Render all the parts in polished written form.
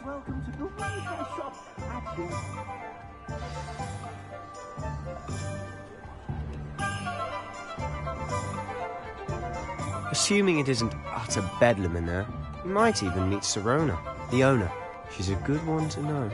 welcome to the Wayfair shop at your... Assuming it isn't utter bedlam in there, you might even meet Sirona, the owner. She's a good one to know.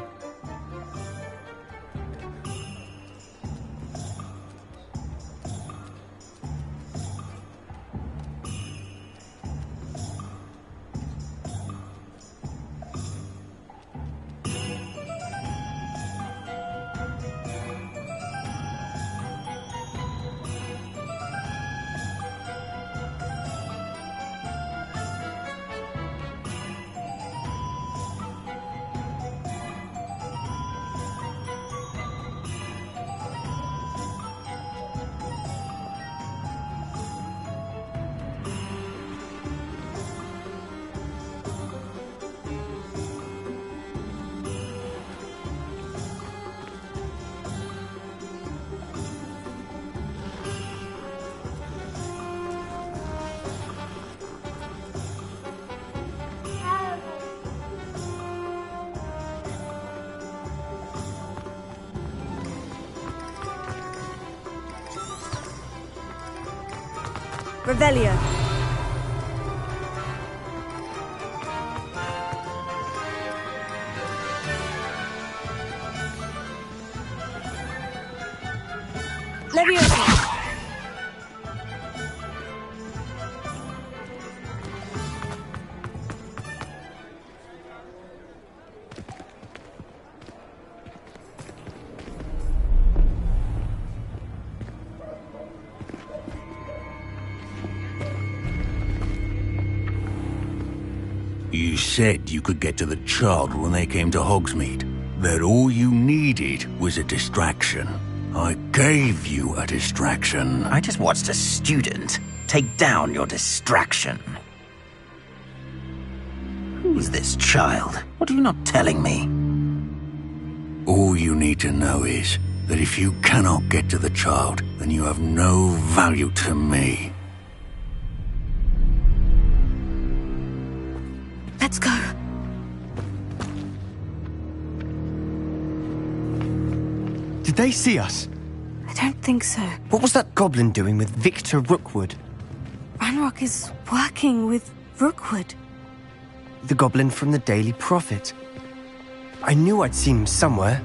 Revelio. Leviosa. You said you could get to the child when they came to Hogsmeade. That all you needed was a distraction. I gave you a distraction. I just watched a student take down your distraction. Who's this child? What are you not telling me? All you need to know is that if you cannot get to the child, then you have no value to me. Let's go. Did they see us? I don't think so. What was that goblin doing with Victor Rookwood? Ranrock is working with Rookwood. The goblin from the Daily Prophet. I knew I'd seen him somewhere.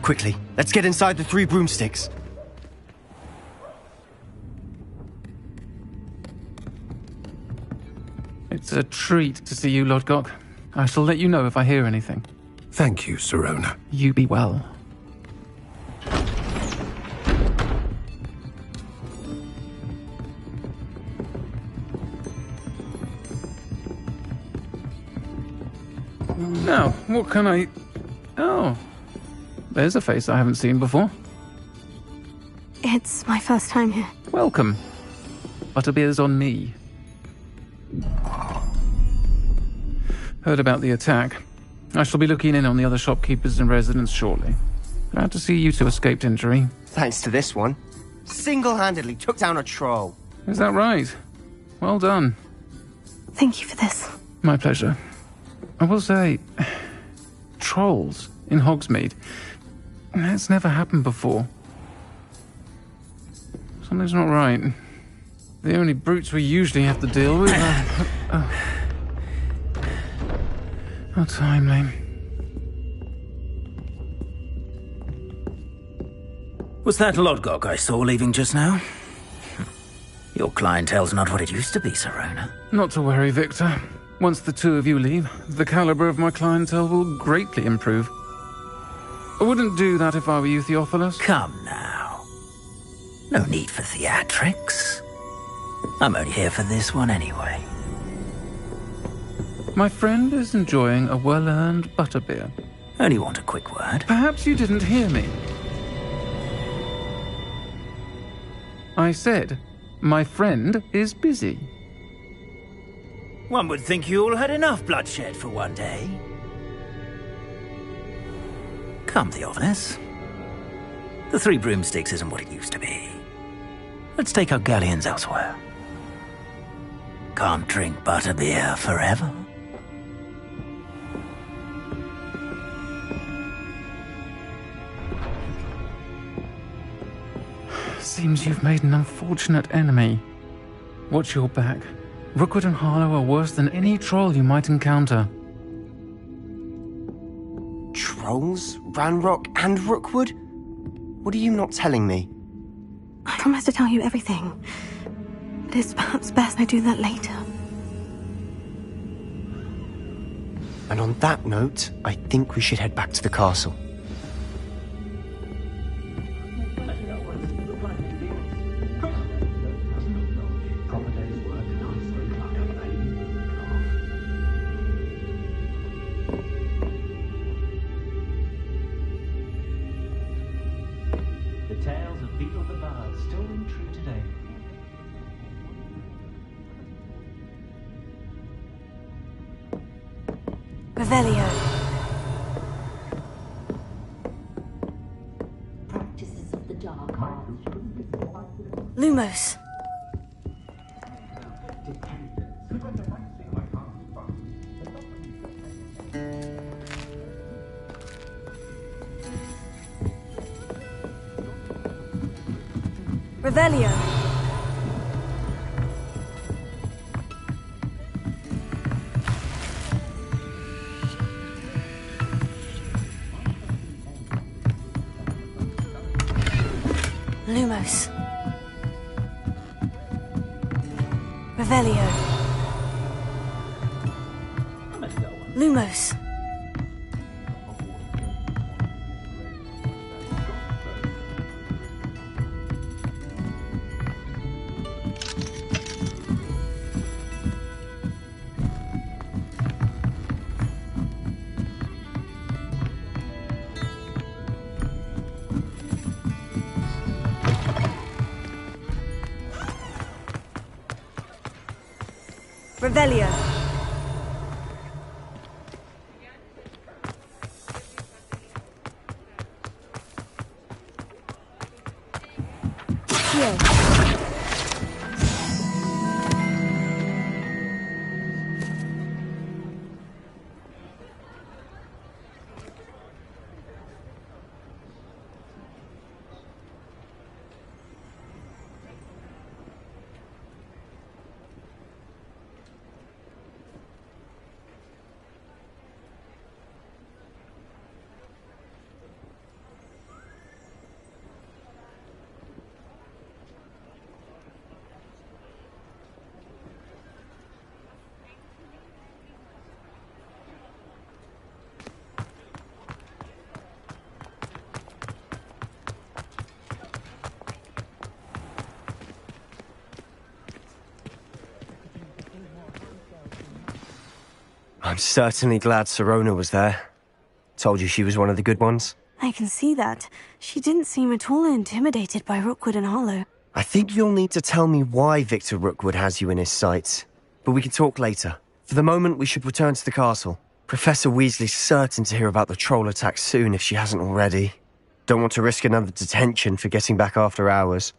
Quickly, let's get inside the Three Broomsticks. It's a treat to see you, Lodgok. I shall let you know if I hear anything. Thank you, Sirona. You be well. Now, what can I... Oh, there's a face I haven't seen before. It's my first time here. Welcome. Butterbeer's on me. Heard about the attack. I shall be looking in on the other shopkeepers and residents shortly. Glad to see you two escaped injury. Thanks to this one. Single-handedly took down a troll. Is that right? Well done. Thank you for this. My pleasure. I will say, trolls in Hogsmeade. That's never happened before. Something's not right. The only brutes we usually have to deal with are... How timely. Was that Lodgok I saw leaving just now? Your clientele's not what it used to be, Sirona. Not to worry, Victor. Once the two of you leave, the caliber of my clientele will greatly improve. I wouldn't do that if I were you, Theophilus. Come now. No need for theatrics. I'm only here for this one anyway. My friend is enjoying a well-earned butterbeer. Only want a quick word. Perhaps you didn't hear me. I said, my friend is busy. One would think you all had enough bloodshed for one day. Come, Theophilus. The Three Broomsticks isn't what it used to be. Let's take our galleons elsewhere. Can't drink butterbeer forever. seems you've made an unfortunate enemy. Watch your back. Rookwood and Harlow are worse than any troll you might encounter. Trolls? Ranrock and Rookwood? What are you not telling me? I promise to tell you everything. But it's perhaps best I do that later. And on that note, I think we should head back to the castle. The tales of Beetle the Bard still ring true today. Revelio. Practices of the dark arts. Lumos. Revelio. Lumos. Revelio. Lumos. Revelio. Heal. I'm certainly glad Sirona was there. Told you she was one of the good ones. I can see that. She didn't seem at all intimidated by Rookwood and Harlow. I think you'll need to tell me why Victor Rookwood has you in his sights. But we can talk later. For the moment, we should return to the castle. Professor Weasley's certain to hear about the troll attack soon if she hasn't already. Don't want to risk another detention for getting back after hours.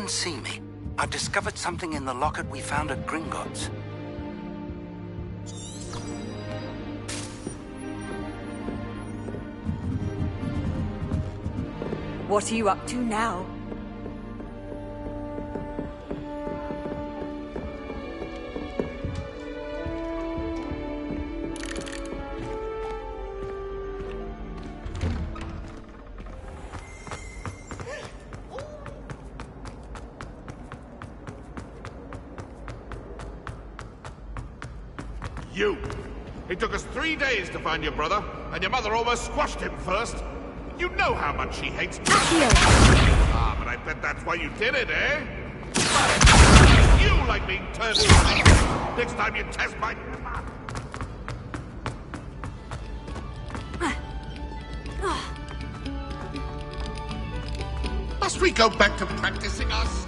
and see me. I've discovered something in the locket we found at Gringotts. What are you up to now? You! It took us 3 days to find your brother, and your mother almost squashed him first. You know how much she hates me. Ah, but I bet that's why you did it, eh? You like being turned into. Next time you test my... Must we go back to practicing our skills?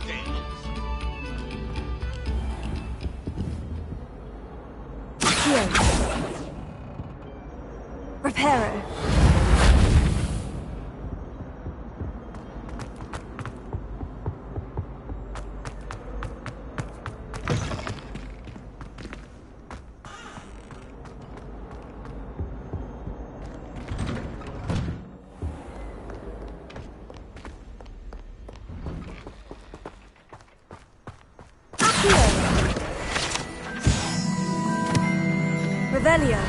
Reparo. Revelio.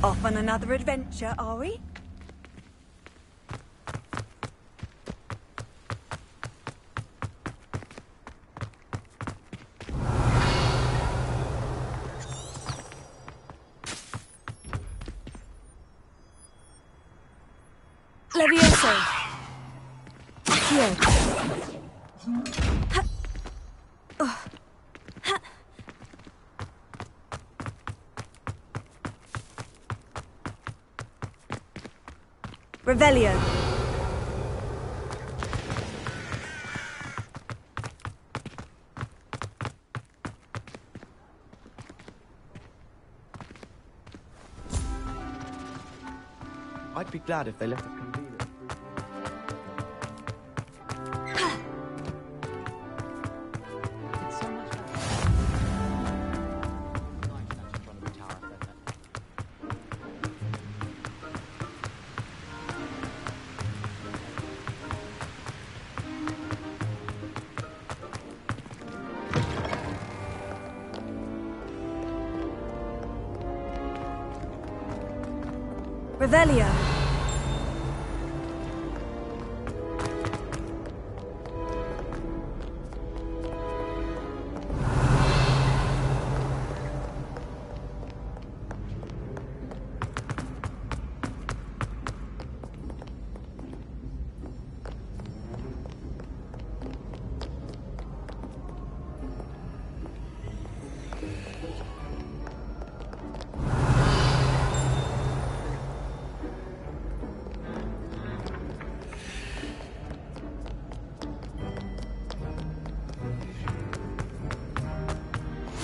Off on another adventure, are we? Levioso. Here. Ha. Oh. Ha. Revelio. I'd be glad if they left it convenient. Revelio.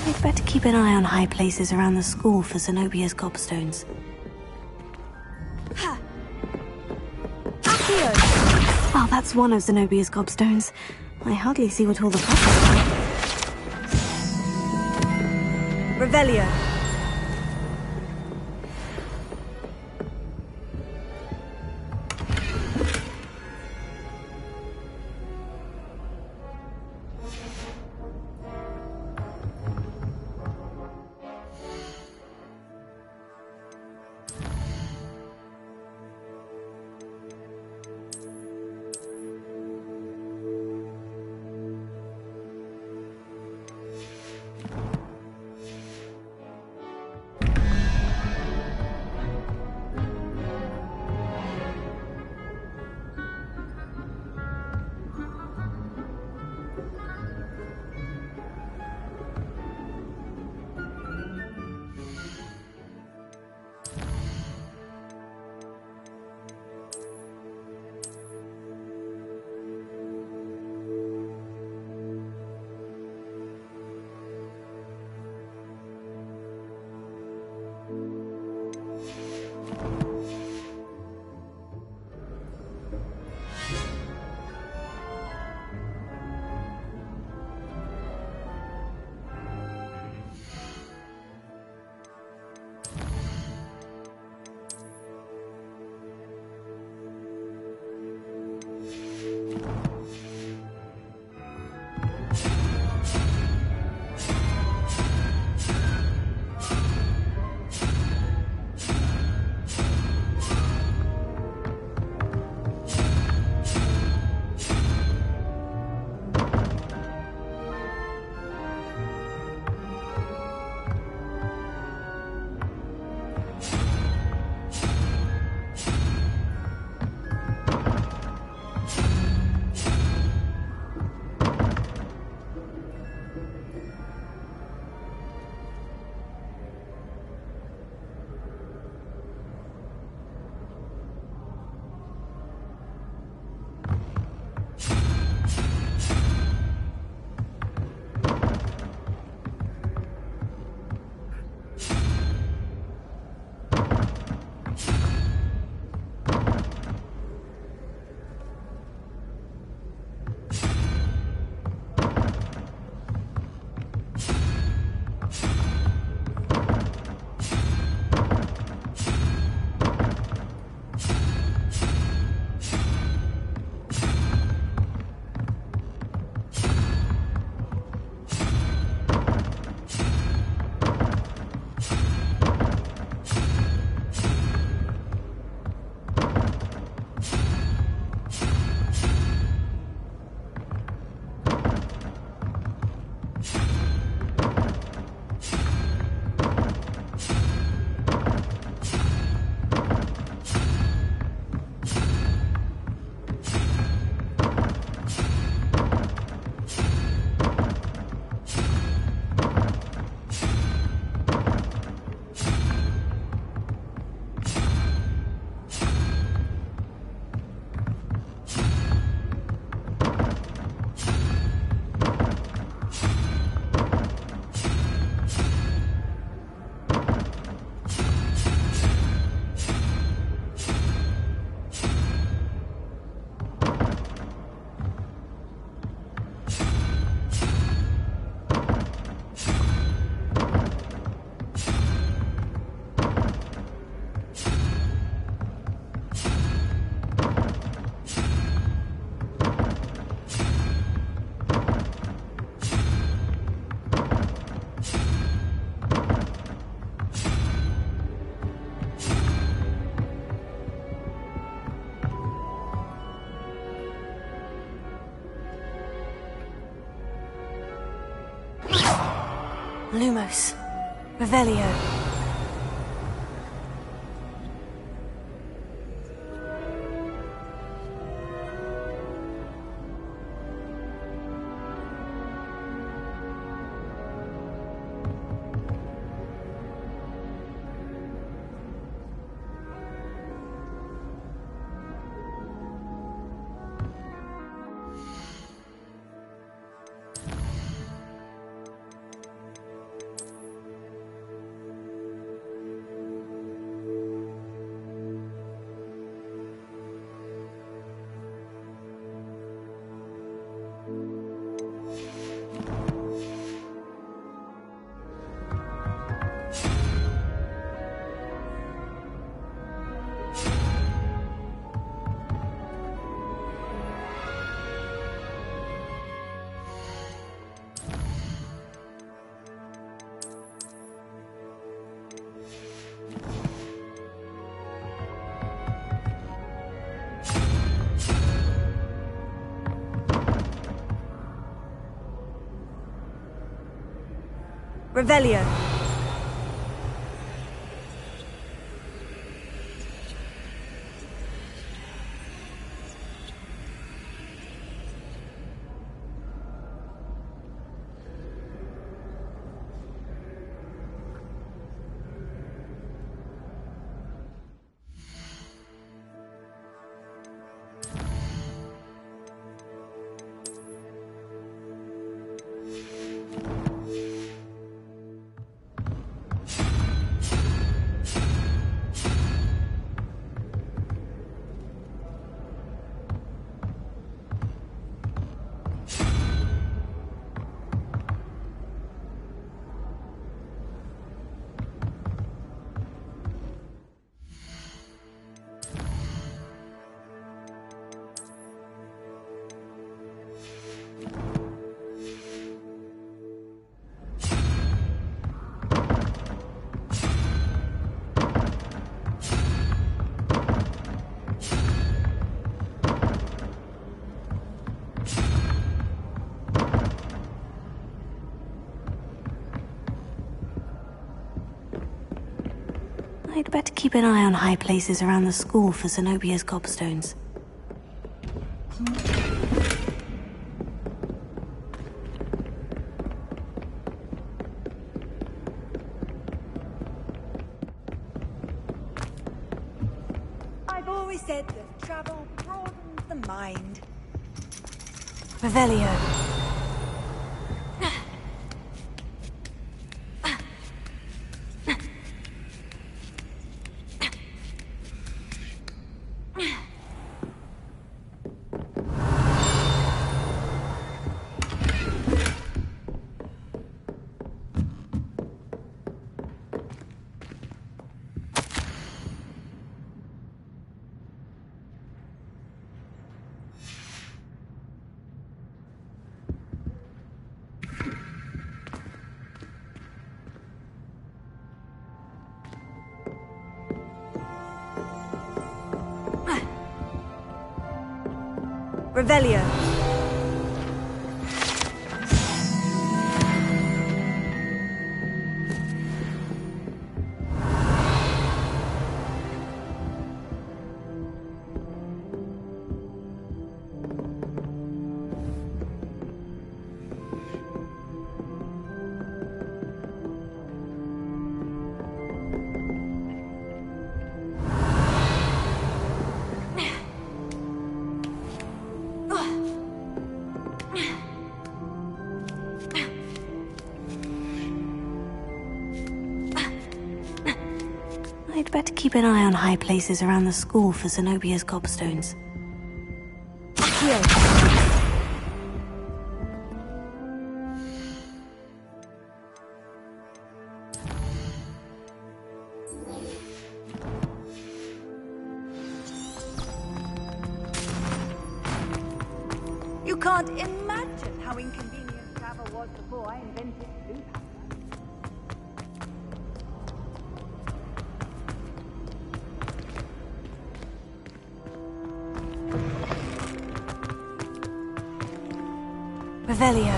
We'd better keep an eye on high places around the school for Zenobia's gobstones. Ha. Well, that's one of Zenobia's gobstones. I hardly see what all the fuss is about. Revelio. Lumos. Revelio. Revelio. I'd better keep an eye on high places around the school for Zenobia's gobstones. I've always said that travel broadens the mind. Revelio. Revelio. I'd better keep an eye on high places around the school for Zenobia's gobstones. You can't imagine how inconvenient travel was before I invented blue powder. Revelio.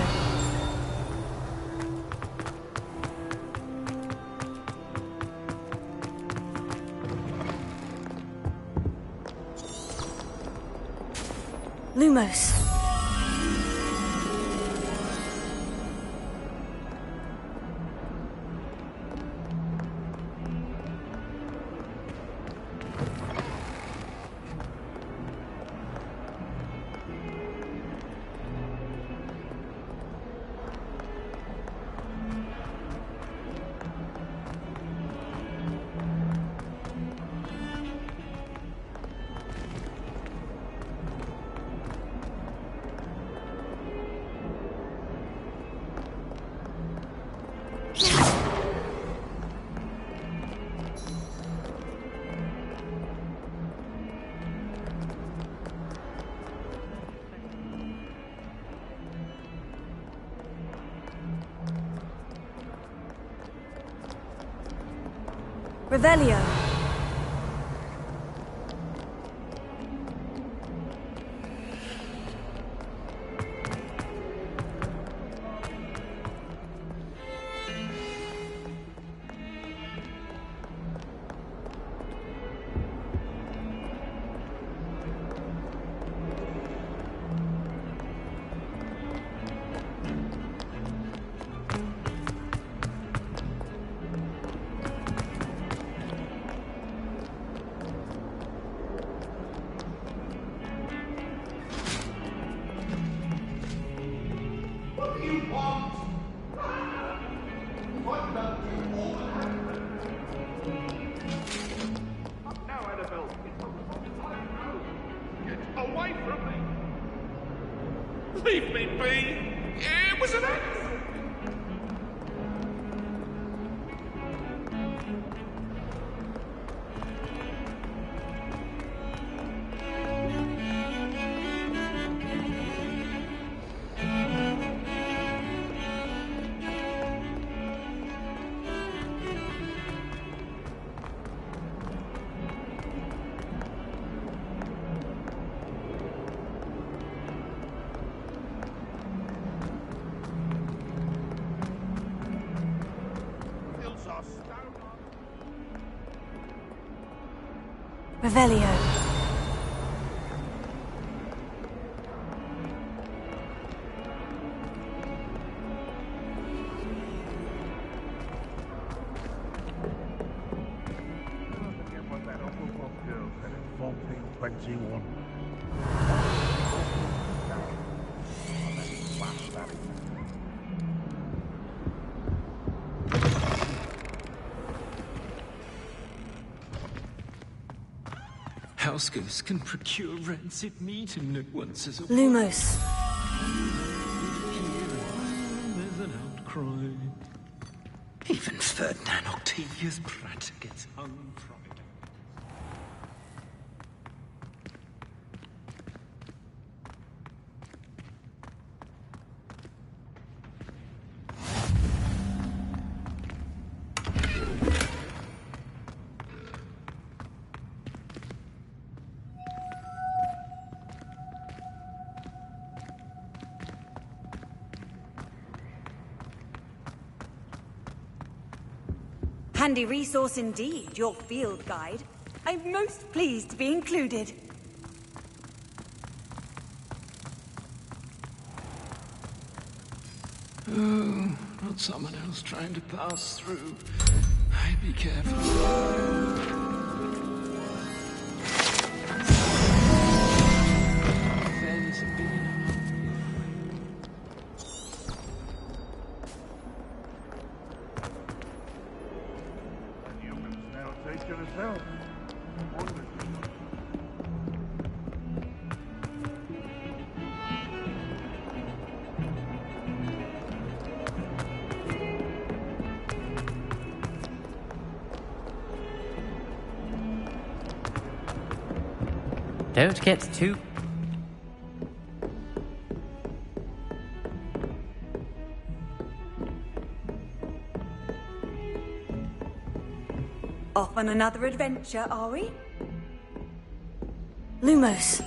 Lumos. Revelio. Away from me! Leave me be! It was an accident! Revelio. House ghosts can procure rancid meat and at once as a Lumos. There's an outcry. Even Ferdinand Octavius Pratt gets hung from it. Handy resource indeed, your field guide. I'm most pleased to be included. Oh, not someone else trying to pass through. I'd be careful. Fairness and being Don't get too... Off on another adventure, are we? Lumos.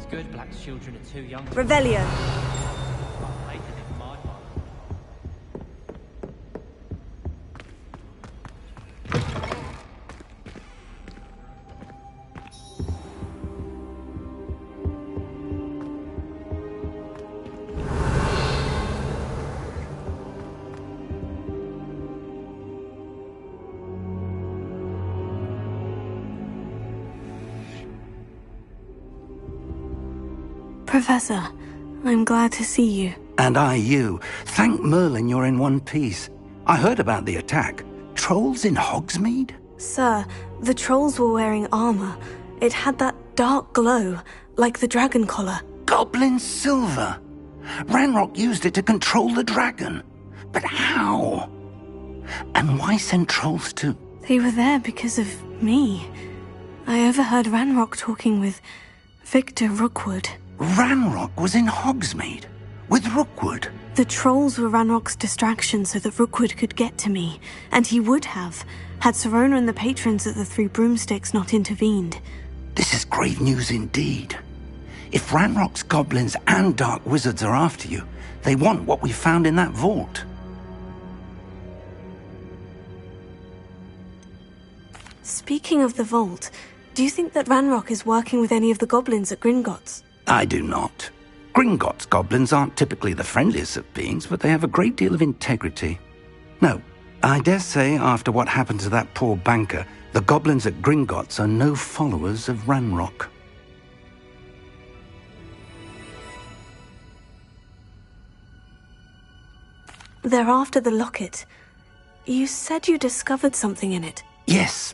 good. Black children are too young. Revelio. Professor, I'm glad to see you. And I you. Thank Merlin you're in one piece. I heard about the attack. Trolls in Hogsmeade? Sir, the trolls were wearing armor. It had that dark glow, like the dragon collar. Goblin silver. Ranrock used it to control the dragon. But how? And why send trolls to... They were there because of me. I overheard Ranrock talking with Victor Rookwood. Ranrock was in Hogsmeade? With Rookwood? The trolls were Ranrock's distraction so that Rookwood could get to me. And he would have, had Sirona and the patrons at the Three Broomsticks not intervened. This is grave news indeed. If Ranrock's goblins and dark wizards are after you, they want what we found in that vault. Speaking of the vault, do you think that Ranrock is working with any of the goblins at Gringotts? I do not. Gringotts goblins aren't typically the friendliest of beings, but they have a great deal of integrity. No, I dare say after what happened to that poor banker, the goblins at Gringotts are no followers of Ranrock. They're after the locket. You said you discovered something in it. Yes.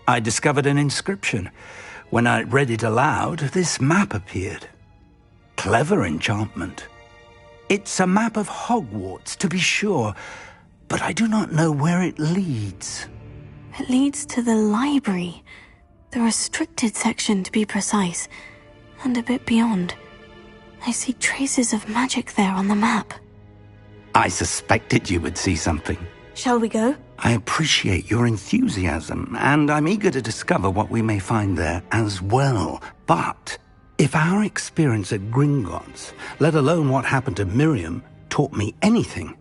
I discovered an inscription. When I read it aloud, this map appeared. Clever enchantment. It's a map of Hogwarts, to be sure, but I do not know where it leads. It leads to the library. The restricted section, to be precise. And a bit beyond. I see traces of magic there on the map. I suspected you would see something. Shall we go? I appreciate your enthusiasm, and I'm eager to discover what we may find there as well. But if our experience at Gringotts, let alone what happened to Miriam, taught me anything,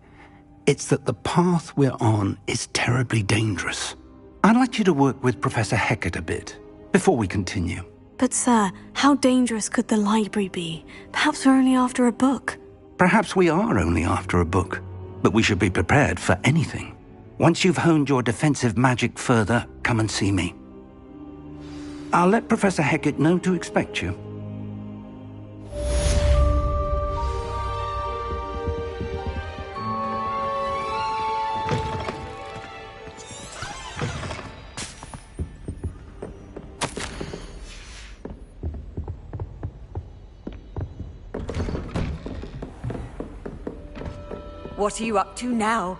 it's that the path we're on is terribly dangerous. I'd like you to work with Professor Hecat a bit, before we continue. But sir, how dangerous could the library be? Perhaps we're only after a book. Perhaps we are only after a book, but we should be prepared for anything. Once you've honed your defensive magic further, come and see me. I'll let Professor Hecat know to expect you. What are you up to now?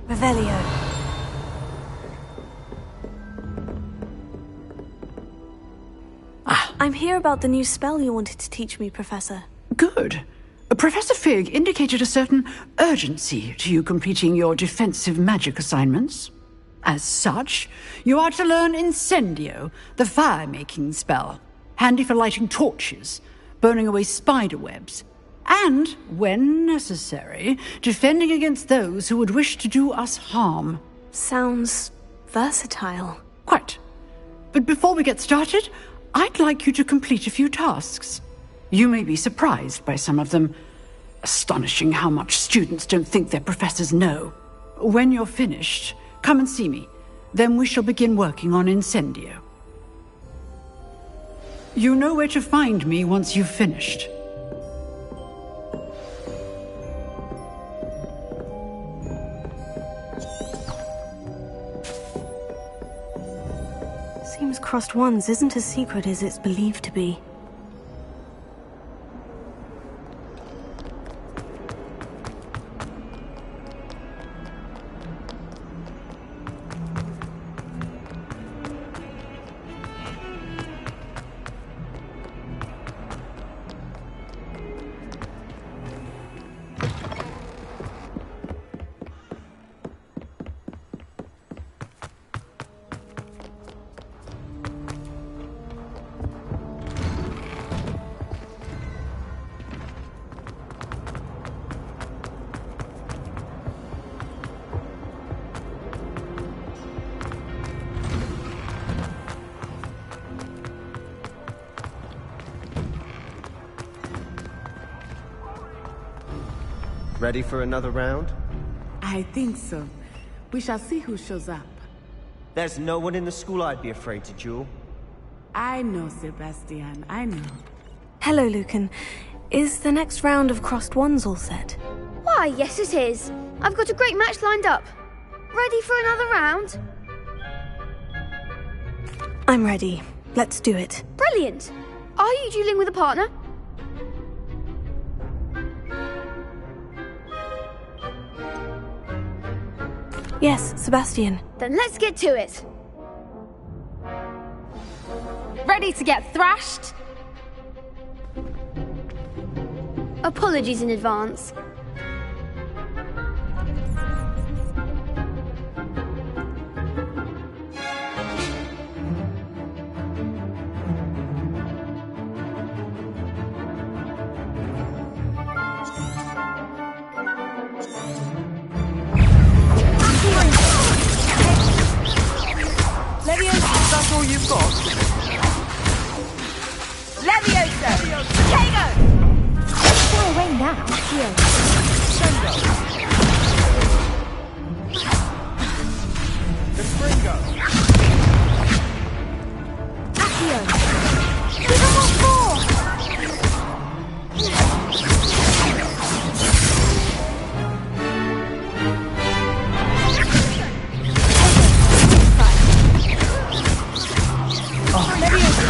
Revelio. I'm here about the new spell you wanted to teach me, Professor. Good. Professor Fig indicated a certain urgency to you completing your defensive magic assignments. As such, you are to learn Incendio, the fire-making spell, handy for lighting torches, burning away spider webs, and, when necessary, defending against those who would wish to do us harm. Sounds versatile. Quite. But before we get started, I'd like you to complete a few tasks. You may be surprised by some of them. Astonishing how much students don't think their professors know. When you're finished, come and see me. Then we shall begin working on Incendio. You know where to find me once you've finished. Seems Crossed Wands isn't as secret as it's believed to be. Ready for another round? I think so. We shall see who shows up. There's no one in the school I'd be afraid to duel. I know, Sebastian, I know. Hello, Lucan. Is the next round of Crossed Wands all set? Why, yes it is. I've got a great match lined up. Ready for another round? I'm ready. Let's do it. Brilliant. Are you dueling with a partner? Yes, Sebastian. Then let's get to it. Ready to get thrashed? Apologies in advance. That's all you've got? Levioso! KO! Go away now. The Springo! Accio! Give him what for!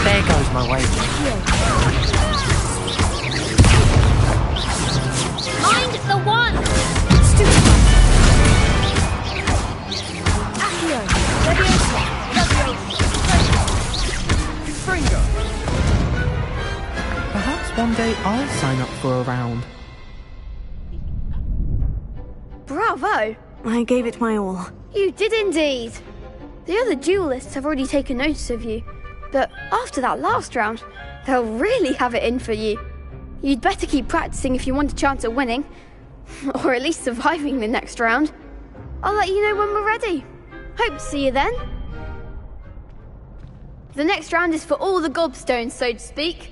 There goes my wager. Mind the one! Accio! Springo! Perhaps one day I'll sign up for a round. Bravo! I gave it my all. You did indeed. The other duelists have already taken notice of you. But after that last round, they'll really have it in for you. You'd better keep practicing if you want a chance at winning. Or at least surviving the next round. I'll let you know when we're ready. Hope to see you then. The next round is for all the gobstones, so to speak.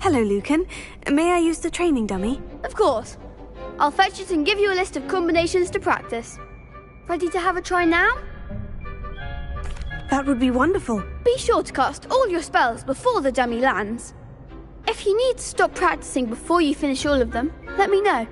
Hello, Lucan. May I use the training dummy? Of course. I'll fetch it and give you a list of combinations to practice. Ready to have a try now? That would be wonderful. Be sure to cast all your spells before the dummy lands. If you need to stop practicing before you finish all of them, let me know.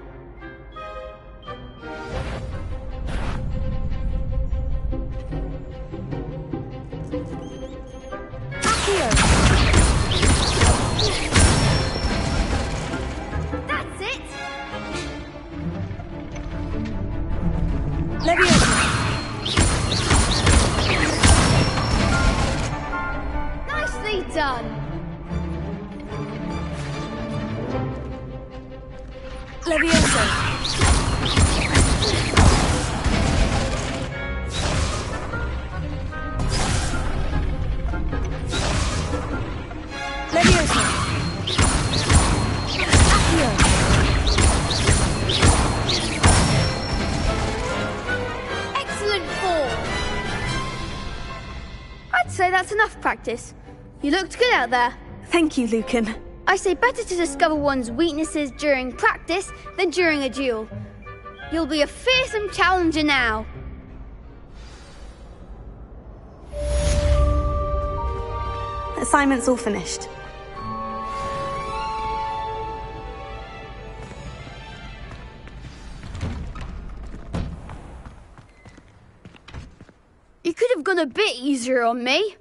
That's it! Nicely done! Excellent form! I'd say that's enough practice. You looked good out there. Thank you, Lucan. I say better to discover one's weaknesses during practice than during a duel. You'll be a fearsome challenger now. Assignment's all finished. You could have gone a bit easier on me.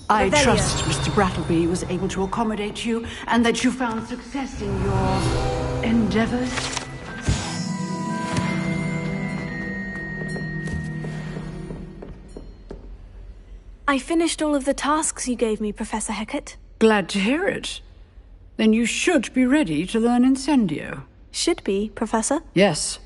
I trust Mr. Brattleby was able to accommodate you and that you found success in your endeavors. I finished all of the tasks you gave me, Professor Hecat. Glad to hear it. Then you should be ready to learn Incendio. Should be, Professor? Yes.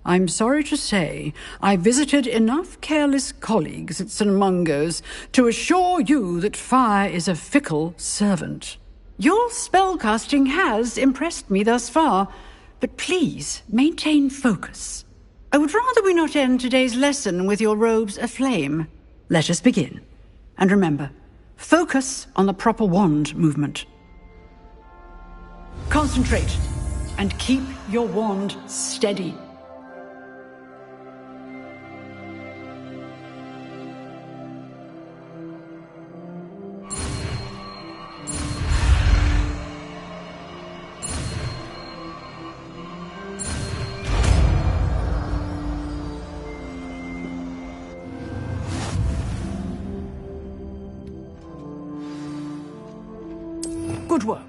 I'm sorry to say, I visited enough careless colleagues at St. Mungo's to assure you that fire is a fickle servant. Your spellcasting has impressed me thus far, but please maintain focus. I would rather we not end today's lesson with your robes aflame. Let us begin. And remember, focus on the proper wand movement. Concentrate, and keep your wand steady. Good work.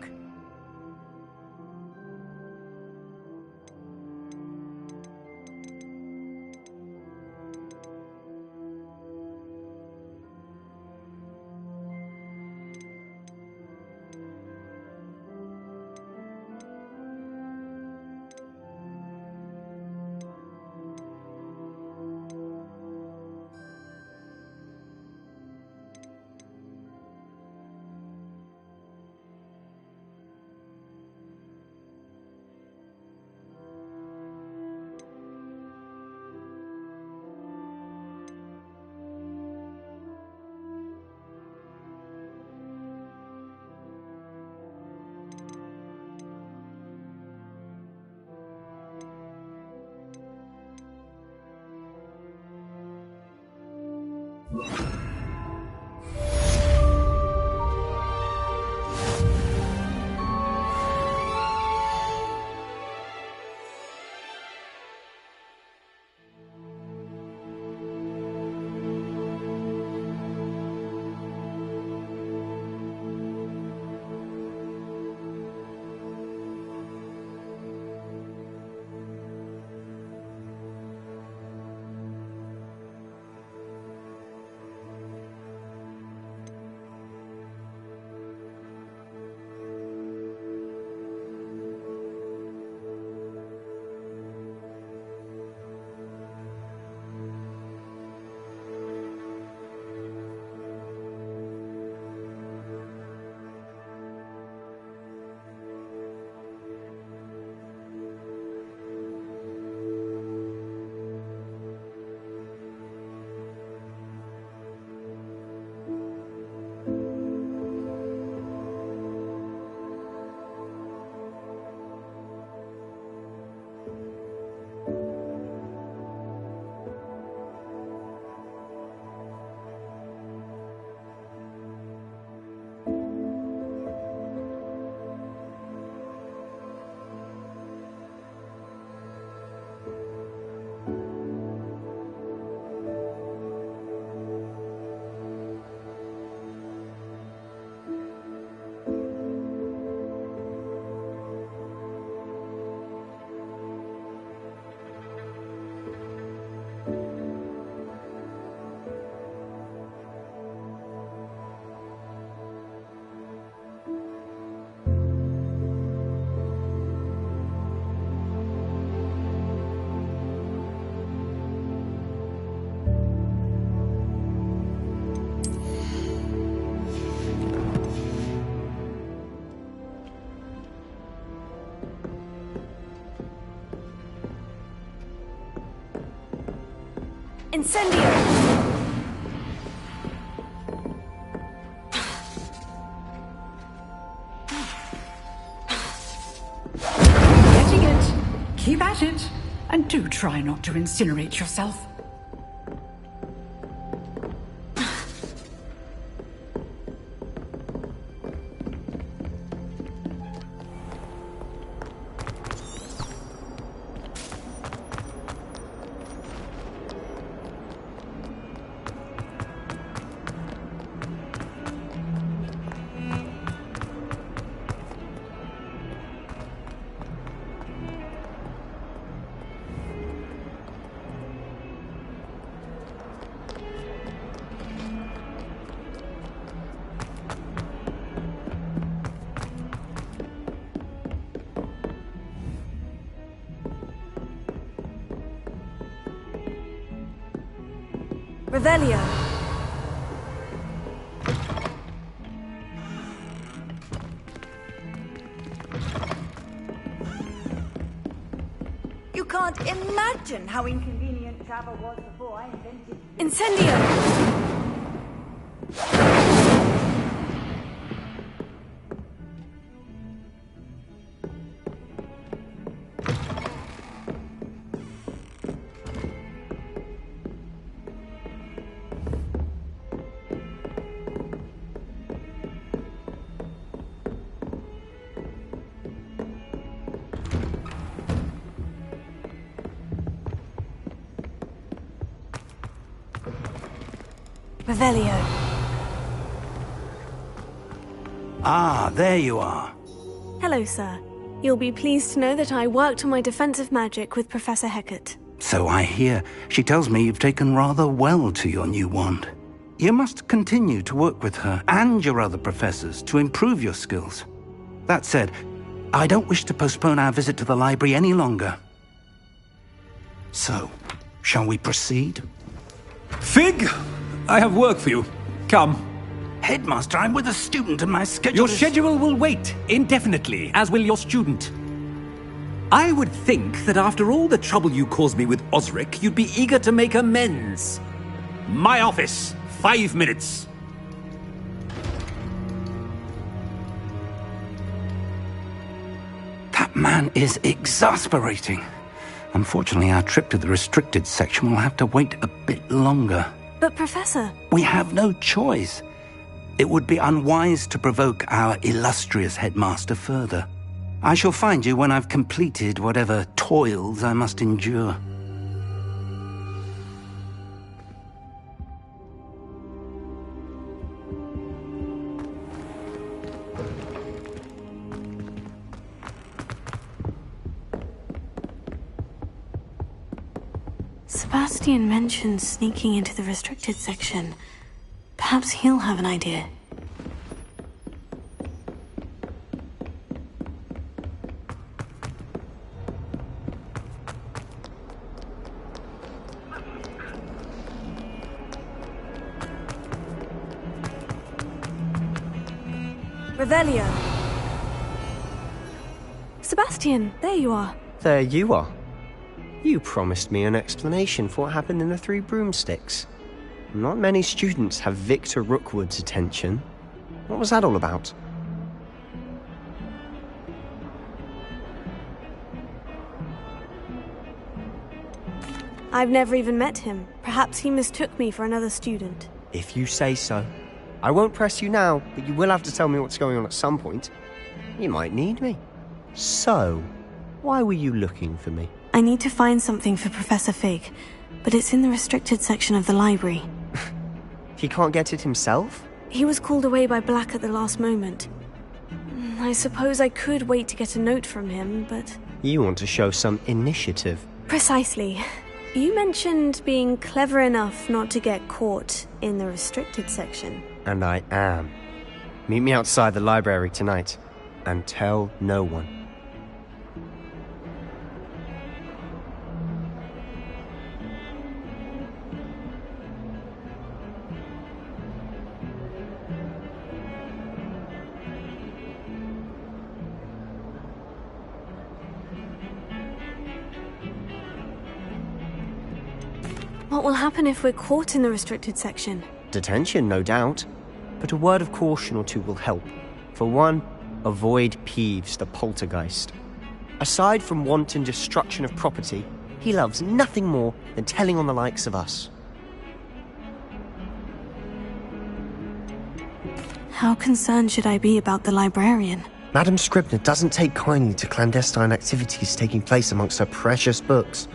Incendio! Getting it. Keep at it. And do try not to incinerate yourself. Revelio. You can't imagine how inconvenient travel was before I invented Incendio! Revelio. Ah, there you are. Hello, sir. You'll be pleased to know that I worked on my defensive magic with Professor Hecat. So I hear. She tells me you've taken rather well to your new wand. You must continue to work with her and your other professors to improve your skills. That said, I don't wish to postpone our visit to the library any longer. So, shall we proceed? Fig! I have work for you. Come. Headmaster, I'm with a student and my schedule Your schedule will wait indefinitely, as will your student. I would think that after all the trouble you caused me with Osric, you'd be eager to make amends. My office, 5 minutes. That man is exasperating. Unfortunately, our trip to the restricted section will have to wait a bit longer. But Professor... We have no choice. It would be unwise to provoke our illustrious headmaster further. I shall find you when I've completed whatever toils I must endure. Sebastian mentioned sneaking into the restricted section. Perhaps he'll have an idea. Revelio. Sebastian, there you are. There you are. You promised me an explanation for what happened in the Three Broomsticks. Not many students have Victor Rookwood's attention. What was that all about? I've never even met him. Perhaps he mistook me for another student. If you say so. I won't press you now, but you will have to tell me what's going on at some point. You might need me. So, why were you looking for me? I need to find something for Professor Fig, but it's in the restricted section of the library. He can't get it himself? He was called away by Black at the last moment. I suppose I could wait to get a note from him, but... You want to show some initiative. Precisely. You mentioned being clever enough not to get caught in the restricted section. And I am. Meet me outside the library tonight, and tell no one. What will happen if we're caught in the restricted section? Detention, no doubt. But a word of caution or two will help. For one, avoid Peeves, the poltergeist. Aside from wanton destruction of property, he loves nothing more than telling on the likes of us. How concerned should I be about the librarian? Madam Scribner doesn't take kindly to clandestine activities taking place amongst her precious books.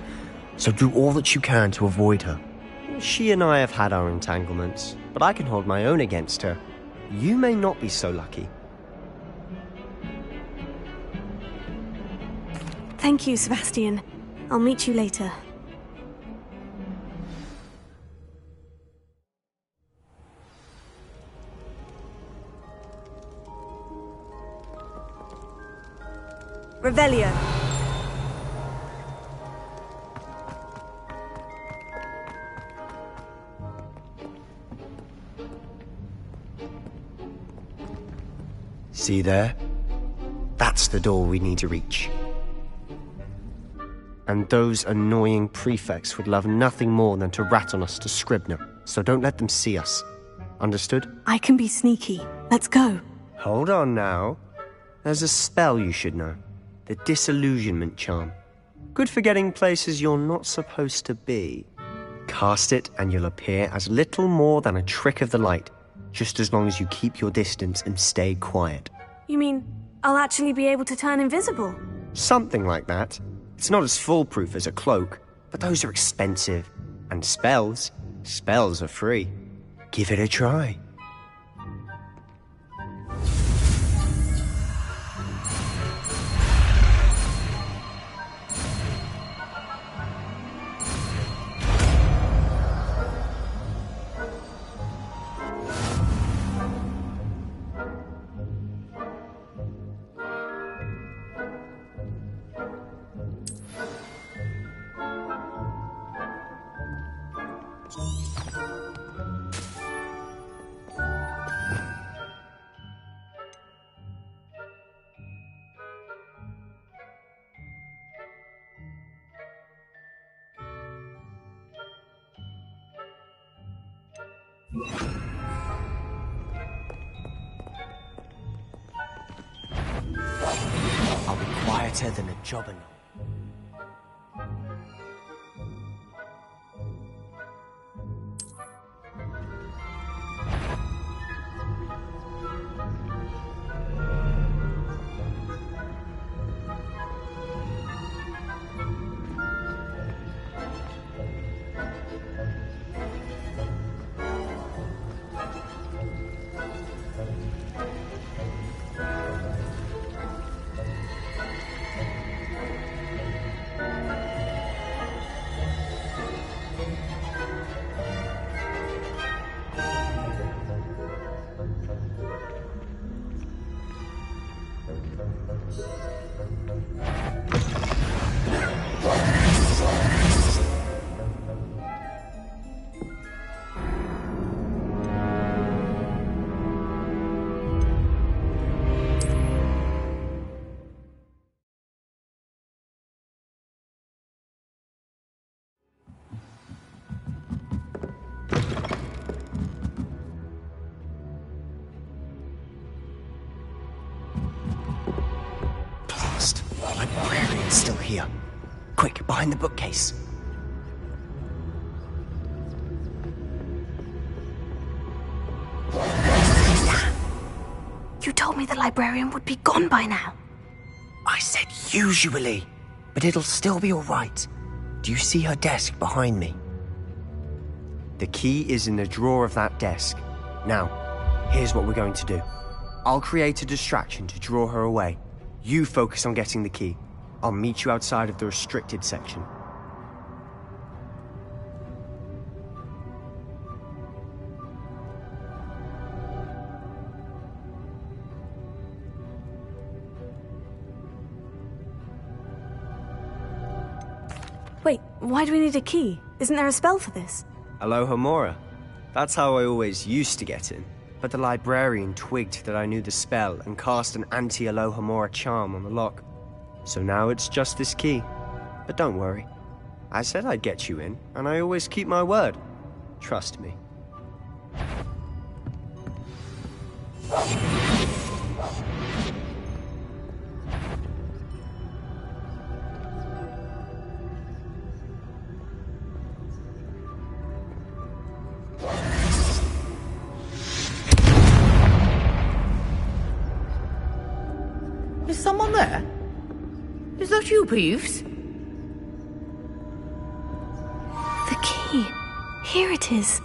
So do all that you can to avoid her. She and I have had our entanglements, but I can hold my own against her. You may not be so lucky. Thank you, Sebastian. I'll meet you later. Revelio. See there? That's the door we need to reach. And those annoying prefects would love nothing more than to rat on us to Scribner, so don't let them see us. Understood? I can be sneaky. Let's go. Hold on now. There's a spell you should know. The Disillusionment Charm. Good for getting places you're not supposed to be. Cast it and you'll appear as little more than a trick of the light, just as long as you keep your distance and stay quiet. You mean I'll actually be able to turn invisible? Something like that. It's not as foolproof as a cloak, but those are expensive. And spells are free. Give it a try. I'll be quieter than a jobber. here. Quick, behind the bookcase. You told me the librarian would be gone by now. I said usually, but it'll still be all right. Do you see her desk behind me? The key is in the drawer of that desk. Now, here's what we're going to do. I'll create a distraction to draw her away. You focus on getting the key. I'll meet you outside of the restricted section. Wait, why do we need a key? Isn't there a spell for this? Alohomora. That's how I always used to get in. But the librarian twigged that I knew the spell and cast an anti-Alohomora charm on the lock. So now it's just this key. But don't worry. I said I'd get you in, and I always keep my word. Trust me. Is someone there? Is that you, Peeves? The key. Here it is.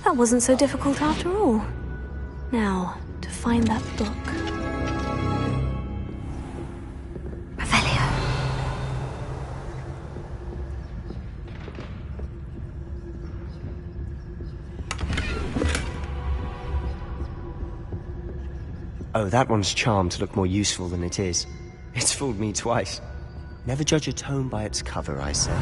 That wasn't so difficult after all. Now, to find that book. Oh, that one's charmed to look more useful than it is. It's fooled me twice. Never judge a tome by its cover, I say.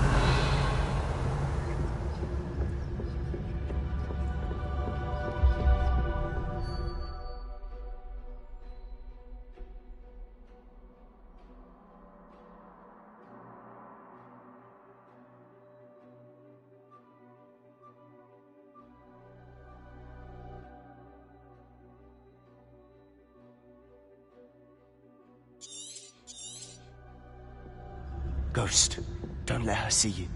Ghost, don't let her see you.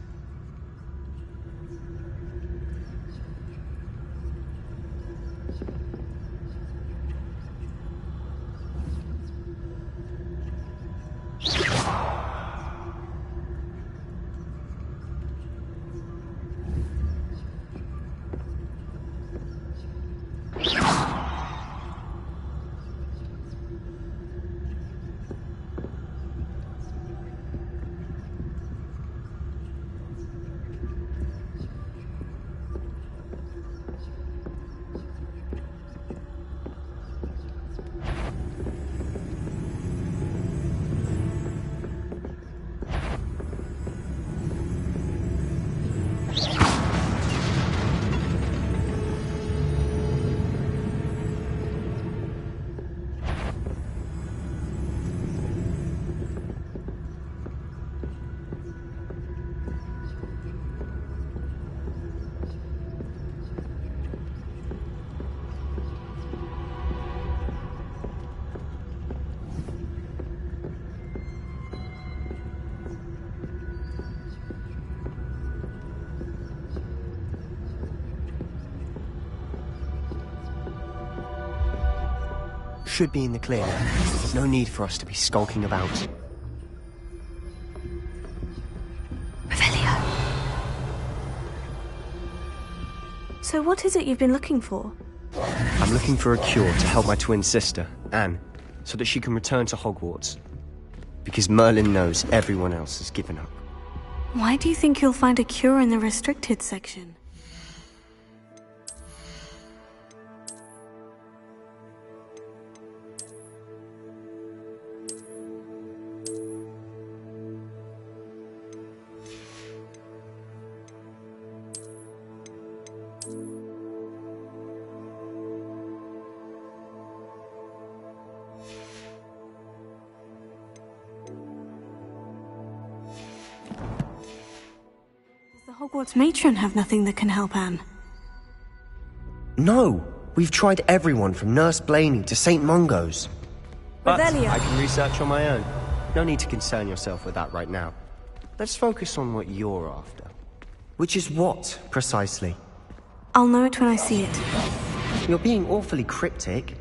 Should be in the clear now. No need for us to be skulking about. So what is it you've been looking for? I'm looking for a cure to help my twin sister, Anne, so that she can return to Hogwarts. Because Merlin knows everyone else has given up. Why do you think you'll find a cure in the restricted section? Hogwarts matron have nothing that can help Anne? No, we've tried everyone from Nurse Blaney to St. Mungo's. But Revelio. I can research on my own. No need to concern yourself with that right now. Let's focus on what you're after. Which is what, precisely? I'll know it when I see it. You're being awfully cryptic.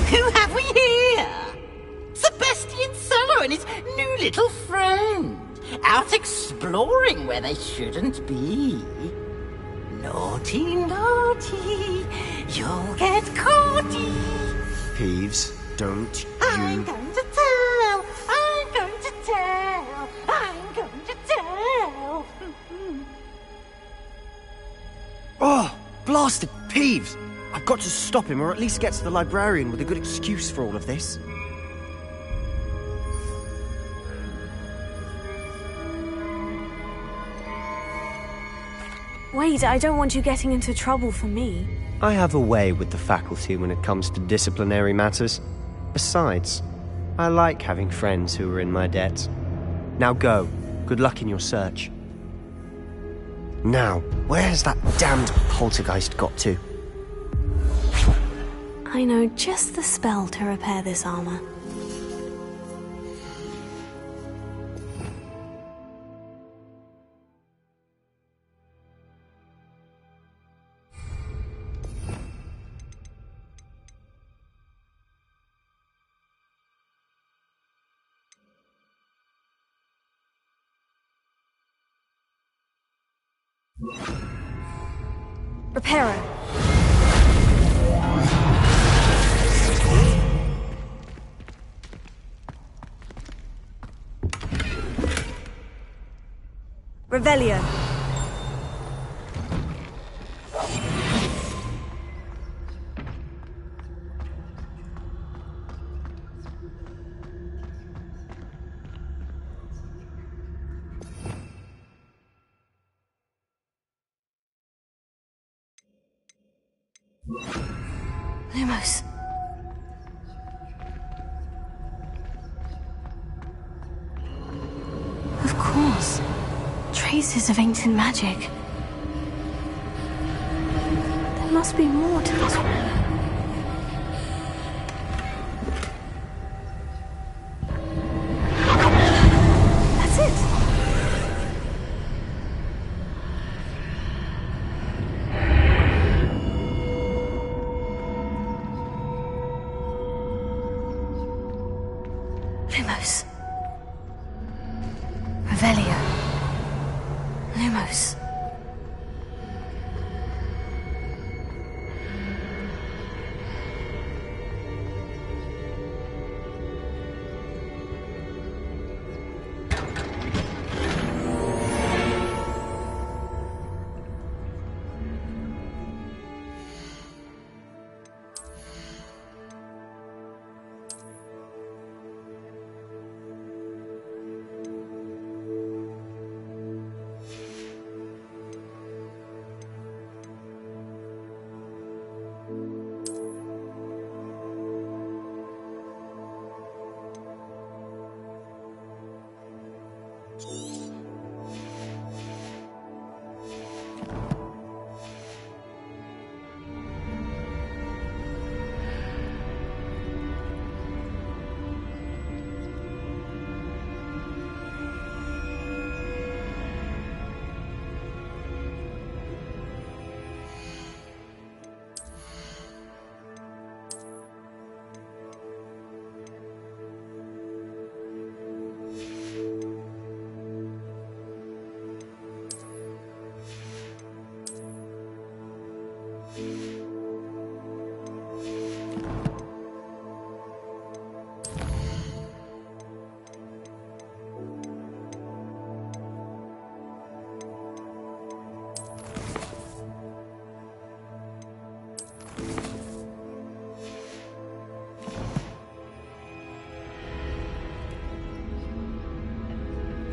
Who have we here? Sebastian Solo and his new little friend. Out exploring where they shouldn't be. Naughty, naughty. You'll get caughty. Peeves, don't I'm you... going to tell. I'm going to tell. I'm going to tell. Oh, blasted Peeves! I've got to stop him, or at least get to the librarian with a good excuse for all of this. Wait, I don't want you getting into trouble for me. I have a way with the faculty when it comes to disciplinary matters. Besides, I like having friends who are in my debt. Now go. Good luck in your search. Now, where's that damned poltergeist got to? I know just the spell to repair this armor. Reparo. Revelio. Lumos. Of course. Traces of ancient magic. There must be more to this one. That's it. Lumos. Revelio. Lumos.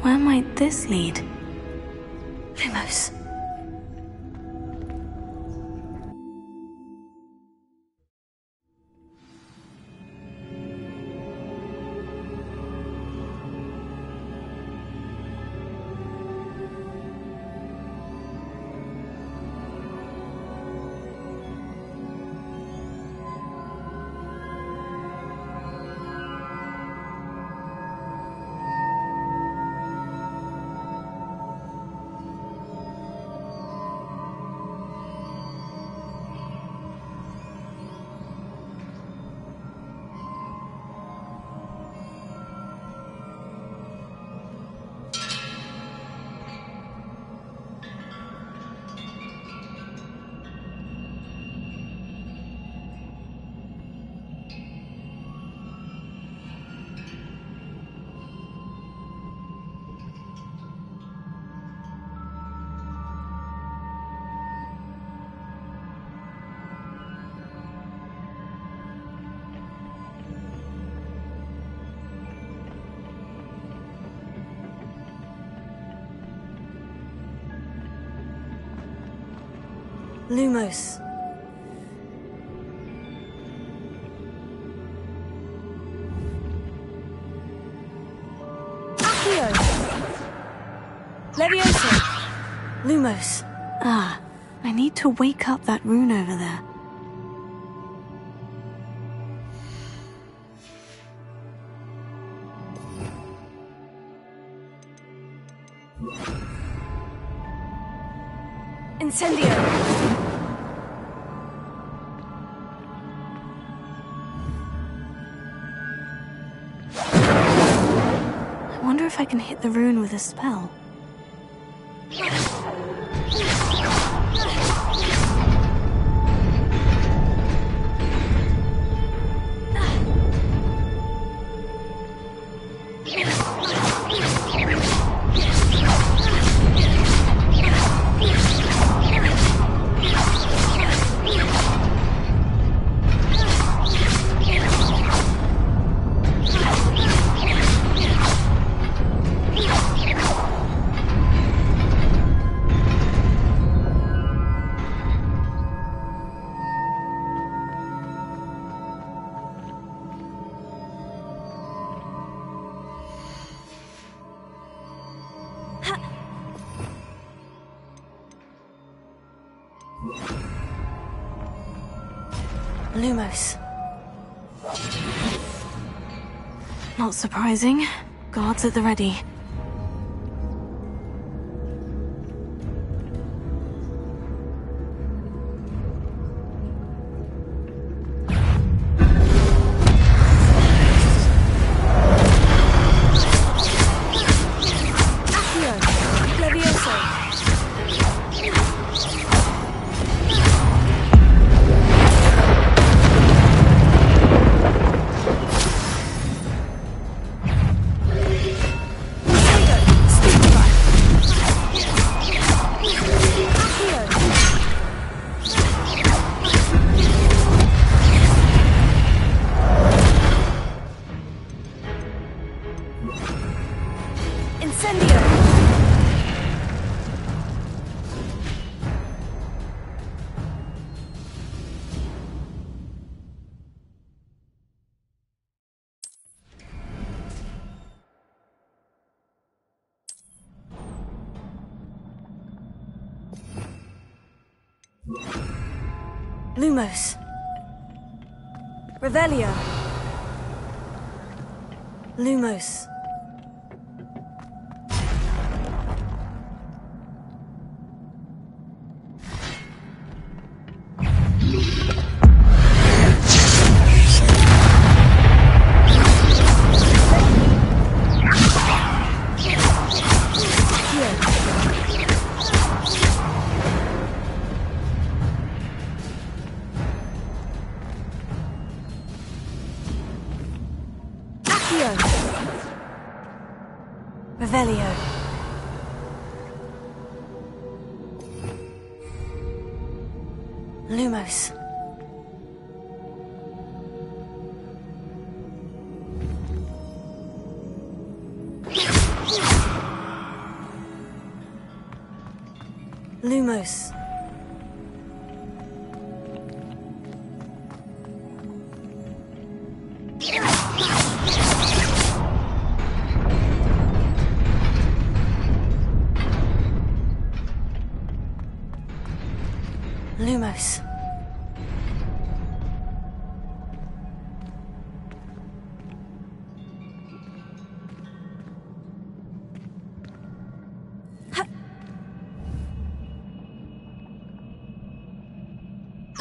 Where might this lead? Lumos. Lumos. Accio! Levioso! Lumos. Ah, I need to wake up that rune over there. Incendio! I wonder if I can hit the rune with a spell. Lumos. Not surprising. Guards at the ready. Lumos. Revelio. Lumos. Revelio. Lumos. Lumos. Lumos.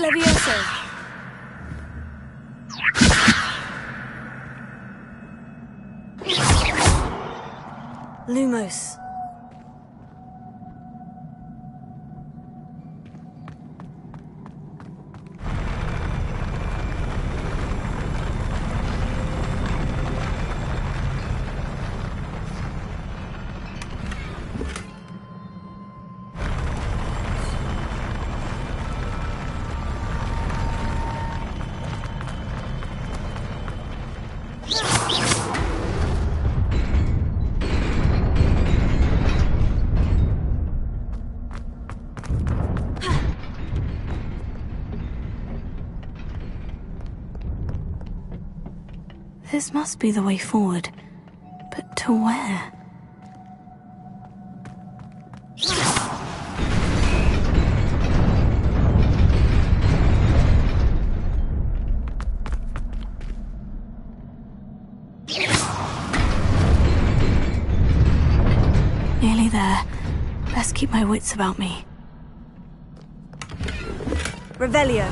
Levioso. Lumos. This must be the way forward. But to where? Nearly there. Best keep my wits about me. Revelio.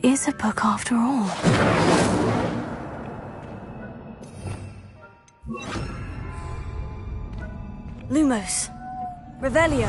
Is a book after all. Lumos. Revelio.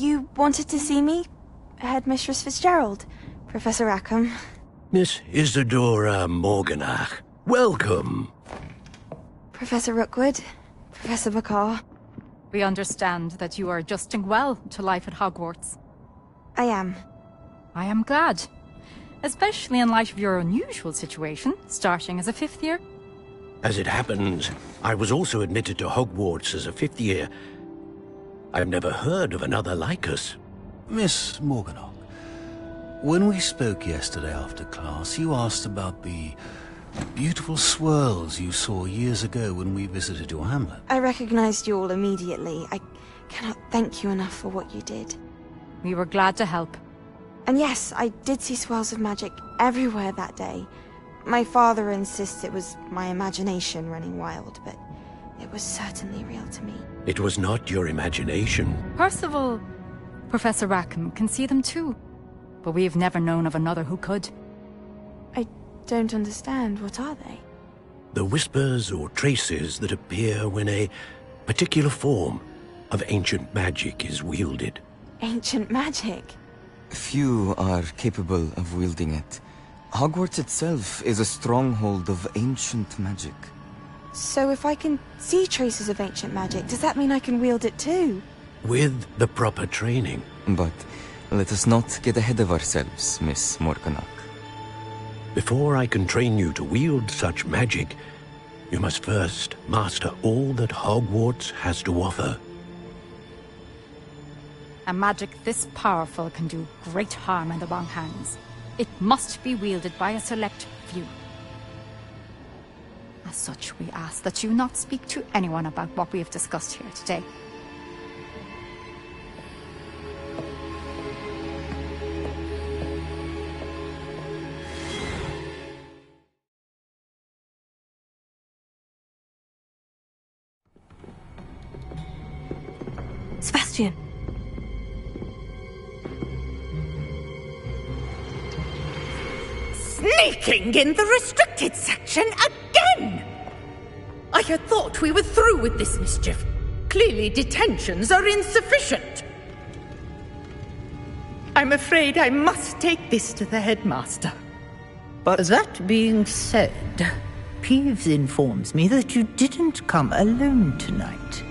You wanted to see me? Headmistress Fitzgerald? Professor Rackham? Miss Isadora Morganach, welcome. Professor Rookwood? Professor Bakar? We understand that you are adjusting well to life at Hogwarts. I am. I am glad. Especially in light of your unusual situation, starting as a 5th year. As it happens, I was also admitted to Hogwarts as a 5th year. I've never heard of another like us. Miss Morganach, when we spoke yesterday after class, you asked about the beautiful swirls you saw years ago when we visited your hamlet. I recognized you all immediately. I cannot thank you enough for what you did. We were glad to help. And yes, I did see swirls of magic everywhere that day. My father insists it was my imagination running wild, but it was certainly real to me. It was not your imagination. Percival, Professor Rackham can see them too. But we have never known of another who could. I don't understand. What are they? The whispers or traces that appear when a particular form of ancient magic is wielded. Ancient magic? Few are capable of wielding it. Hogwarts itself is a stronghold of ancient magic. So if I can see traces of ancient magic, does that mean I can wield it too? With the proper training. But let us not get ahead of ourselves, Miss Morganach. Before I can train you to wield such magic, you must first master all that Hogwarts has to offer. A magic this powerful can do great harm in the wrong hands. It must be wielded by a select few. As such, we ask that you not speak to anyone about what we have discussed here today. Sebastian! Sneaking in the restricted section again! I had thought we were through with this mischief. Clearly detentions are insufficient. I'm afraid I must take this to the headmaster. But that being said, Peeves informs me that you didn't come alone tonight.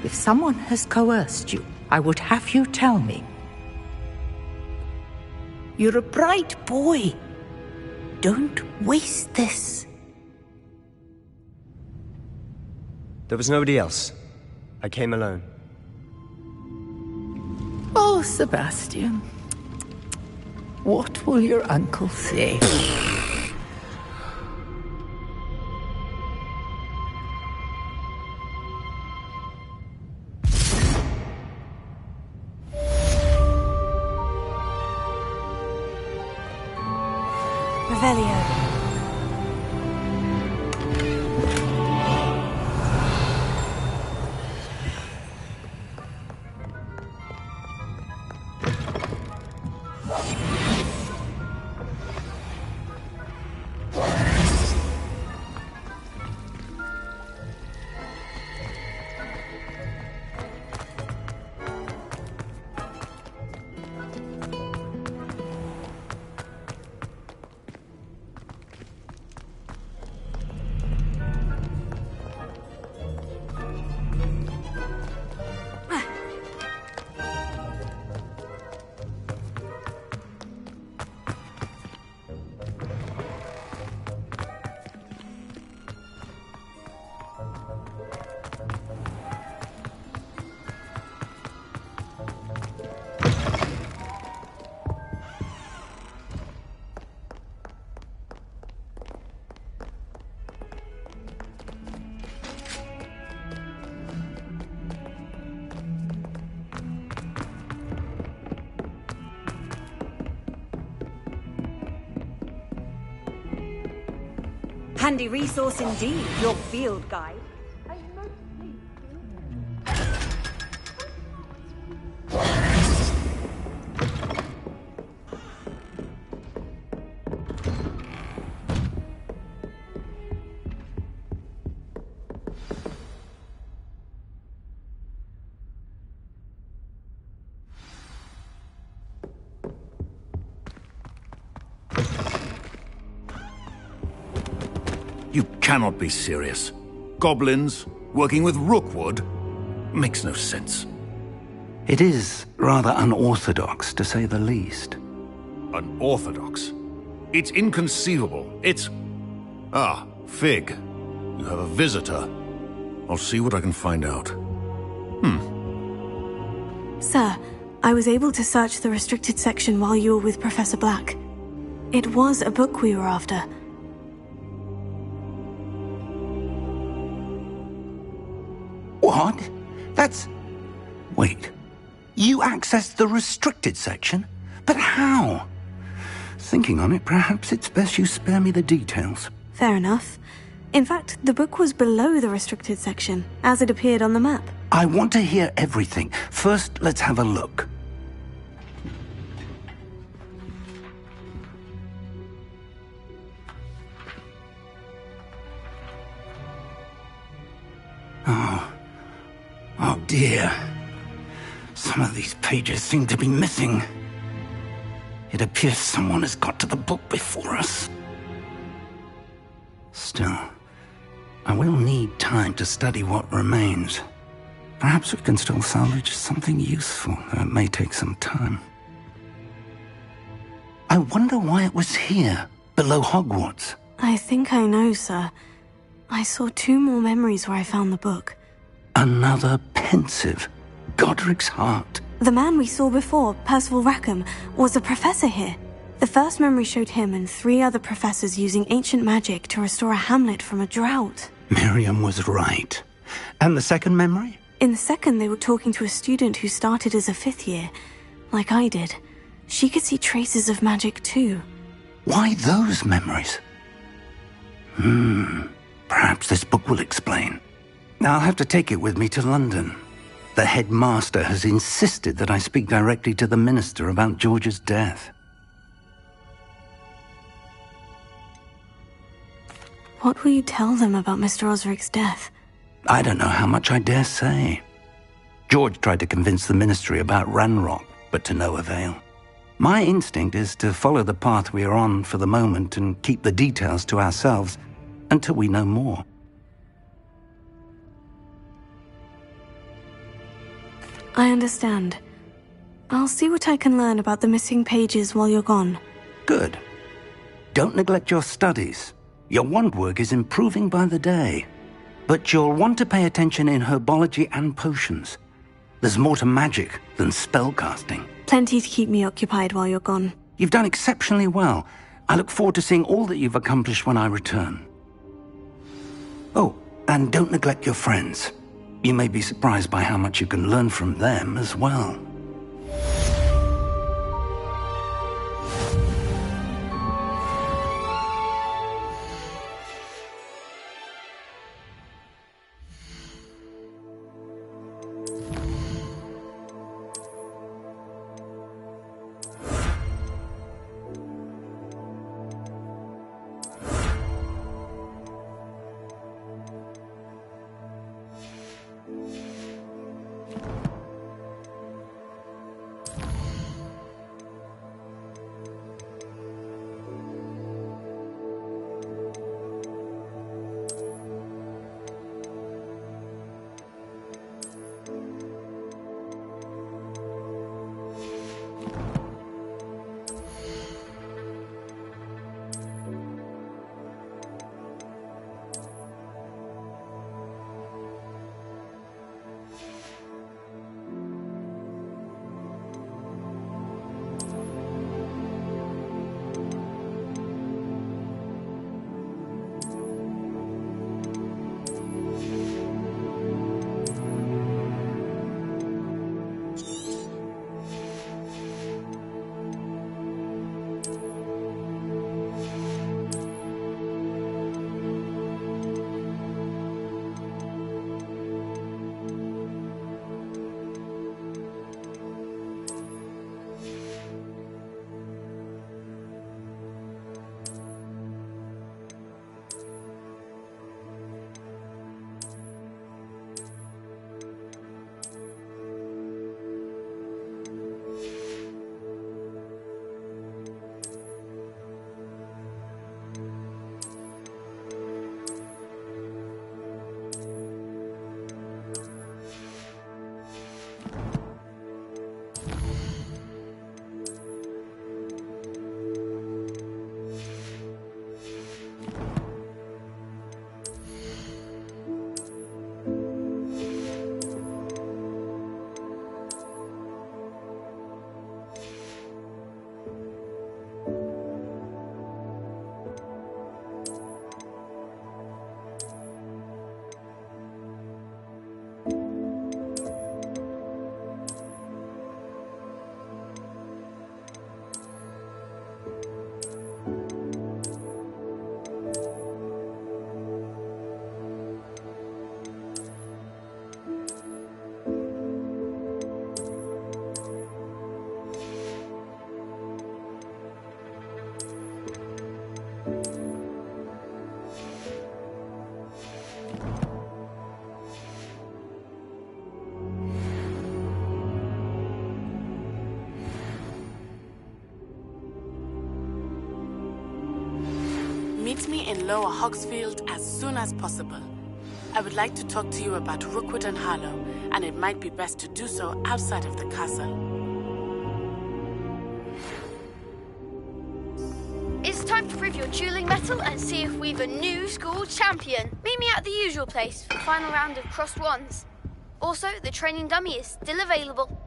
If someone has coerced you, I would have you tell me. You're a bright boy. Don't waste this. There was nobody else. I came alone. Oh, Sebastian. What will your uncle say? Revelio. Handy resource indeed, your field guide. You cannot be serious. Goblins working with Rookwood? Makes no sense. It is rather unorthodox, to say the least. Unorthodox? It's inconceivable. It's... Ah, Fig. You have a visitor. I'll see what I can find out. Sir, I was able to search the restricted section while you were with Professor Black. It was a book we were after. What? That's... Wait. You accessed the restricted section? But how? Thinking on it, perhaps it's best you spare me the details. Fair enough. In fact, the book was below the restricted section, as it appeared on the map. I want to hear everything. First, let's have a look. Oh dear. Some of these pages seem to be missing. It appears someone has got to the book before us. Still, I will need time to study what remains. Perhaps we can still salvage something useful, though it may take some time. I wonder why it was here, below Hogwarts. I think I know, sir. I saw 2 more memories where I found the book. Another pensive. Godric's heart. The man we saw before, Percival Rackham, was a professor here. The first memory showed him and 3 other professors using ancient magic to restore a hamlet from a drought. Miriam was right. And the second memory? In the second, they were talking to a student who started as a 5th year, like I did. She could see traces of magic too. Why those memories? Perhaps this book will explain. I'll have to take it with me to London. The headmaster has insisted that I speak directly to the minister about George's death. What will you tell them about Mr. Osric's death? I don't know how much I dare say. George tried to convince the ministry about Ranrock, but to no avail. My instinct is to follow the path we are on for the moment and keep the details to ourselves until we know more. I understand. I'll see what I can learn about the missing pages while you're gone. Good. Don't neglect your studies. Your wand work is improving by the day. But you'll want to pay attention in herbology and potions. There's more to magic than spellcasting. Plenty to keep me occupied while you're gone. You've done exceptionally well. I look forward to seeing all that you've accomplished when I return. Oh, and don't neglect your friends. You may be surprised by how much you can learn from them as well. Meet me in Lower Hogsfield as soon as possible. I would like to talk to you about Rookwood and Harlow, and it might be best to do so outside of the castle. It's time to prove your dueling mettle and see if we've a new school champion. Meet me at the usual place for the final round of crossed wands. Also, the training dummy is still available.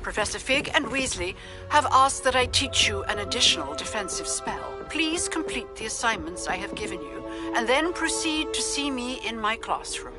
Professor Fig and Weasley have asked that I teach you an additional defensive spell. Please complete the assignments I have given you, and then proceed to see me in my classroom.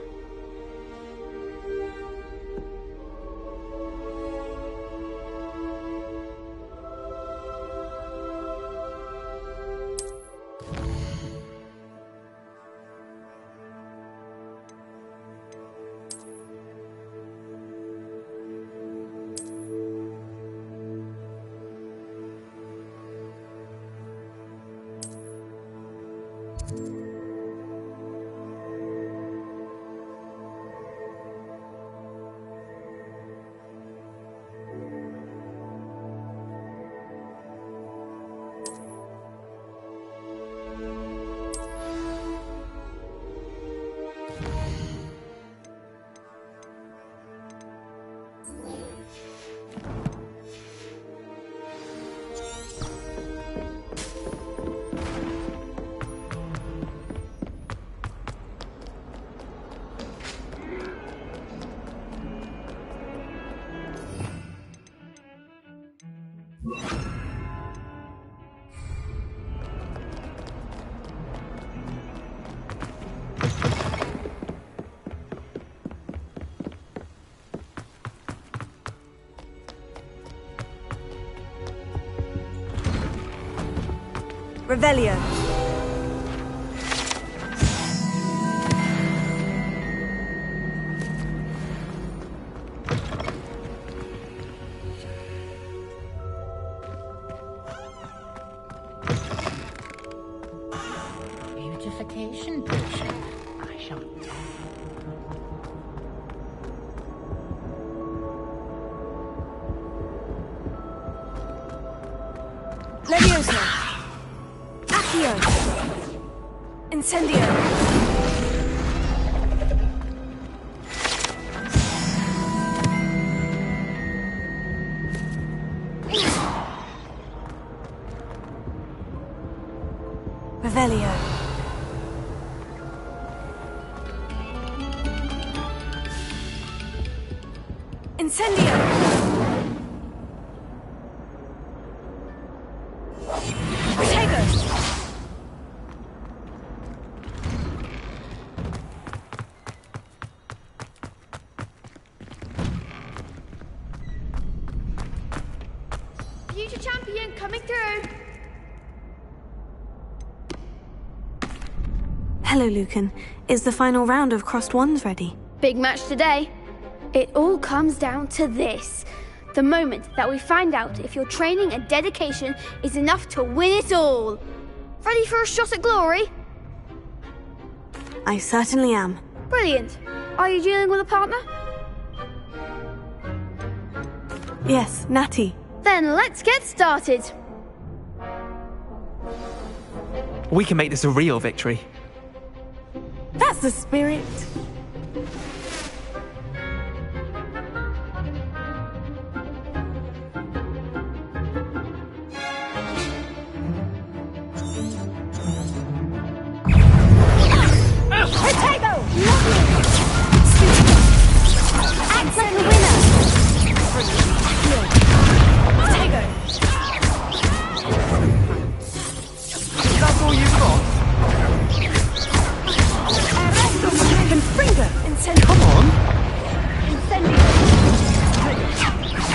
Revelio. Beautification potion. I shall Leviosa. Accio. Incendio. Revelio. Incendio. Protego. Future champion coming through. Hello, Lucan. Is the final round of Crossed Wands ready? Big match today. It all comes down to this. The moment that we find out if your training and dedication is enough to win it all. Ready for a shot at glory? I certainly am. Brilliant. Are you dealing with a partner? Yes, Natty. Then let's get started. We can make this a real victory. That's the spirit. Protego. Lovely. Act like a winner. Protego. That's all you've got? Confringo. Incendio. Come on. Incendio.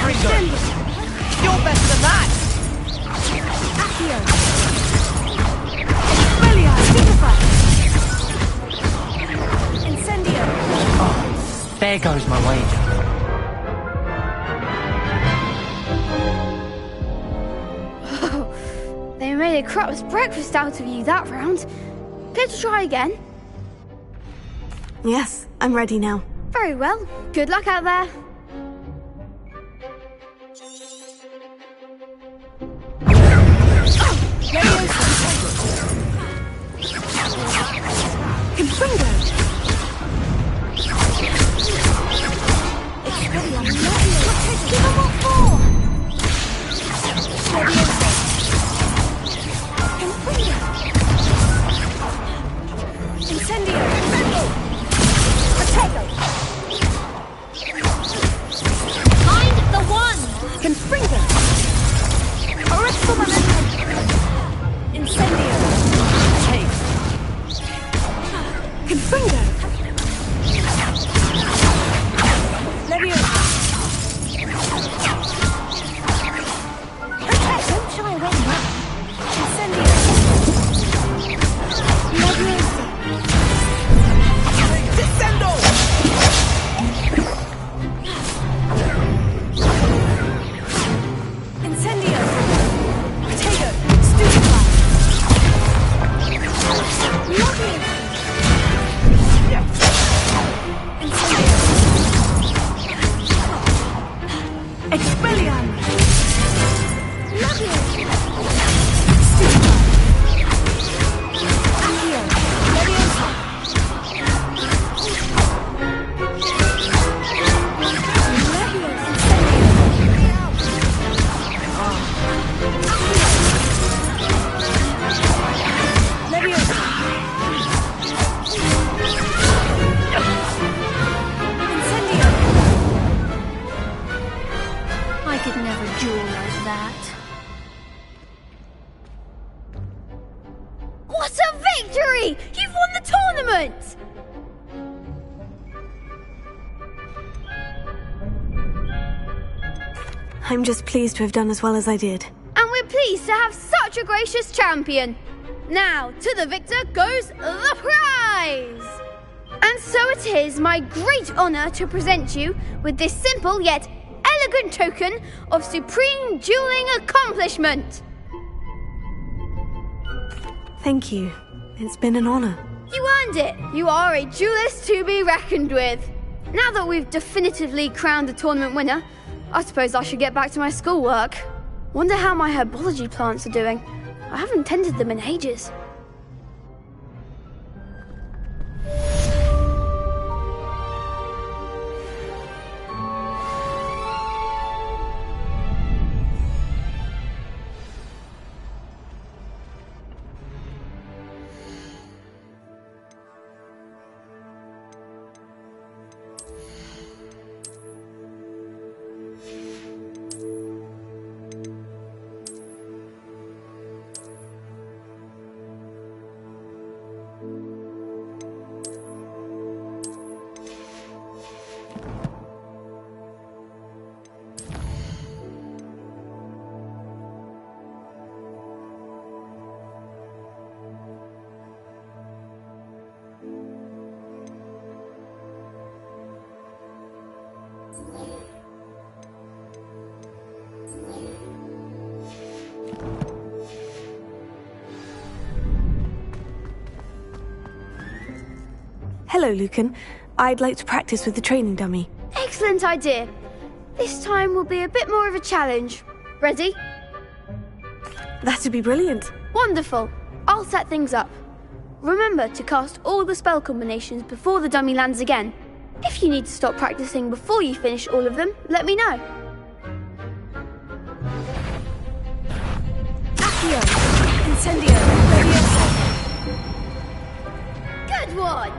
Ringo. You're better than that. Accio. Revelio. Stupefy. Incendio. Oh, there goes my wager. They made a crap's breakfast out of you that round. Care to try again? Yes, I'm ready now. Very well. Good luck out there. Leviosa. Confringo! Give him what for! Leviosa! Confringo! Incendio! Potato! Find the one! Confringo! Erectile momentum! Incendio! Take! Confringo! Leviosa! Don't shy away now! Incendio! Leviosa! Descendo! Incendio! Potato! Stupefy! Lovely! Incendio! Expelliarmus! Lovely! Stupefy! Accio! Leviosa! I could never duel like that. What a victory! You've won the tournament! I'm just pleased to have done as well as I did. And we're pleased to have such a gracious champion. Now, to the victor goes the prize! And so it is my great honour to present you with this simple yet elegant token of supreme dueling accomplishment. Thank you. It's been an honor. You earned it. You are a duelist to be reckoned with. Now that we've definitively crowned the tournament winner, I suppose I should get back to my schoolwork. Wonder how my herbology plants are doing. I haven't tended them in ages. Hello, Lucan. I'd like to practice with the training dummy. Excellent idea. This time will be a bit more of a challenge. Ready? That'd be brilliant. Wonderful. I'll set things up. Remember to cast all the spell combinations before the dummy lands again. If you need to stop practicing before you finish all of them, let me know. Accio! Incendio! Leviosa! Good one!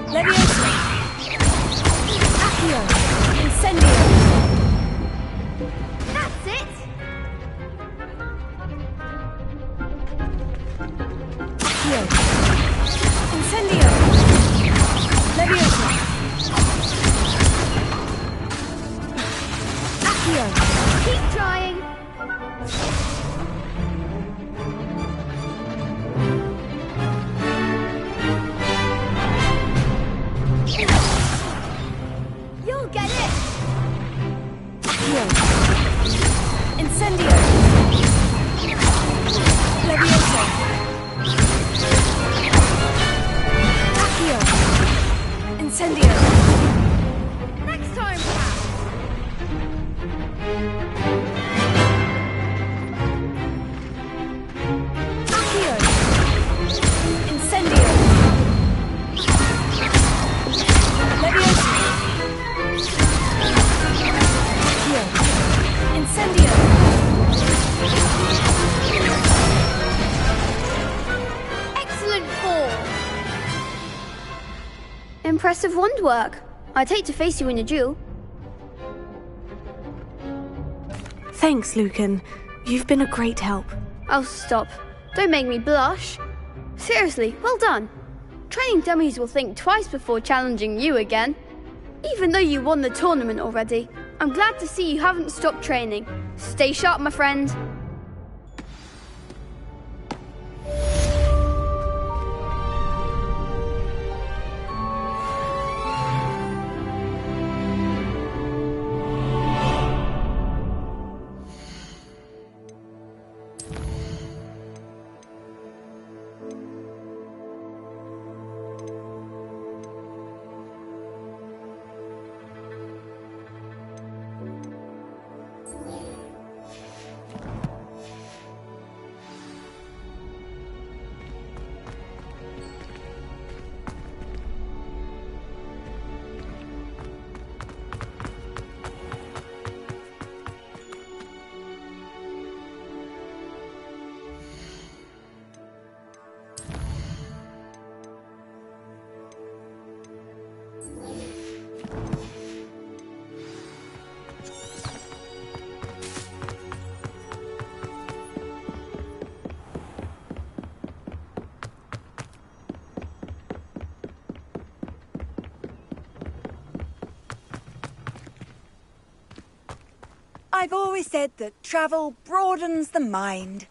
Leviosa! Accio! Incendio! That's it! Accio! Incendio! Leviosa! Accio! Keep trying! You'll get it! Accio! Incendio! Leviosa! impressive wand work. I'd hate to face you in a duel. Thanks, Lucan. You've been a great help. Oh, stop. Don't make me blush. Seriously, well done. Training dummies will think twice before challenging you again. Even though you won the tournament already, I'm glad to see you haven't stopped training. Stay sharp, my friend. I've always said that travel broadens the mind.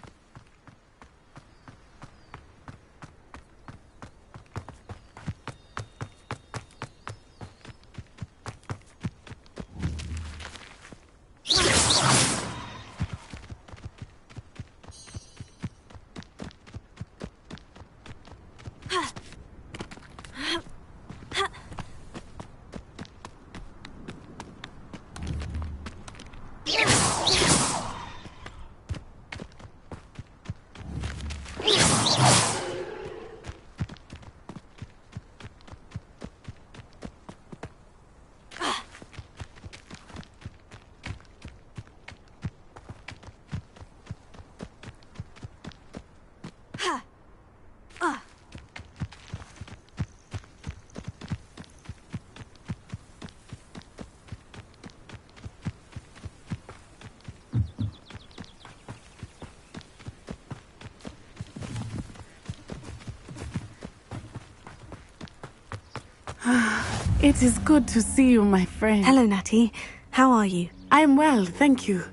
It is good to see you, my friend. Hello, Natty. How are you? I am well, thank you.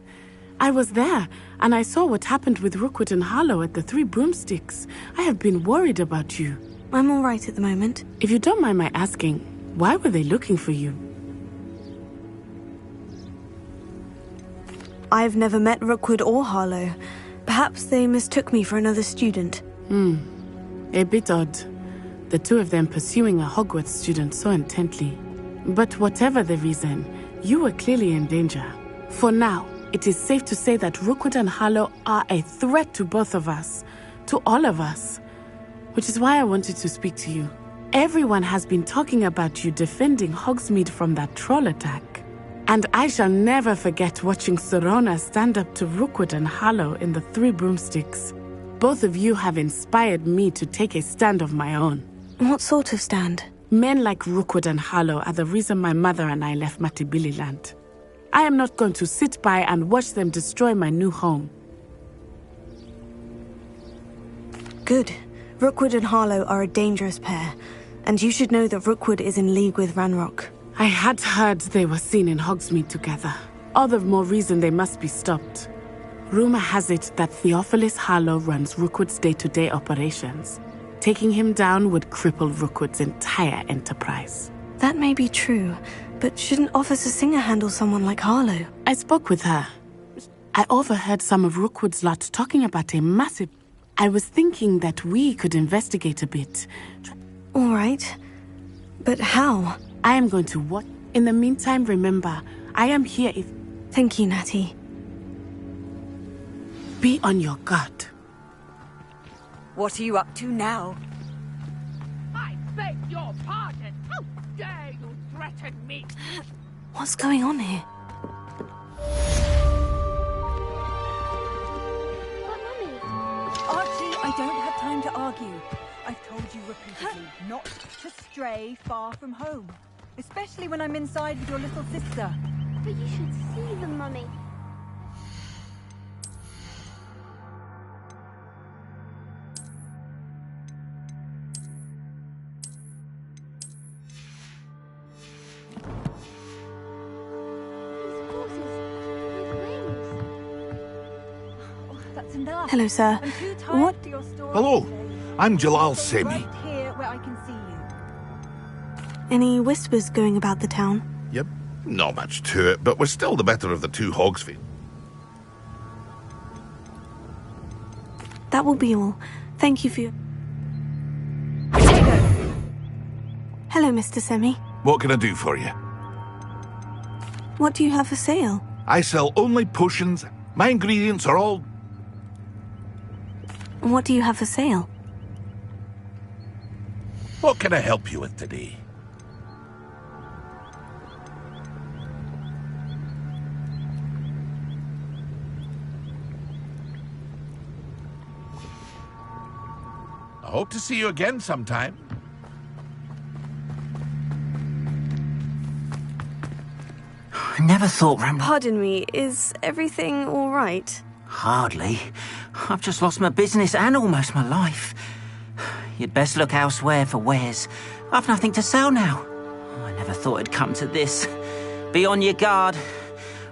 I was there, and I saw what happened with Rookwood and Harlow at the Three Broomsticks. I have been worried about you. I'm all right at the moment. If you don't mind my asking, why were they looking for you? I've never met Rookwood or Harlow. Perhaps they mistook me for another student. A bit odd. The two of them pursuing a Hogwarts student so intently. But whatever the reason, you were clearly in danger. For now, it is safe to say that Rookwood and Harlow are a threat to both of us. To all of us. Which is why I wanted to speak to you. Everyone has been talking about you defending Hogsmeade from that troll attack. And I shall never forget watching Sorona stand up to Rookwood and Harlow in the Three Broomsticks. Both of you have inspired me to take a stand of my own. What sort of stand? Men like Rookwood and Harlow are the reason my mother and I left Matabeleland. I am not going to sit by and watch them destroy my new home. Good. Rookwood and Harlow are a dangerous pair, and you should know that Rookwood is in league with Ranrock. I had heard they were seen in Hogsmeade together. All the more reason they must be stopped. Rumor has it that Theophilus Harlow runs Rookwood's day-to-day operations. Taking him down would cripple Rookwood's entire enterprise. That may be true, but shouldn't Officer Singer handle someone like Harlow? I spoke with her. I overheard some of Rookwood's lot talking about a massive... I was thinking that we could investigate a bit. All right. But how? I am going to watch. In the meantime, remember, I am here if... Thank you, Natty. Be on your guard. What are you up to now? I beg your pardon. How dare you threaten me? What's going on here? Archie, I don't have time to argue. I've told you repeatedly not to stray far from home. Especially when I'm inside with your little sister. But you should see them, Mummy. That's enough. Hello, sir. I'm too tired What? for your story Hello, today. I'm Jalal Stay Semi. right here where I can see you. Any whispers going about the town? Yep, not much to it, but we're still the better of the two Hogsfield. That will be all. Thank you for your... Hello, Mr. Semi. What can I do for you? What do you have for sale? I sell only potions. My ingredients are all... What do you have for sale? What can I help you with today? I hope to see you again sometime. I never thought Pardon me, is everything all right? Hardly. I've just lost my business and almost my life. You'd best look elsewhere for wares. I've nothing to sell now. I never thought it'd come to this. Be on your guard.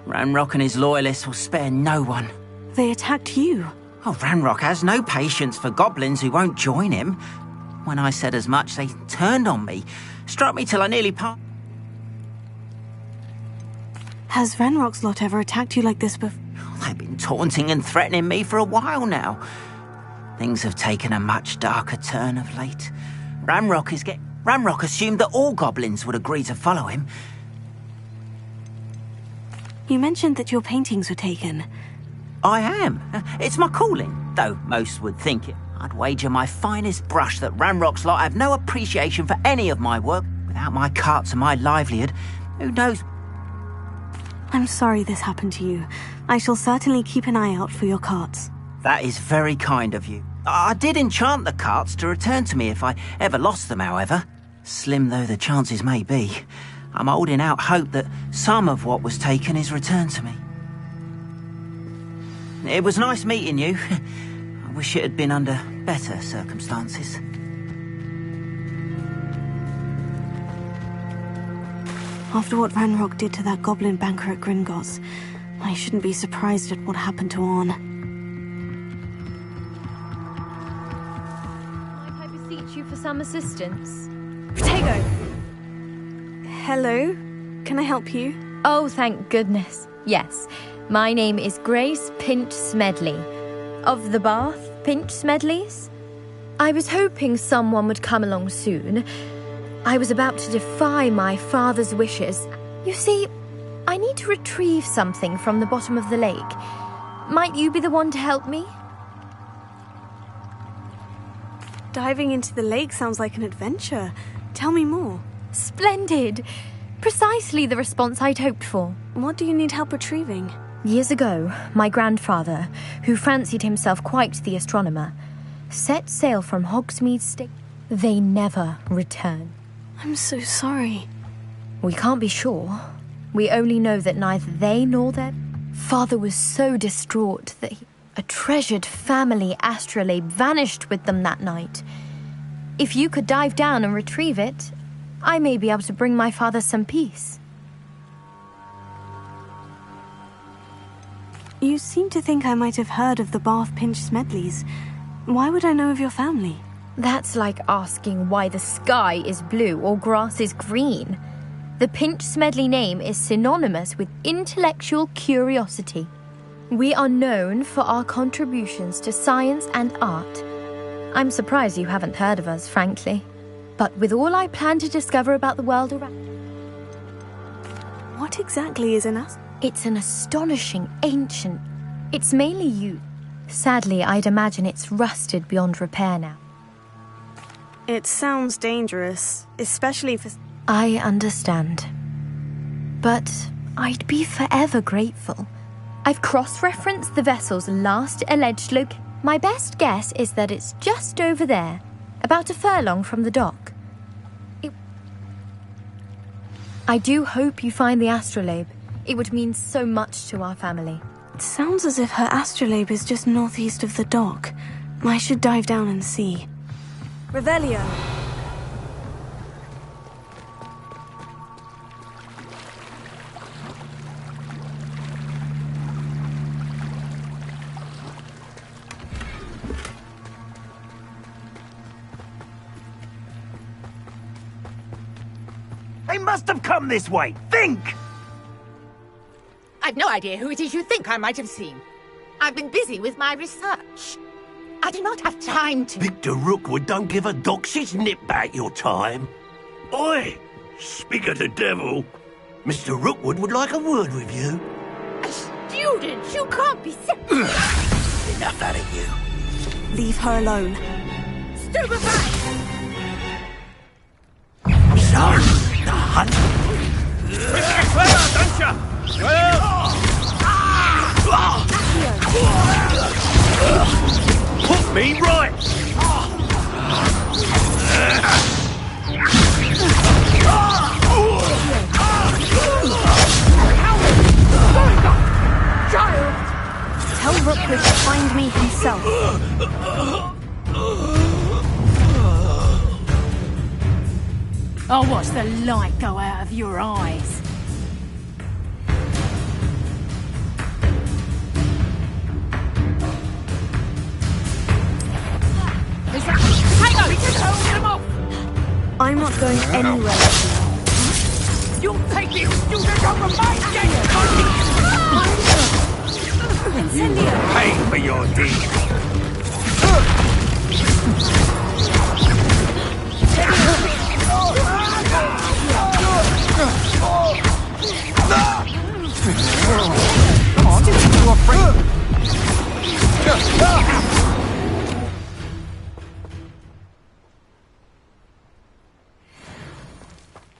Ranrock and his loyalists will spare no one. They attacked you. Oh, Ranrock has no patience for goblins who won't join him. When I said as much, they turned on me, struck me till I nearly passed. Has Ranrock's lot ever attacked you like this before? They've been taunting and threatening me for a while now. Things have taken a much darker turn of late. Ranrock assumed that all goblins would agree to follow him. You mentioned that your paintings were taken. I am. It's my calling, though most would think it. I'd wager my finest brush that Ranrock's lot have no appreciation for any of my work. Without my carts and my livelihood, who knows? I'm sorry this happened to you. I shall certainly keep an eye out for your carts. That is very kind of you. I did enchant the carts to return to me if I ever lost them, however. Slim though the chances may be, I'm holding out hope that some of what was taken is returned to me. It was nice meeting you. I wish it had been under better circumstances. After what Ranrock did to that goblin banker at Gringotts, I shouldn't be surprised at what happened to Orn. Might I beseech you for some assistance? Protego! Hello? Can I help you? Oh, thank goodness. Yes. My name is Grace Pinch Smedley. Of the Bath Pinch Smedleys? I was hoping someone would come along soon. I was about to defy my father's wishes. You see, I need to retrieve something from the bottom of the lake. Might you be the one to help me? Diving into the lake sounds like an adventure. Tell me more. Splendid! Precisely the response I'd hoped for. What do you need help retrieving? Years ago, my grandfather, who fancied himself quite the astronomer, set sail from Hogsmeade State. They never returned. I'm so sorry. We can't be sure. We only know that neither they nor their father was so distraught that a treasured family astrolabe vanished with them that night. If you could dive down and retrieve it, I may be able to bring my father some peace. You seem to think I might have heard of the Bath Pinch Smedleys. Why would I know of your family? That's like asking why the sky is blue or grass is green. The Pinch Smedley name is synonymous with intellectual curiosity. We are known for our contributions to science and art. I'm surprised you haven't heard of us, frankly. But with all I plan to discover about the world around... What exactly is an It's an astonishing ancient... It's mainly used. Sadly, I'd imagine it's rusted beyond repair now. It sounds dangerous, especially for... I understand. But I'd be forever grateful. I've cross-referenced the vessel's last alleged location. My best guess is that it's just over there. About a furlong from the dock. I do hope you find the astrolabe. It would mean so much to our family. It sounds as if her astrolabe is just northeast of the dock. I should dive down and see. Revelio. They must have come this way. Think! I've no idea who it is you think I might have seen. I've been busy with my research. I do not have time to... Victor Rookwood don't give a doxy's nip back your time. Oi! Speak of the devil. Mr. Rookwood would like a word with you. Students, you can't be... Enough out of you. Leave her alone. Stupefy! So, the hunt... don't you? Put me right! Tell Rookwood to find me himself. I'll watch the light go out of your eyes. I'm not going anywhere. You'll take this student over my dead body! Pay for your deed.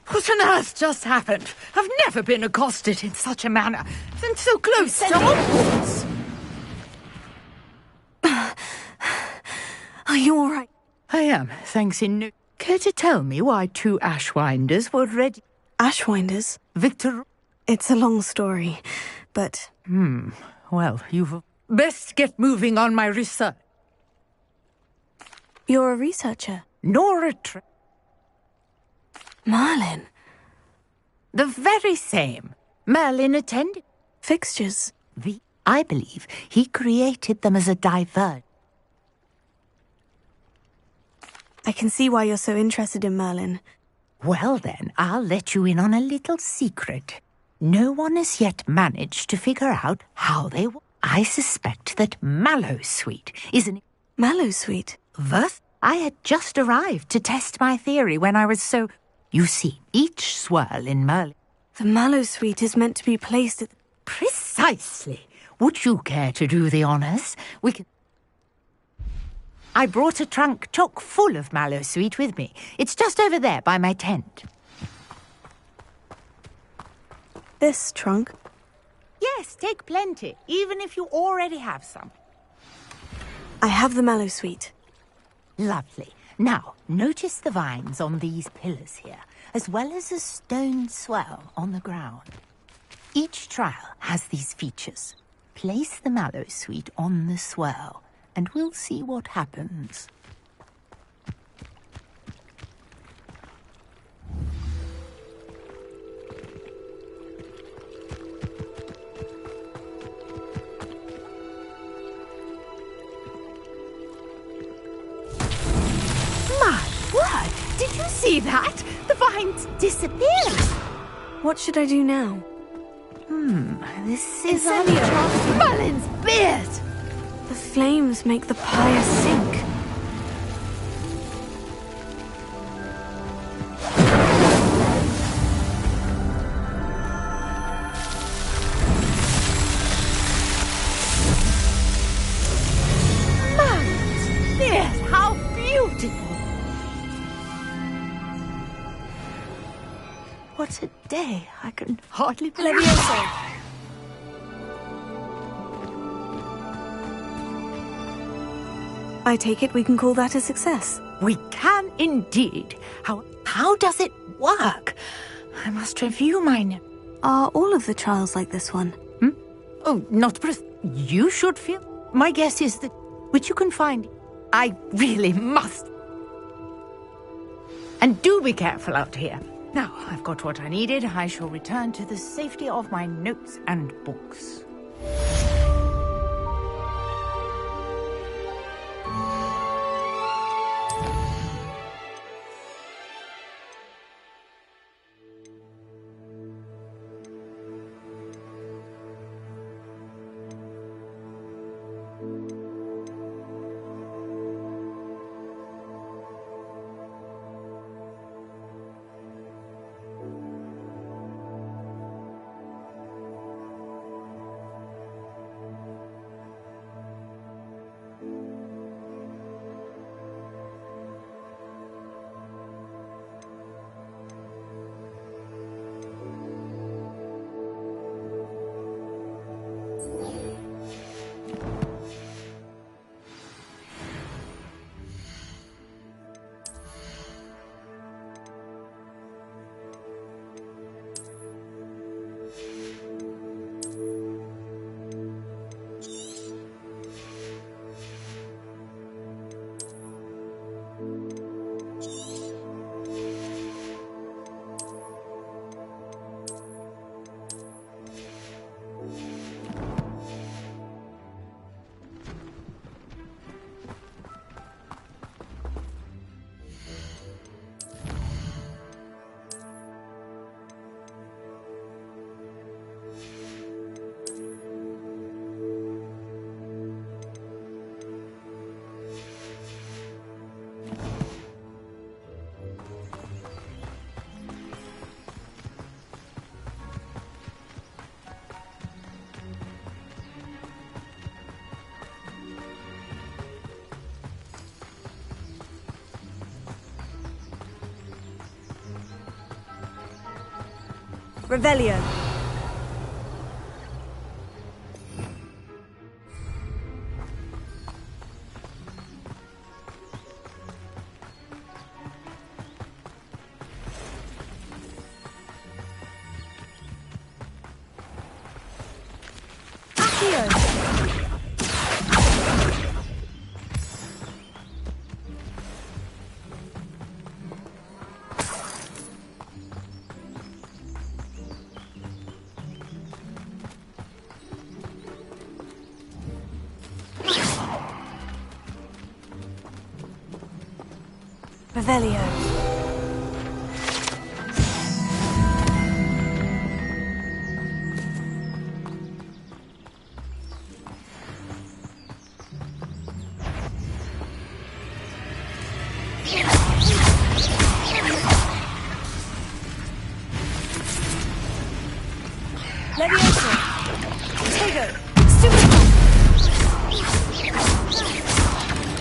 What on earth just happened? I've never been accosted in such a manner, and so close to Hogwarts. Are you all right? I am, thanks in no... Care to tell me why 2 Ashwinders were ready? Ashwinders? Victor... It's a long story, but... Well, you've... Best get moving on my research. You're a researcher? Nora Merlin? The very same. Merlin attended. Fixtures? I believe he created them as a divert. I can see why you're so interested in Merlin. Well then, I'll let you in on a little secret. No one has yet managed to figure out how they work. I suspect that Mallowsweet is an... Mallowsweet? Verth? I had just arrived to test my theory when I was so... You see, each swirl in Merlin... The Mallowsweet is meant to be placed at... Precisely. Would you care to do the honours? We can... I brought a trunk chock full of Mallowsweet with me. It's just over there by my tent. This trunk? Yes, take plenty, even if you already have some. I have the Mallowsweet. Lovely. Now, notice the vines on these pillars here, as well as a stone swell on the ground. Each trial has these features. Place the Mallowsweet on the swell, and we'll see what happens. My word! Did you see that? The vines disappeared! What should I do now? This is Merlin's beard! The flames make the pyre sink. Merlin's beard! How beautiful! What a day! I can hardly believe Levioso! I take it we can call that a success. We can indeed. How does it work? I must review mine. Are all of the trials like this one? Oh, not you should feel. My guess is that which you can find. I really must. And do be careful out here. Now, I've got what I needed. I shall return to the safety of my notes and books. Revelio. Revelio. Levioso. Tego. Stupid.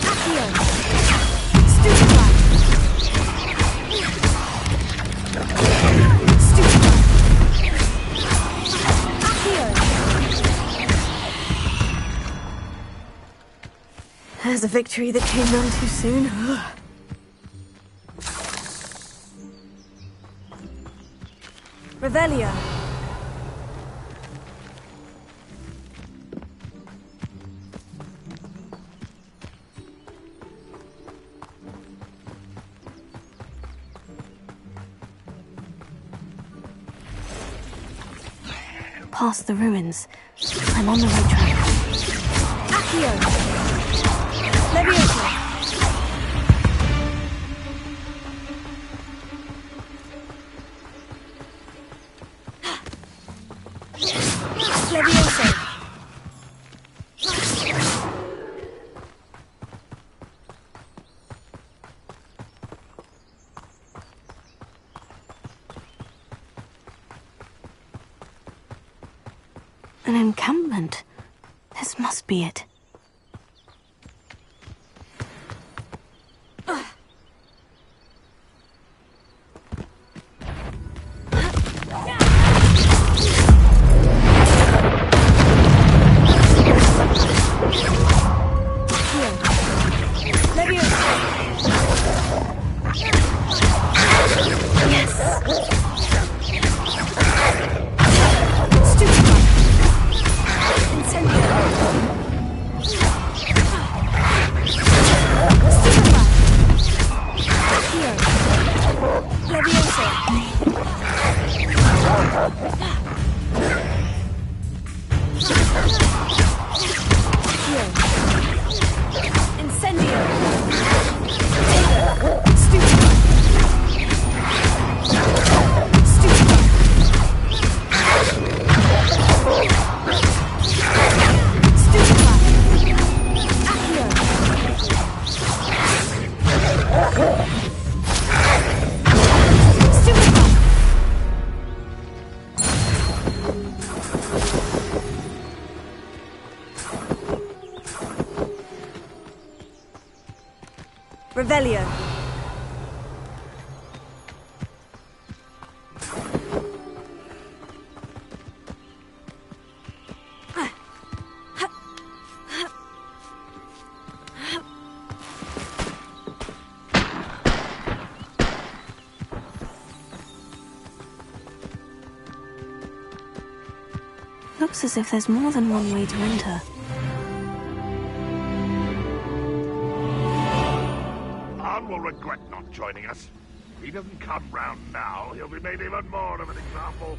Accio. Stupid. There's a victory that came none too soon. Revelio. Past the ruins. I'm on the right track. Accio. Levioso. Levioso. An encampment. This must be it. Levioso. Revelio. Looks as if there's more than one way to enter. Arn will regret not joining us. If he doesn't come round now, he'll be made even more of an example.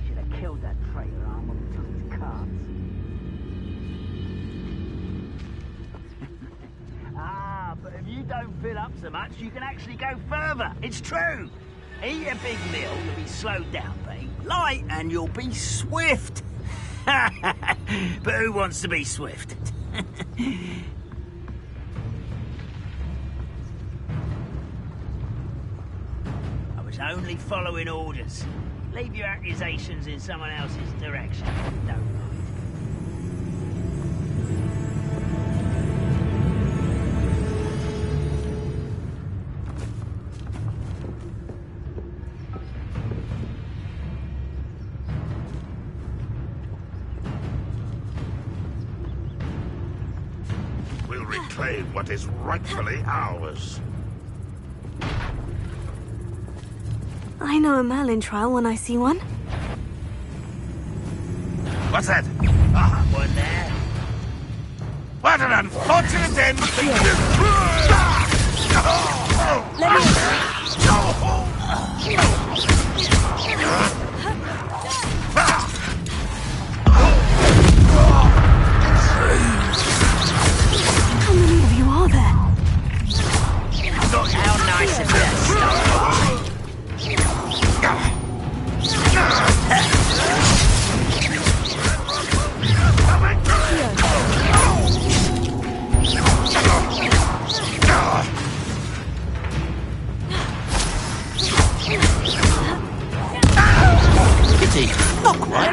Should have killed that traitor Arn when we took his cards. But if you don't fill up so much, you can actually go further. It's true. Eat a big meal, you'll be slowed down, but eat light and you'll be swift. But who wants to be swift? I was only following orders. Leave your accusations in someone else's direction. Don't mind. Reclaim what is rightfully ours. I know a Merlin trial when I see one. What's that? Ah, one there. What an unfortunate end! How many of you are there? Look how nice of that stuff. Pity. Not quite.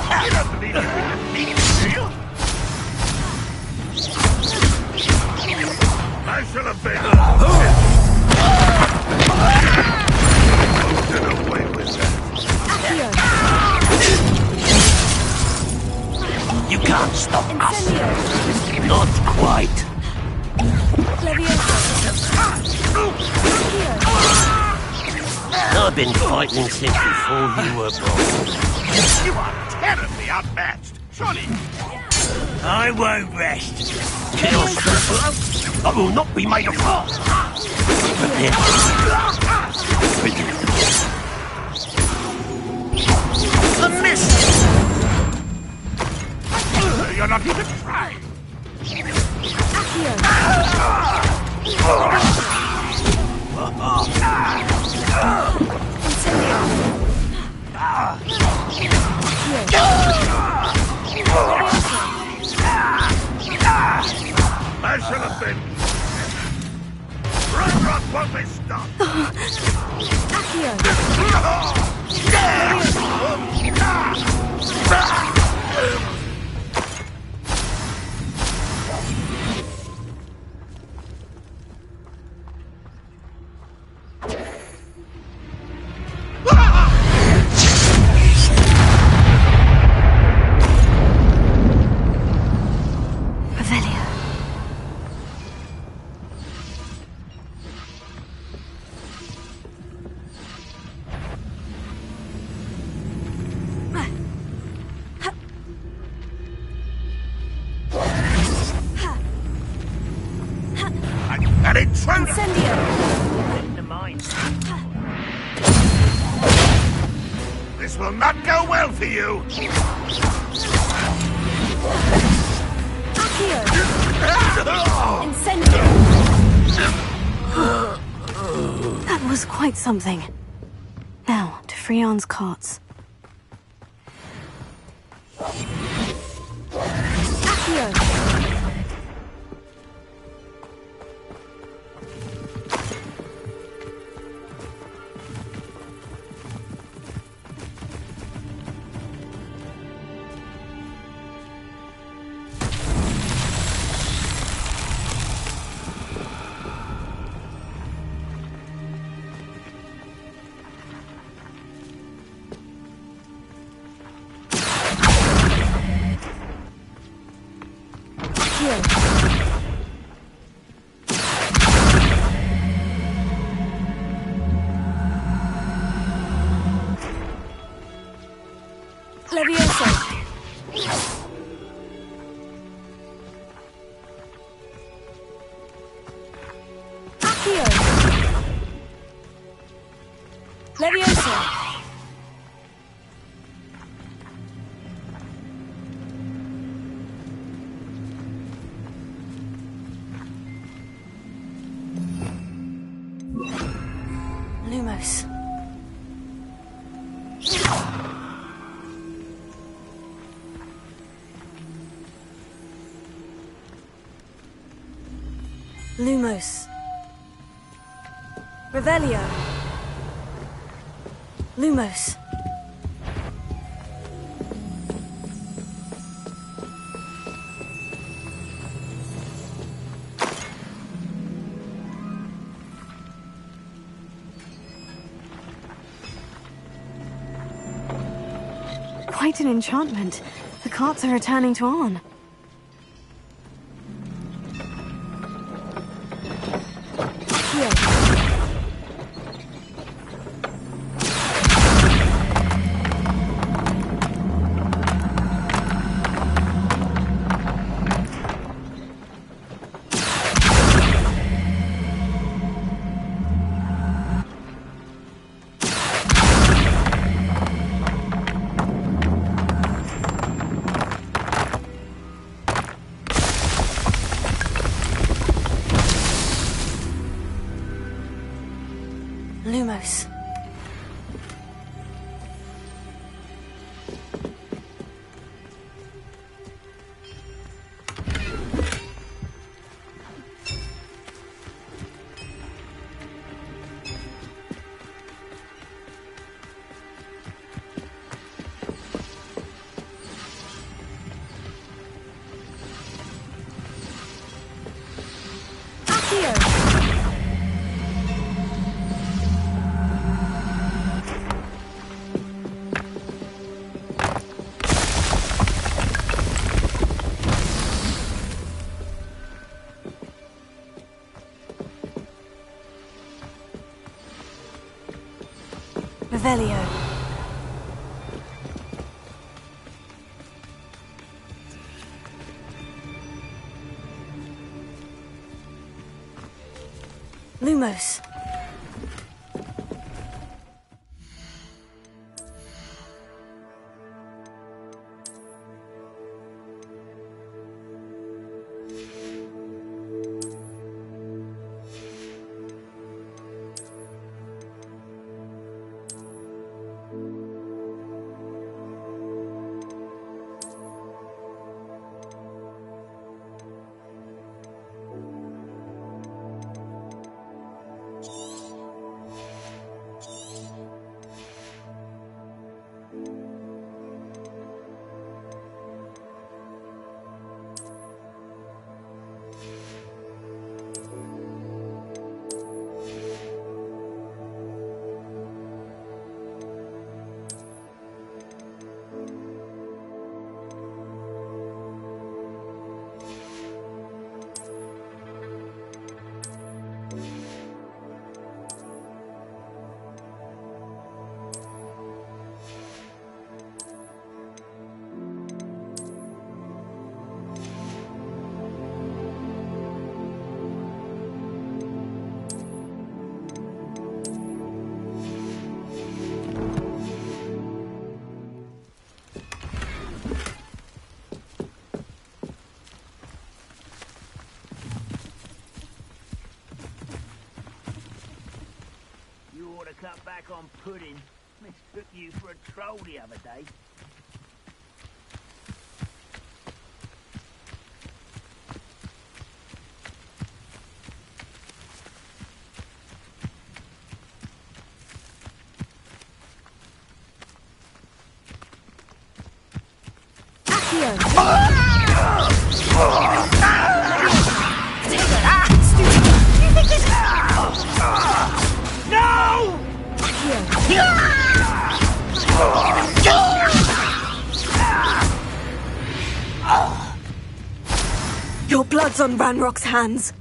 I don't believe you can defeat Seal. I shall obey. Get away with that. You can't stop us. Not quite. I've been fighting since before you were born. You are terribly outmatched. Surely. I won't rest. Chaos Trooper, I will not be made of glass. A miss! You're not even trying. I should have been. Rock won't be stopped. An intruder! This will not go well for you! That was quite something. Now, to Freon's carts. Levioso! Accio! Levioso! Lumos. Lumos. Revelio. Lumos. Quite an enchantment. The carts are returning to Arn. Lumos. Revelio. Lumos. Cut back on pudding. Mistook you for a troll the other day. No! Your blood's on Ranrock's hands.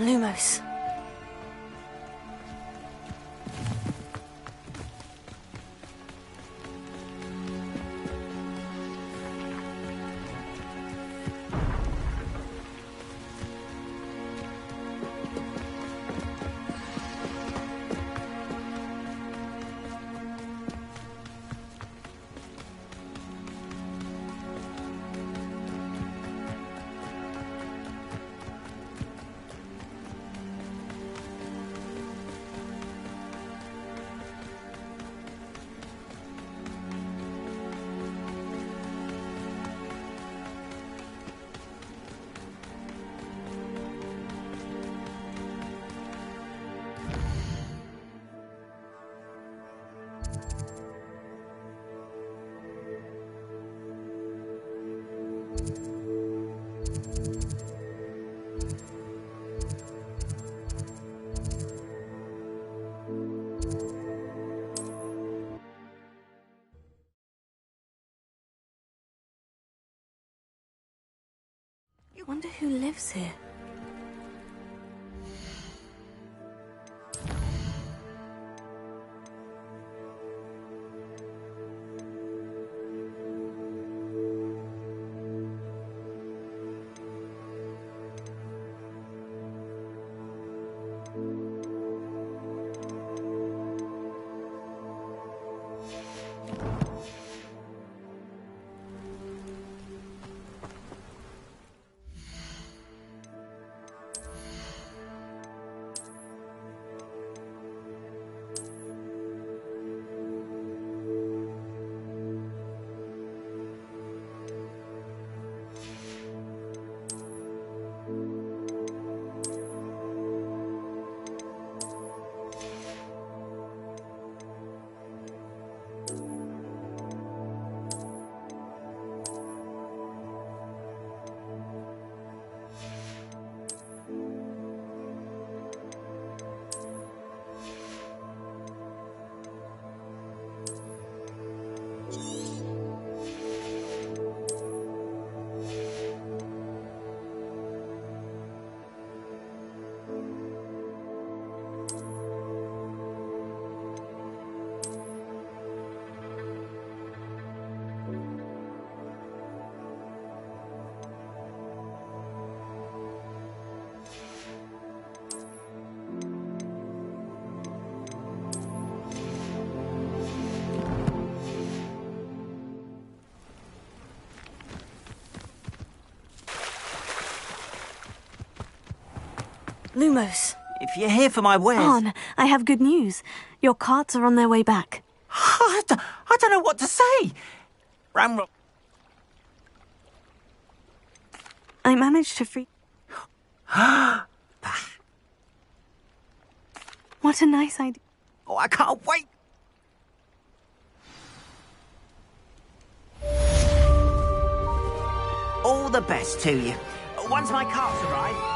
Lumos. I wonder who lives here. Lumos. If you're here for my wares... Arn, I have good news. Your carts are on their way back. I don't know what to say. Ramrock... I managed to free... What a nice idea. Oh, I can't wait. All the best to you. Once my carts arrive...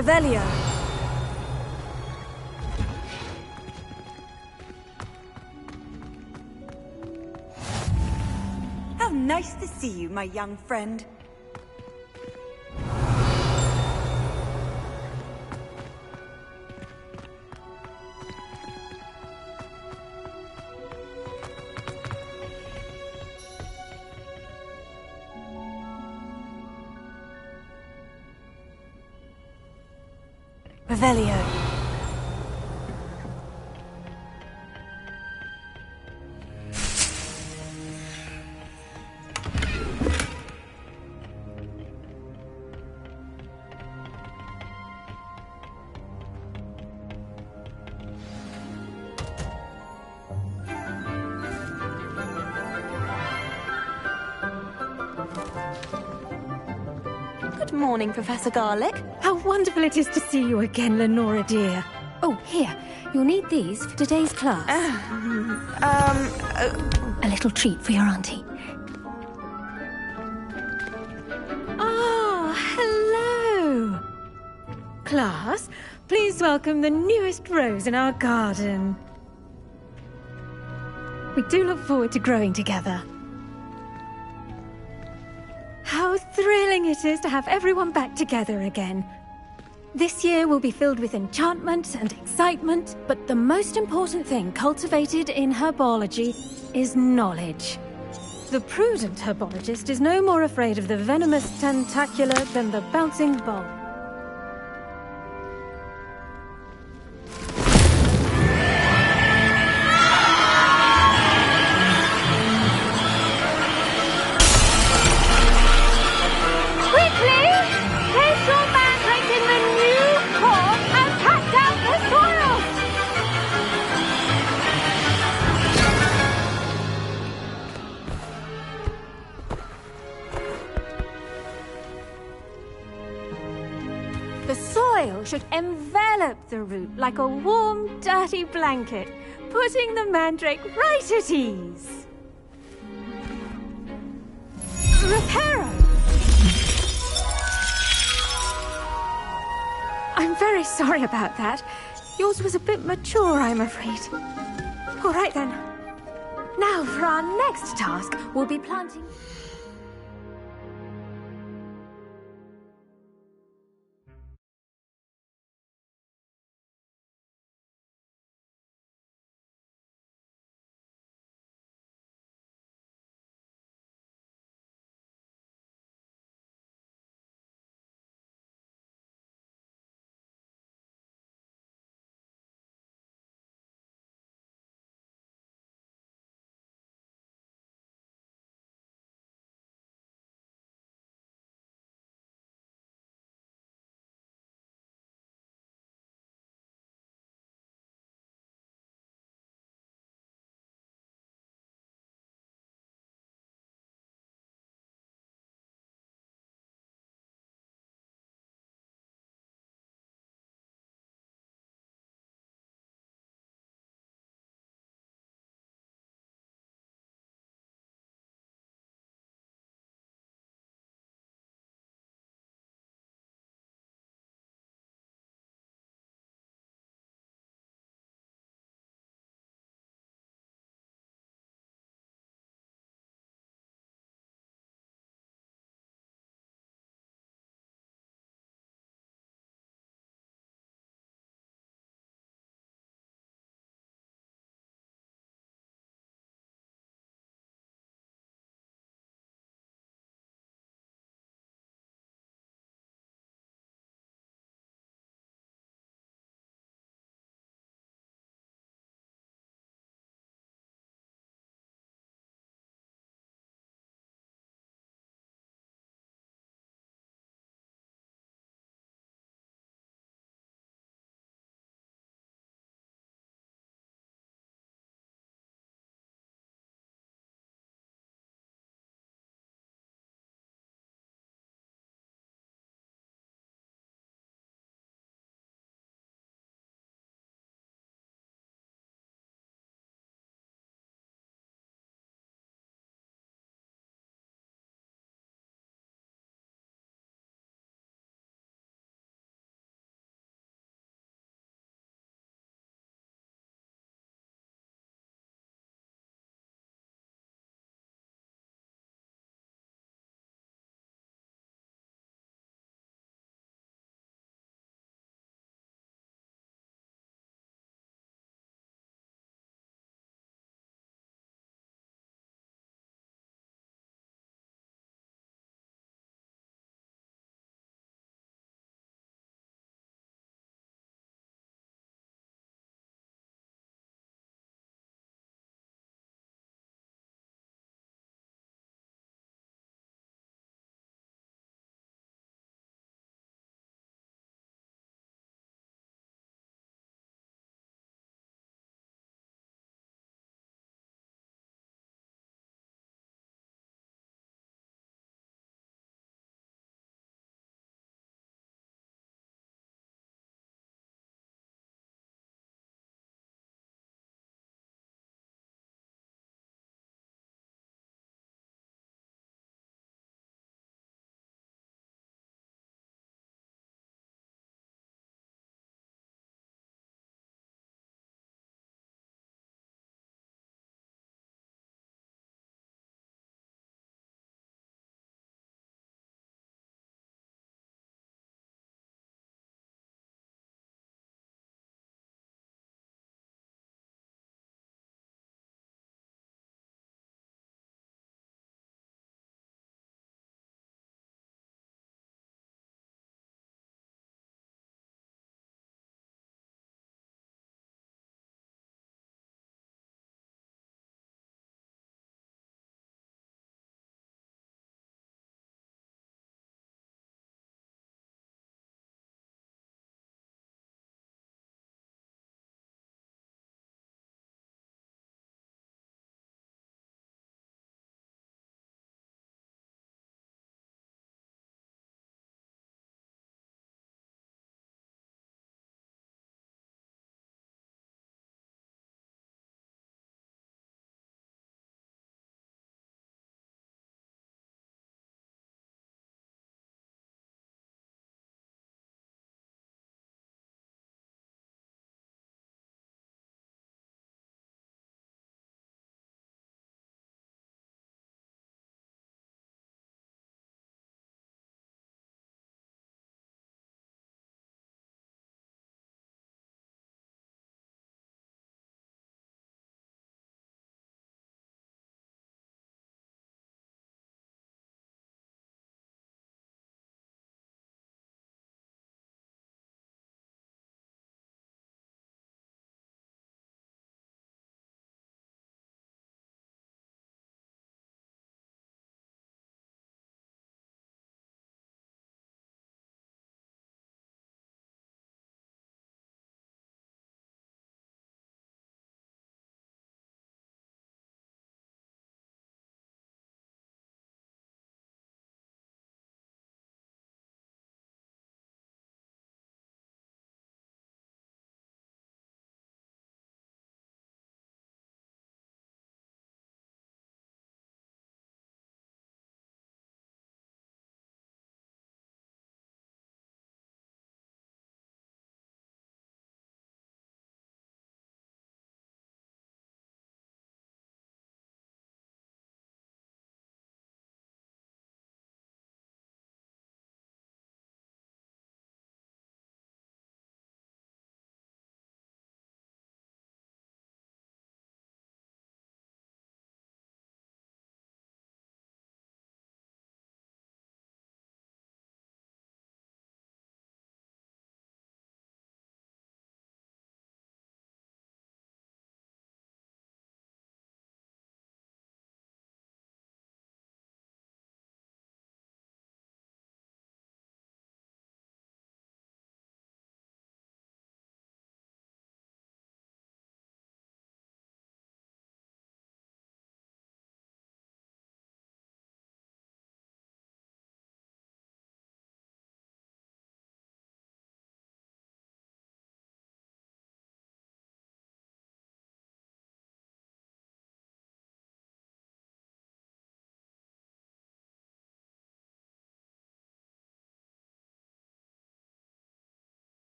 Revelio. How nice to see you, my young friend. Revelio. Good morning, Professor Garlic. How wonderful it is to see you again, Lenora dear. Oh, here. You'll need these for today's class. A little treat for your auntie. Ah, hello. Class, please welcome the newest rose in our garden. We do look forward to growing together. How thrilling it is to have everyone back together again. This year will be filled with enchantment and excitement, but the most important thing cultivated in herbology is knowledge. The prudent herbologist is no more afraid of the venomous tentacula than the bouncing bulb. The soil should envelop the root like a warm, dirty blanket, putting the mandrake right at ease. Reparo! I'm very sorry about that. Yours was a bit mature, I'm afraid. All right then. Now for our next task, we'll be planting...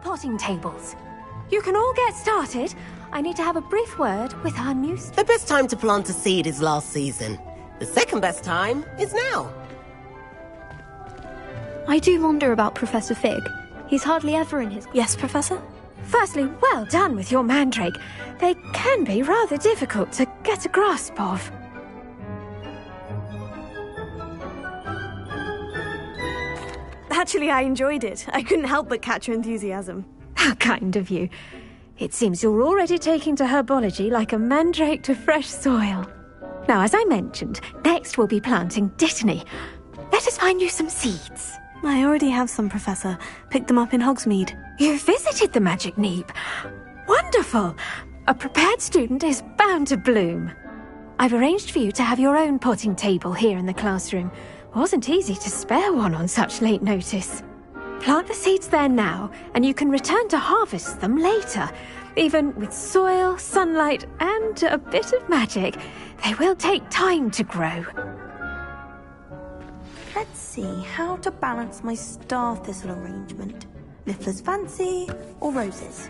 potting tables. You can all get started. I need to have a brief word with our new... The best time to plant a seed is last season. The second best time is now. I do wonder about Professor Fig. He's hardly ever in his... Yes, Professor? Firstly, well done with your mandrake. They can be rather difficult to get a grasp of. Actually, I enjoyed it. I couldn't help but catch your enthusiasm. How kind of you. It seems you're already taking to herbology like a mandrake to fresh soil. Now, as I mentioned, next we'll be planting Dittany. Let us find you some seeds. I already have some, Professor. Picked them up in Hogsmeade. You visited the Magic Neep. Wonderful! A prepared student is bound to bloom. I've arranged for you to have your own potting table here in the classroom. Wasn't easy to spare one on such late notice. Plant the seeds there now, and you can return to harvest them later. Even with soil, sunlight, and a bit of magic, they will take time to grow. Let's see how to balance my star thistle arrangement. Liffler's Fancy or roses?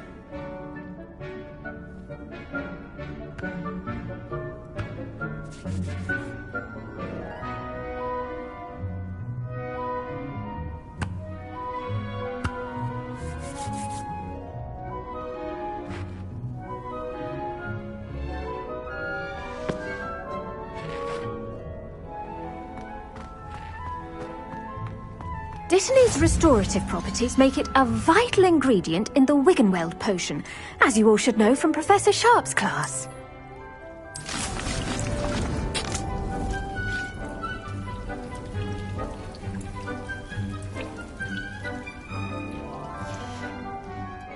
Dittany's restorative properties make it a vital ingredient in the Wiggenweld potion, as you all should know from Professor Sharp's class.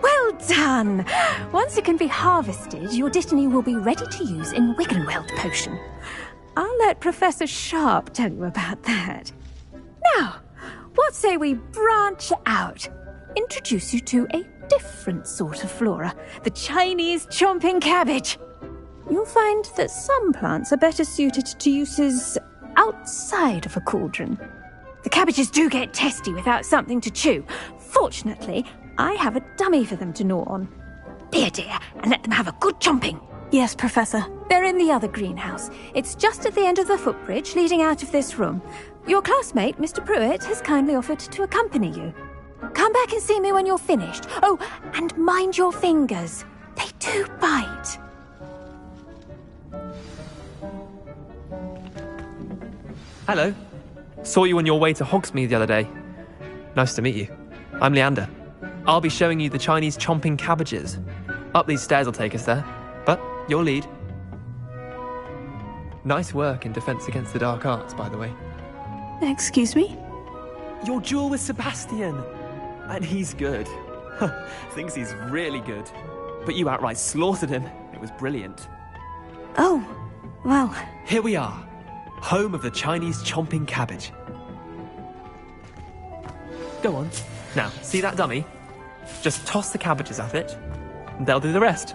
Well done! Once it can be harvested, your Dittany will be ready to use in Wiggenweld potion. I'll let Professor Sharp tell you about that. Now, what say we branch out? Introduce you to a different sort of flora, the Chinese chomping cabbage. You'll find that some plants are better suited to uses outside of a cauldron. The cabbages do get testy without something to chew. Fortunately, I have a dummy for them to gnaw on. Be a dear and let them have a good chomping. Yes, Professor. They're in the other greenhouse. It's just at the end of the footbridge leading out of this room. Your classmate, Mr. Pruitt, has kindly offered to accompany you. Come back and see me when you're finished. Oh, and mind your fingers. They do bite. Hello. Saw you on your way to Hogsmeade the other day. Nice to meet you. I'm Leander. I'll be showing you the Chinese chomping cabbages. Up these stairs will take us there, but you'll lead. Nice work in Defense Against the Dark Arts, by the way. Excuse me? Your duel with Sebastian. And he's good. Thinks he's really good. But you outright slaughtered him. It was brilliant. Oh, well. Here we are. Home of the Chinese chomping cabbage. Go on. Now, see that dummy? Just toss the cabbages at it, and they'll do the rest.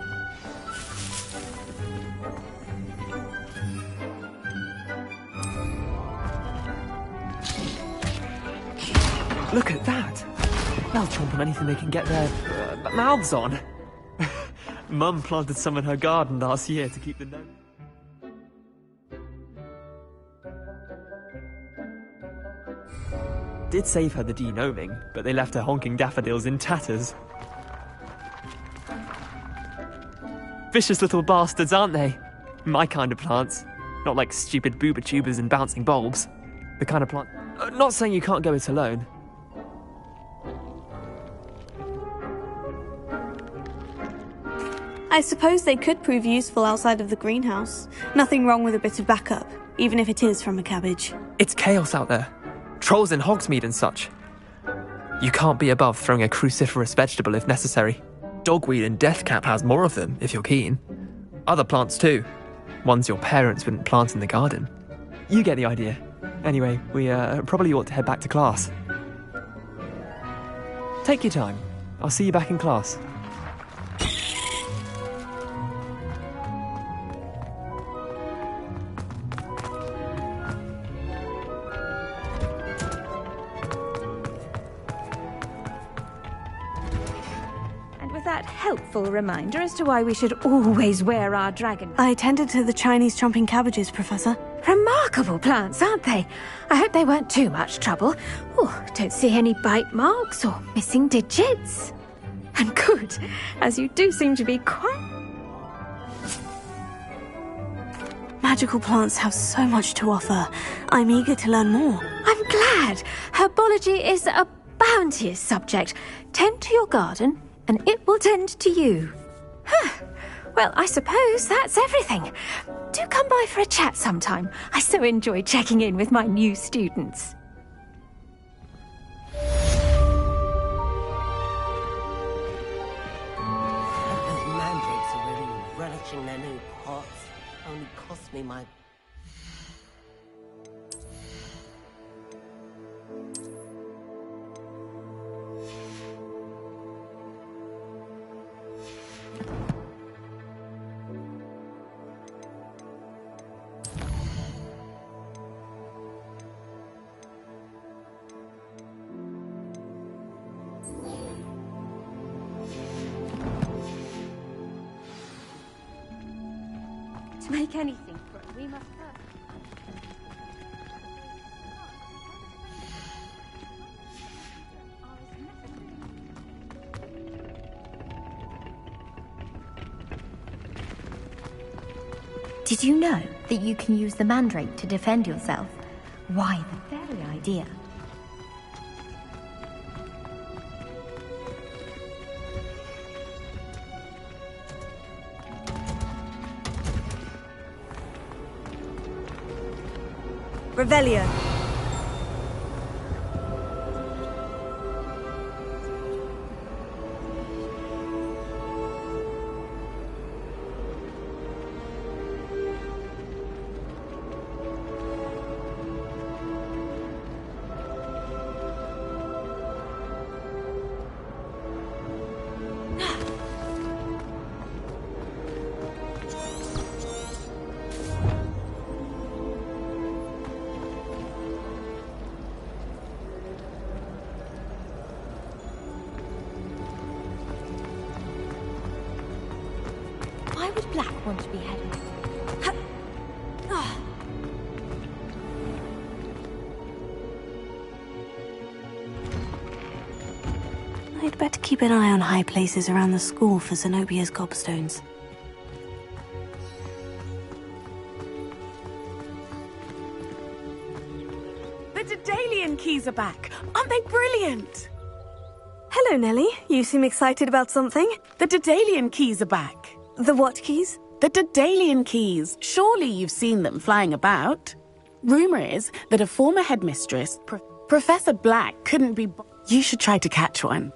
Look at that! They'll chomp on anything they can get their mouths on. Mum planted some in her garden last year to keep the gnome. Did save her the de-gnoming, but they left her honking daffodils in tatters. Vicious little bastards, aren't they? My kind of plants. Not like stupid booba tubers and bouncing bulbs. The kind of plant... not saying you can't go it alone. I suppose they could prove useful outside of the greenhouse. Nothing wrong with a bit of backup, even if it is from a cabbage. It's chaos out there. Trolls in Hogsmeade and such. You can't be above throwing a cruciferous vegetable if necessary. Dogweed and deathcap has more of them, if you're keen. Other plants too. Ones your parents wouldn't plant in the garden. You get the idea. Anyway, we probably ought to head back to class. Take your time. I'll see you back in class. for that helpful reminder as to why we should always wear our dragon. I tended to the Chinese chomping cabbages, Professor. Remarkable plants, aren't they? I hope they weren't too much trouble. Oh, don't see any bite marks or missing digits. And good, as you do seem to be quite... Magical plants have so much to offer. I'm eager to learn more. I'm glad. Herbology is a bounteous subject. Tend to your garden, and it will tend to you. Well, I suppose that's everything. Do come by for a chat sometime. I so enjoy checking in with my new students. Those mandrakes are really relishing their new pots. Only cost me my... To make anything grow, we must first... Did you know that you can use the mandrake to defend yourself? Why, the very idea. Revelio. Why would Black want to be headed? I'd better keep an eye on high places around the school for Zenobia's gobstones. The Daedalian keys are back. Aren't they brilliant? Hello, Nellie. You seem excited about something. The Daedalian keys are back. The what keys? The Daedalian keys. Surely you've seen them flying about. Rumor is that a former headmistress, Professor Black, couldn't be... You should try to catch one.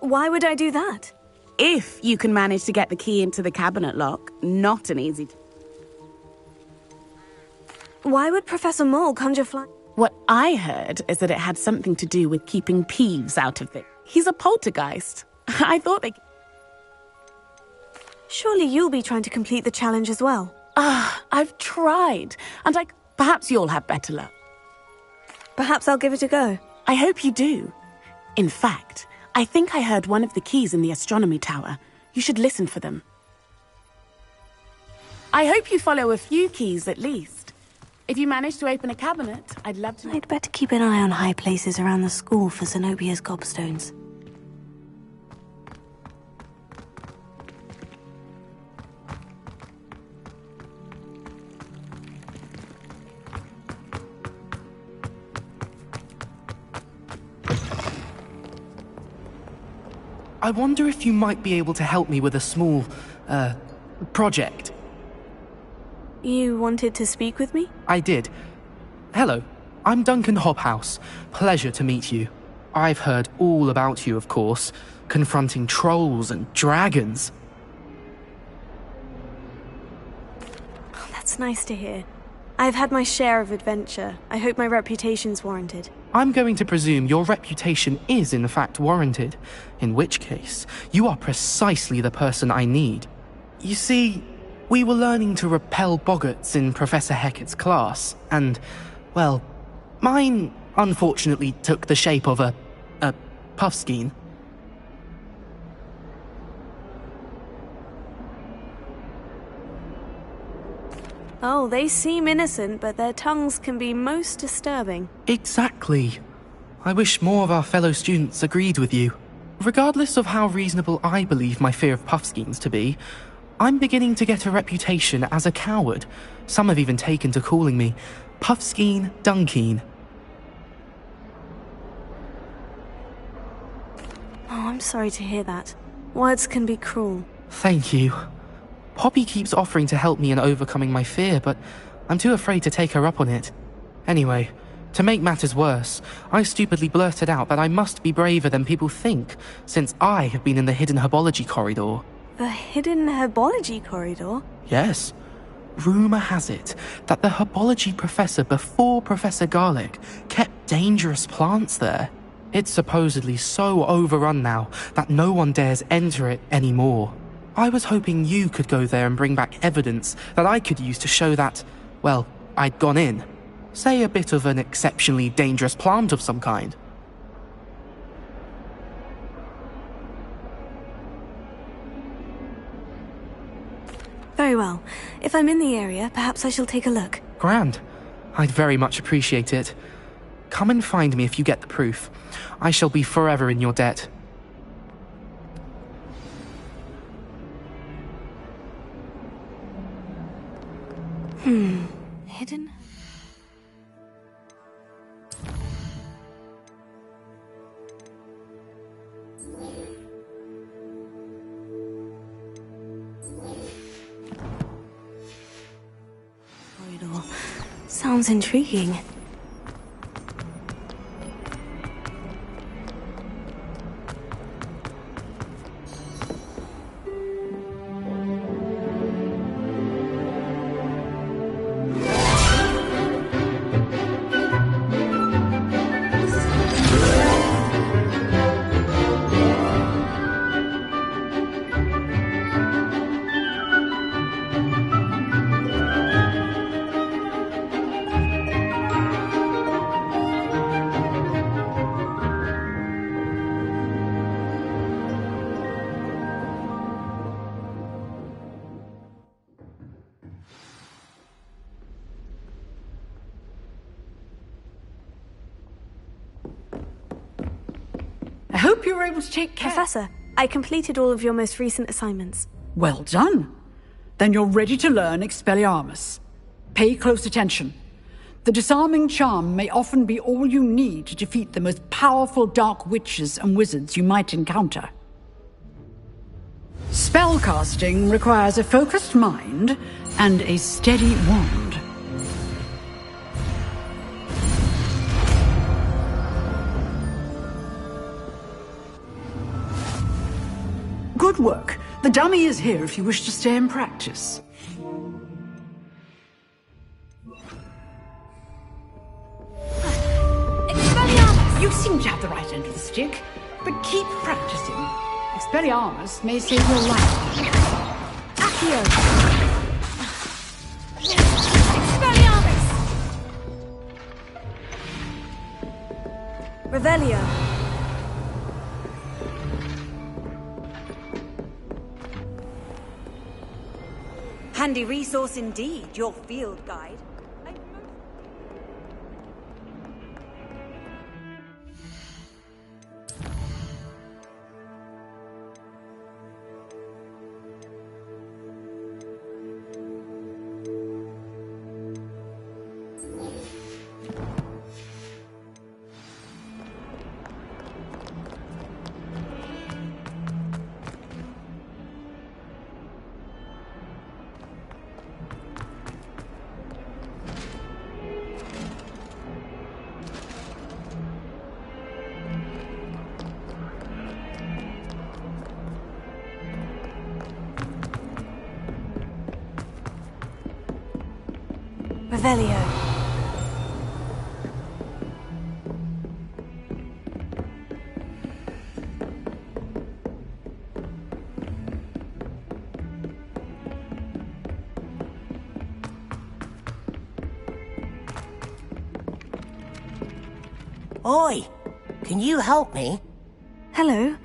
Why would I do that? If you can manage to get the key into the cabinet lock, not an easy... Why would Professor Mole conjure fly... What I heard is that it had something to do with keeping Peeves out of it. He's a poltergeist. I thought they... Surely you'll be trying to complete the challenge as well. I've tried, and perhaps you'll have better luck. Perhaps I'll give it a go. I hope you do. In fact, I think I heard one of the keys in the astronomy tower. You should listen for them. I hope you follow a few keys at least. If you manage to open a cabinet, I'd love to... I'd better keep an eye on high places around the school for Zenobia's gobstones. I wonder if you might be able to help me with a small, project. You wanted to speak with me? I did. Hello, I'm Duncan Hobhouse. Pleasure to meet you. I've heard all about you, of course, confronting trolls and dragons. Oh, that's nice to hear. I've had my share of adventure. I hope my reputation's warranted. I'm going to presume your reputation is in fact warranted, in which case, you are precisely the person I need. You see, we were learning to repel boggarts in Professor Hecat's class, and, well, mine unfortunately took the shape of a puffskein. Oh, they seem innocent, but their tongues can be most disturbing. Exactly. I wish more of our fellow students agreed with you. Regardless of how reasonable I believe my fear of Puffskeins to be, I'm beginning to get a reputation as a coward. Some have even taken to calling me Puffskeen Dunkeen. Oh, I'm sorry to hear that. Words can be cruel. Thank you. Poppy keeps offering to help me in overcoming my fear, but I'm too afraid to take her up on it. Anyway, to make matters worse, I stupidly blurted out that I must be braver than people think, since I have been in the hidden herbology corridor. The hidden herbology corridor? Yes. Rumour has it that the herbology professor before Professor Garlic kept dangerous plants there. It's supposedly so overrun now that no one dares enter it anymore. I was hoping you could go there and bring back evidence that I could use to show that, well, I'd gone in. Say a bit of an exceptionally dangerous plant of some kind. Very well. If I'm in the area, perhaps I shall take a look. Grand. I'd very much appreciate it. Come and find me if you get the proof. I shall be forever in your debt. Hidden? Corridor. Sounds intriguing. I hope you were able to take care. Professor, I completed all of your most recent assignments. Well done. Then you're ready to learn Expelliarmus. Pay close attention. The disarming charm may often be all you need to defeat the most powerful dark witches and wizards you might encounter. Spellcasting requires a focused mind and a steady wand. Good work. The dummy is here if you wish to stay and practice. You seem to have the right end of the stick, but keep practicing. Expelliarmus may save your life. Accio! Expelliarmus! Revelio. Handy resource indeed, your field guide. Revelio. Oi! Can you help me? Hello.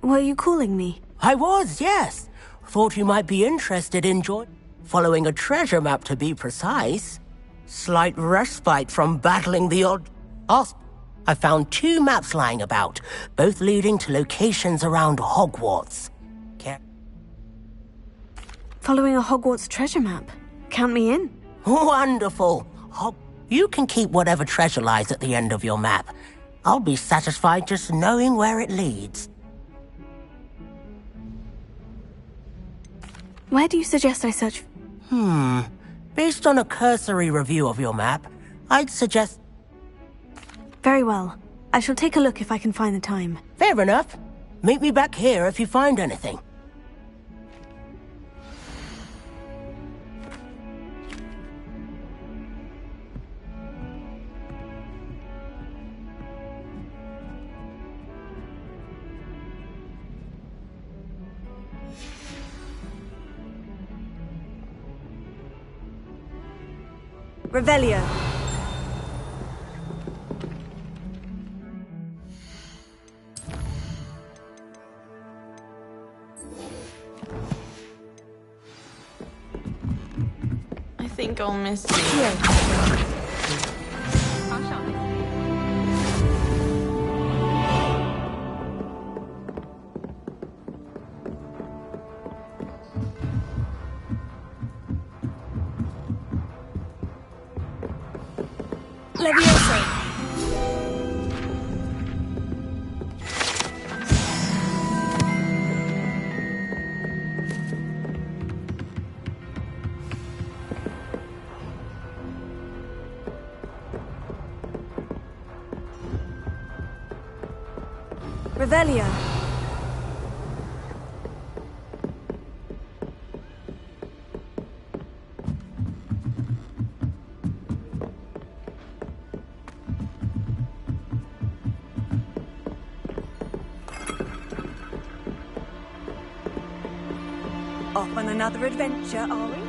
Were you calling me? I was, yes. Thought you might be interested in joining. Following a treasure map, to be precise. Slight respite from battling the odd... I found 2 maps lying about, both leading to locations around Hogwarts. Following a Hogwarts treasure map. Count me in. Wonderful. You can keep whatever treasure lies at the end of your map. I'll be satisfied just knowing where it leads. Where do you suggest I search? Based on a cursory review of your map, I'd suggest... Very well. I shall take a look if I can find the time. Fair enough. Meet me back here if you find anything. Revelio. I think I'll miss you. Leviosa. Revelio. Off on another adventure, are we?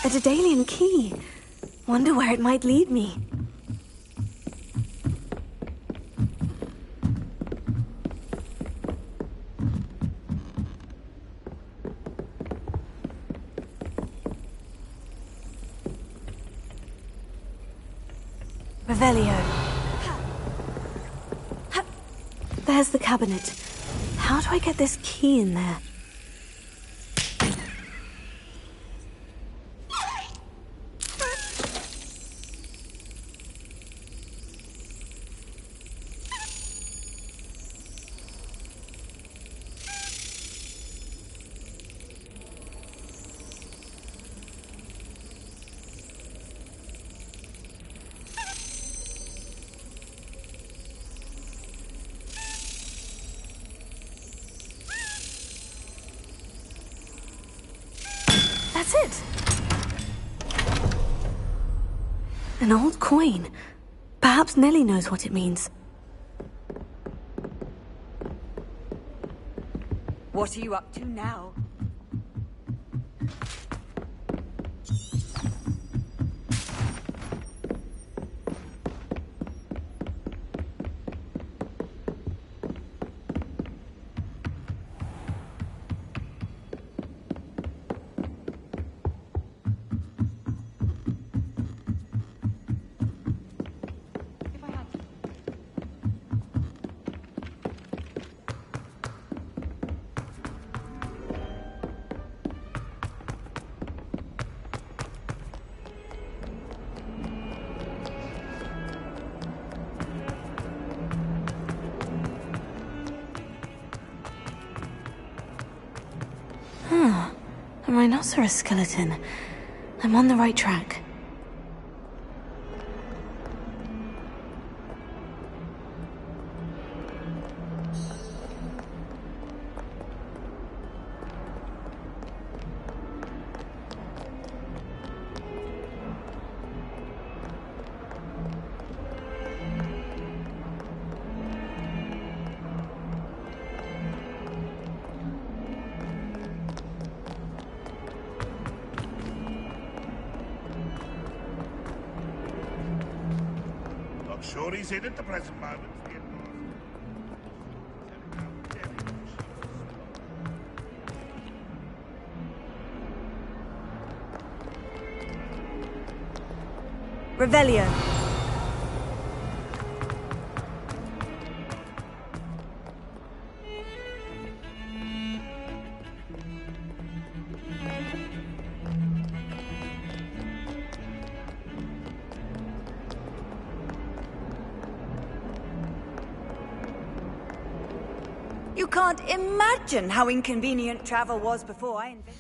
A Daedalian key. Wonder where it might lead me. Revelio. There's the cabinet. How do I get this key in there? That's it! An old coin. Perhaps Nellie knows what it means. What are you up to now? A rhinoceros skeleton. I'm on the right track. sure he's in at the present moment. Revelio. You can't imagine how inconvenient travel was before I invented...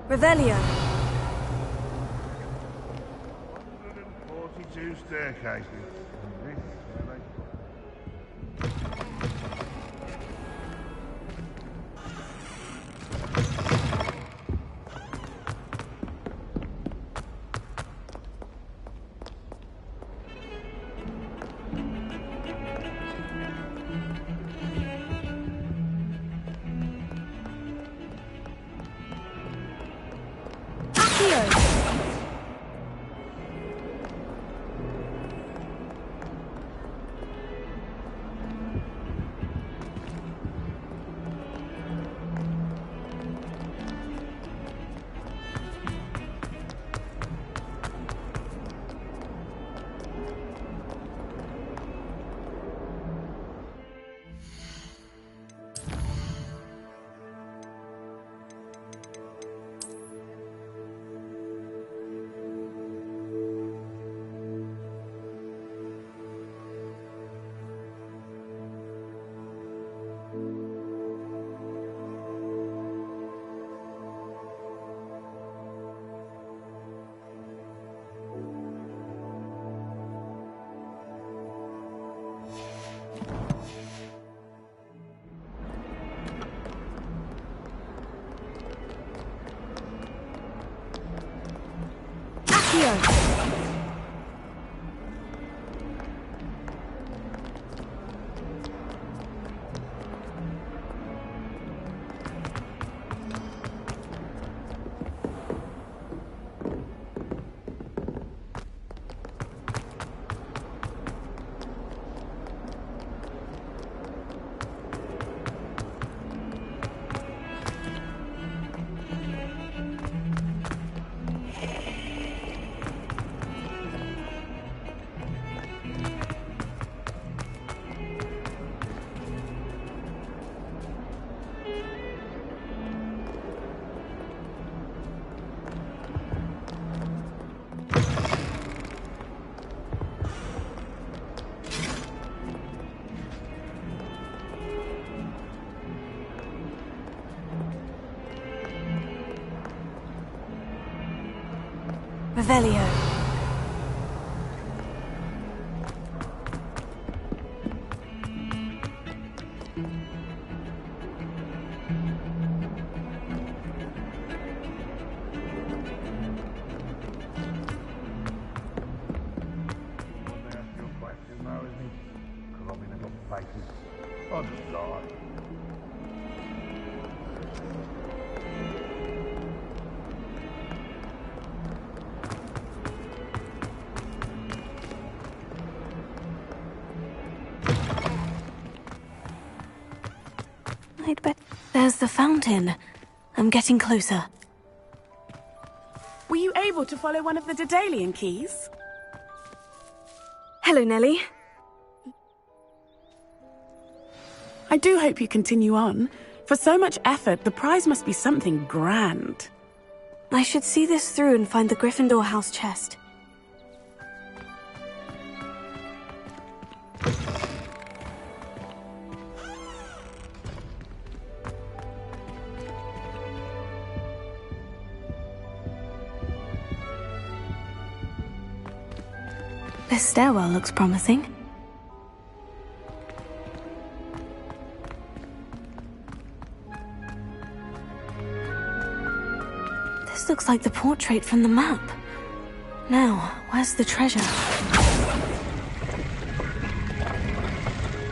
Revelio. 142 staircases. Revelio. I'd bet there's the fountain. I'm getting closer. Were you able to follow one of the Daedalian keys? Hello, Nellie. I do hope you continue on. For so much effort, the prize must be something grand. I should see this through and find the Gryffindor house chest. This stairwell looks promising. This looks like the portrait from the map. Now, where's the treasure?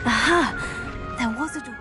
Aha! There was a door.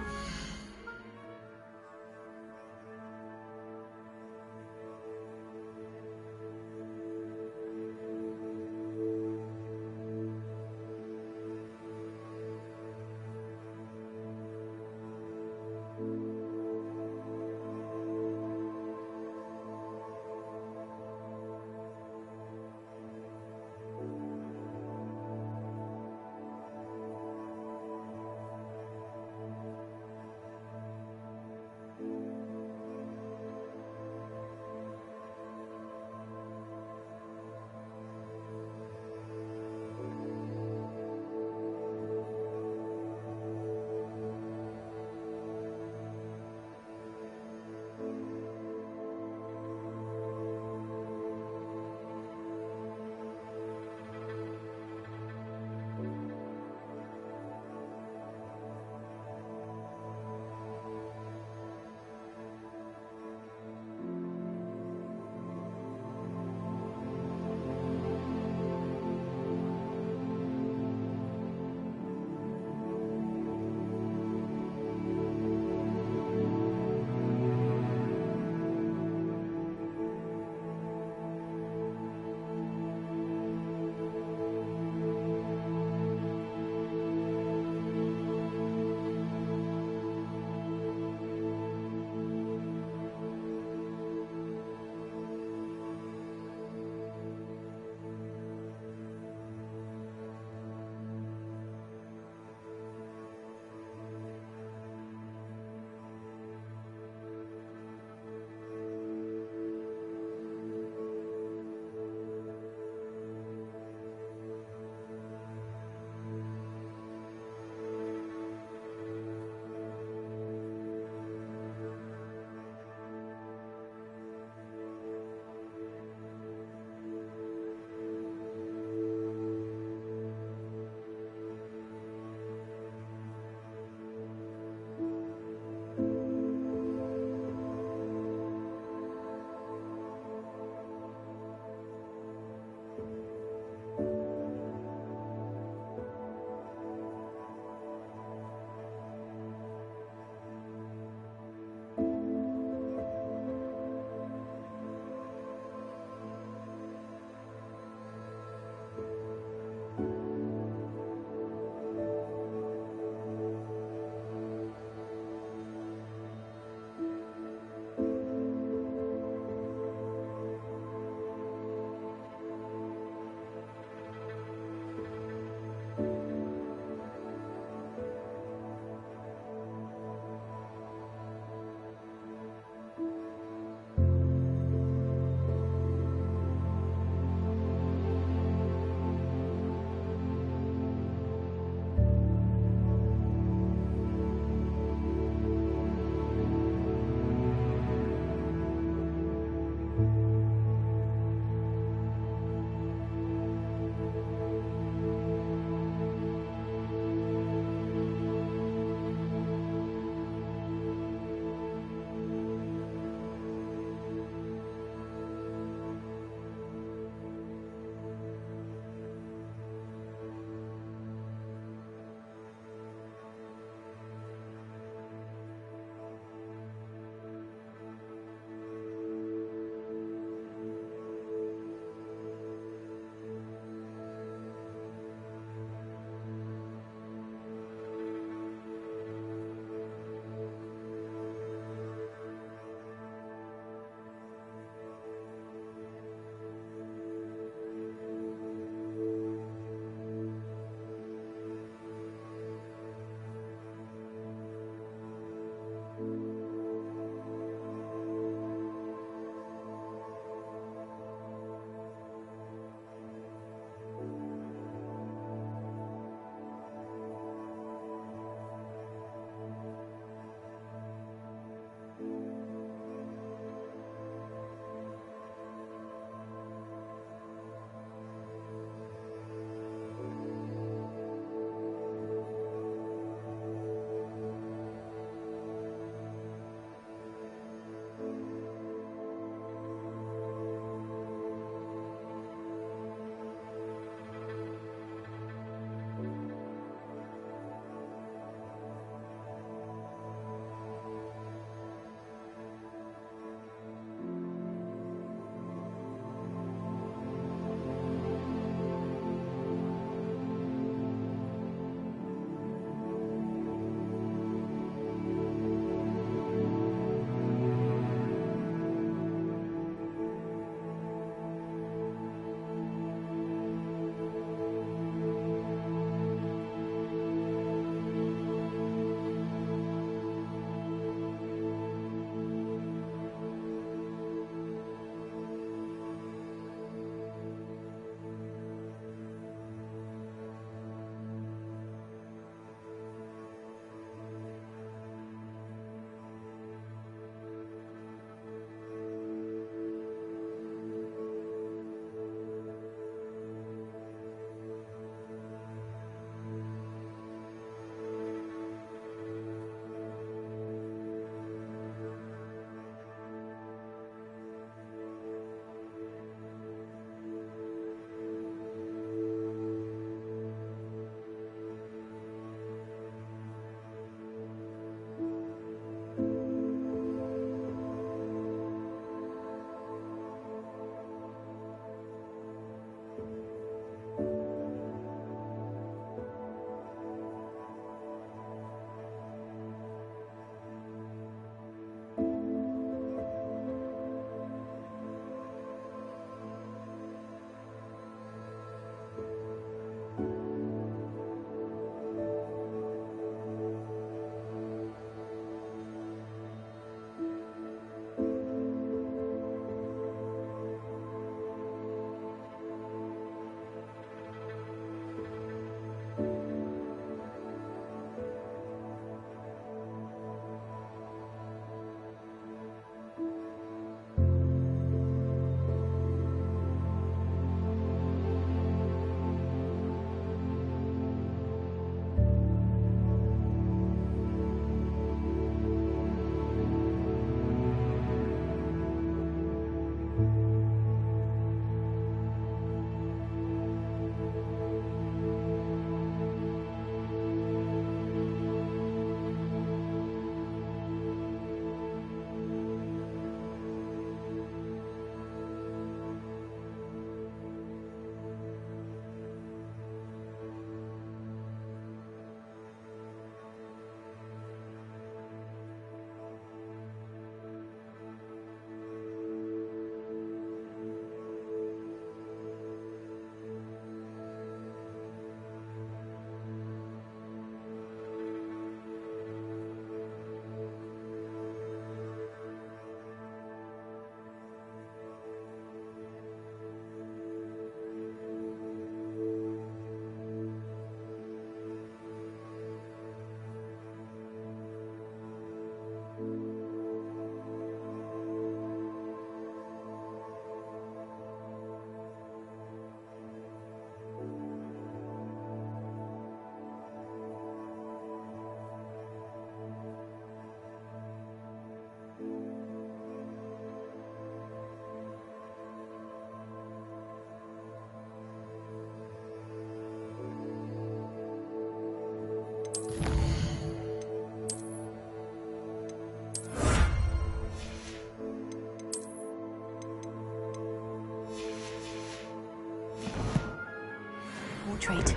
portrait.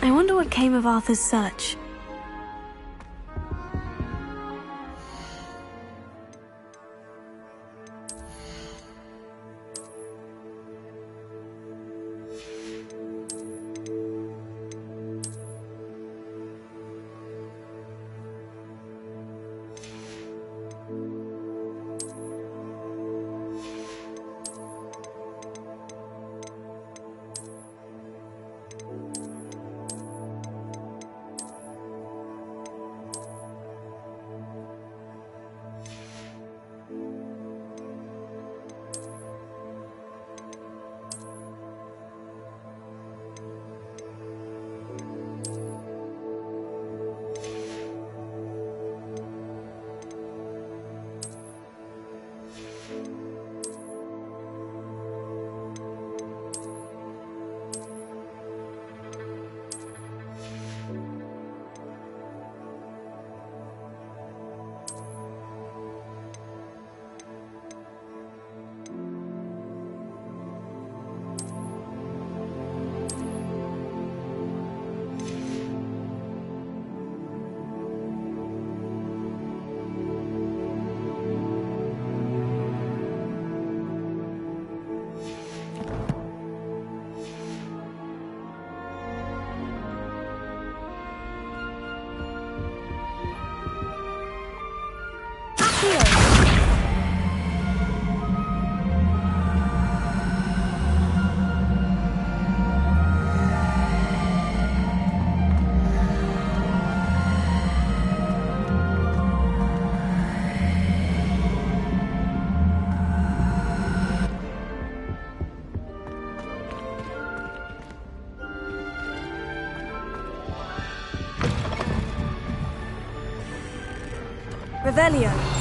I wonder what came of Arthur's search. Revelio.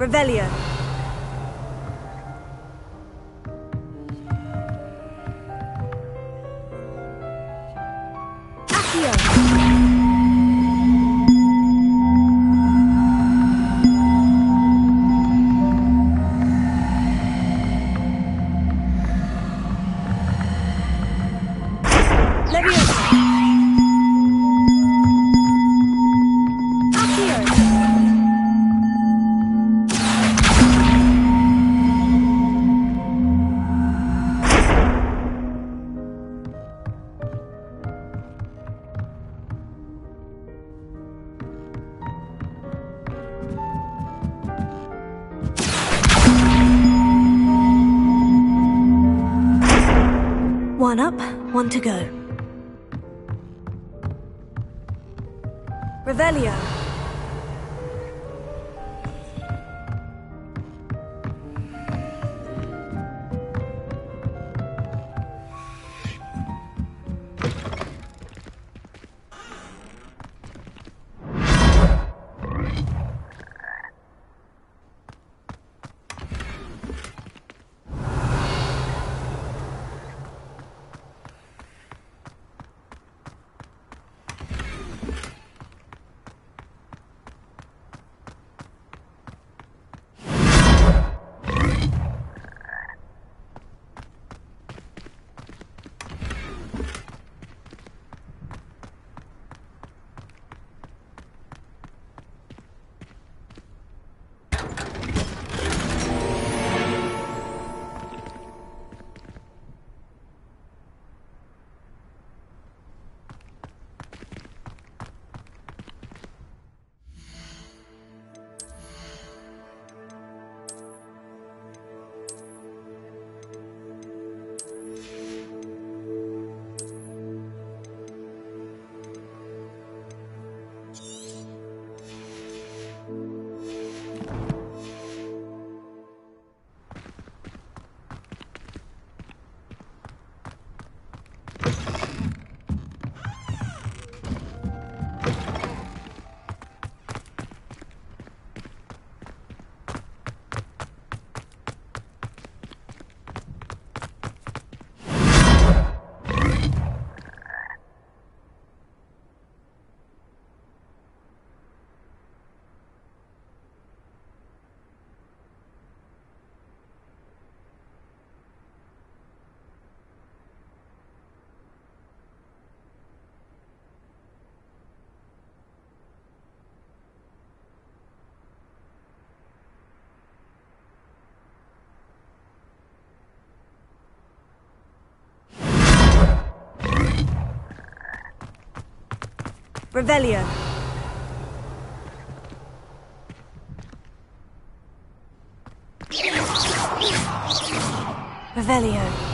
Revelio. One up, one to go. Revelio. Revelio. Revelio.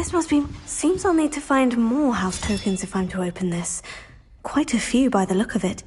This must be... Seems I'll need to find more house tokens if I'm to open this. Quite a few by the look of it.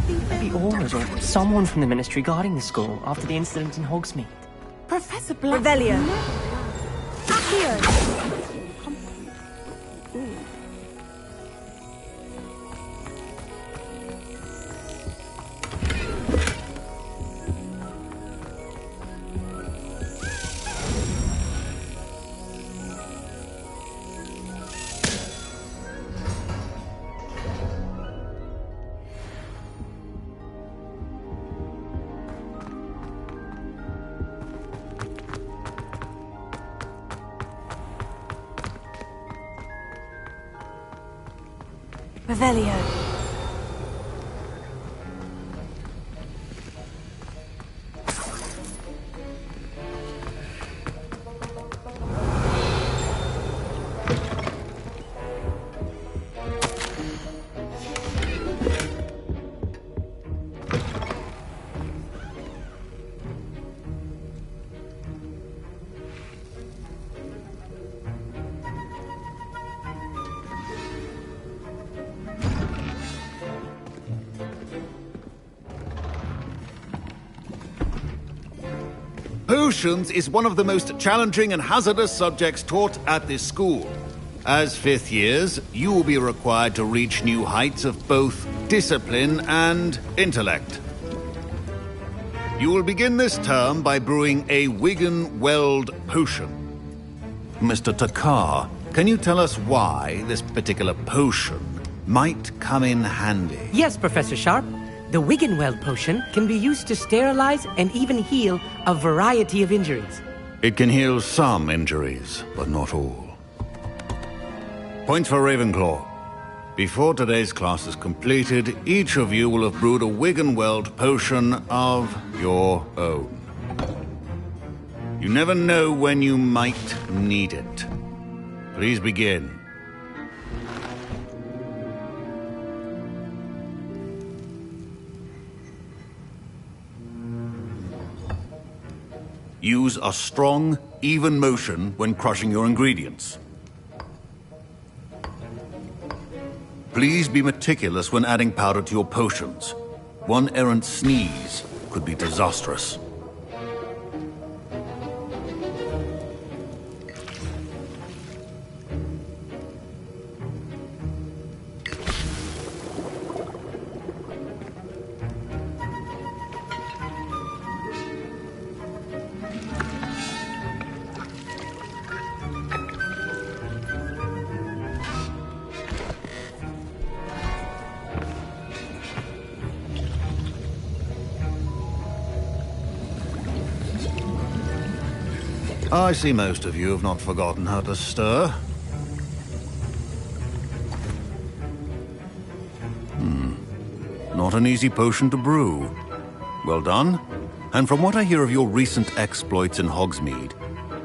Maybe Aurors or someone from the Ministry guarding the school after the incident in Hogsmeade. Professor Black... Revelio. Accio. Revelio. Potions is one of the most challenging and hazardous subjects taught at this school. As fifth years, you will be required to reach new heights of both discipline and intellect. You will begin this term by brewing a Wiggenweld potion. Mr. Takar, can you tell us why this particular potion might come in handy? Yes, Professor Sharp. The Wiggenweld potion can be used to sterilize and even heal a variety of injuries. It can heal some injuries, but not all. Point for Ravenclaw. Before today's class is completed, each of you will have brewed a Wiggenweld potion of your own. You never know when you might need it. Please begin. Use a strong, even motion when crushing your ingredients. Please be meticulous when adding powder to your potions. One errant sneeze could be disastrous. I see most of you have not forgotten how to stir. Not an easy potion to brew. Well done. And from what I hear of your recent exploits in Hogsmeade,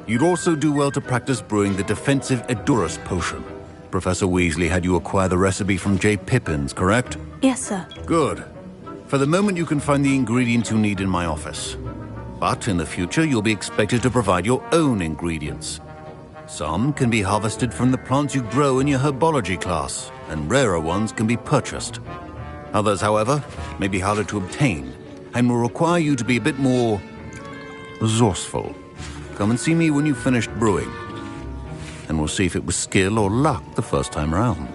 you'd also do well to practice brewing the defensive Edurus potion. Professor Weasley had you acquire the recipe from J. Pippins, correct? Yes, sir. Good. For the moment, you can find the ingredients you need in my office. But in the future, you'll be expected to provide your own ingredients. Some can be harvested from the plants you grow in your herbology class, and rarer ones can be purchased. Others, however, may be harder to obtain, and will require you to be a bit more resourceful. Come and see me when you've finished brewing, and we'll see if it was skill or luck the first time around.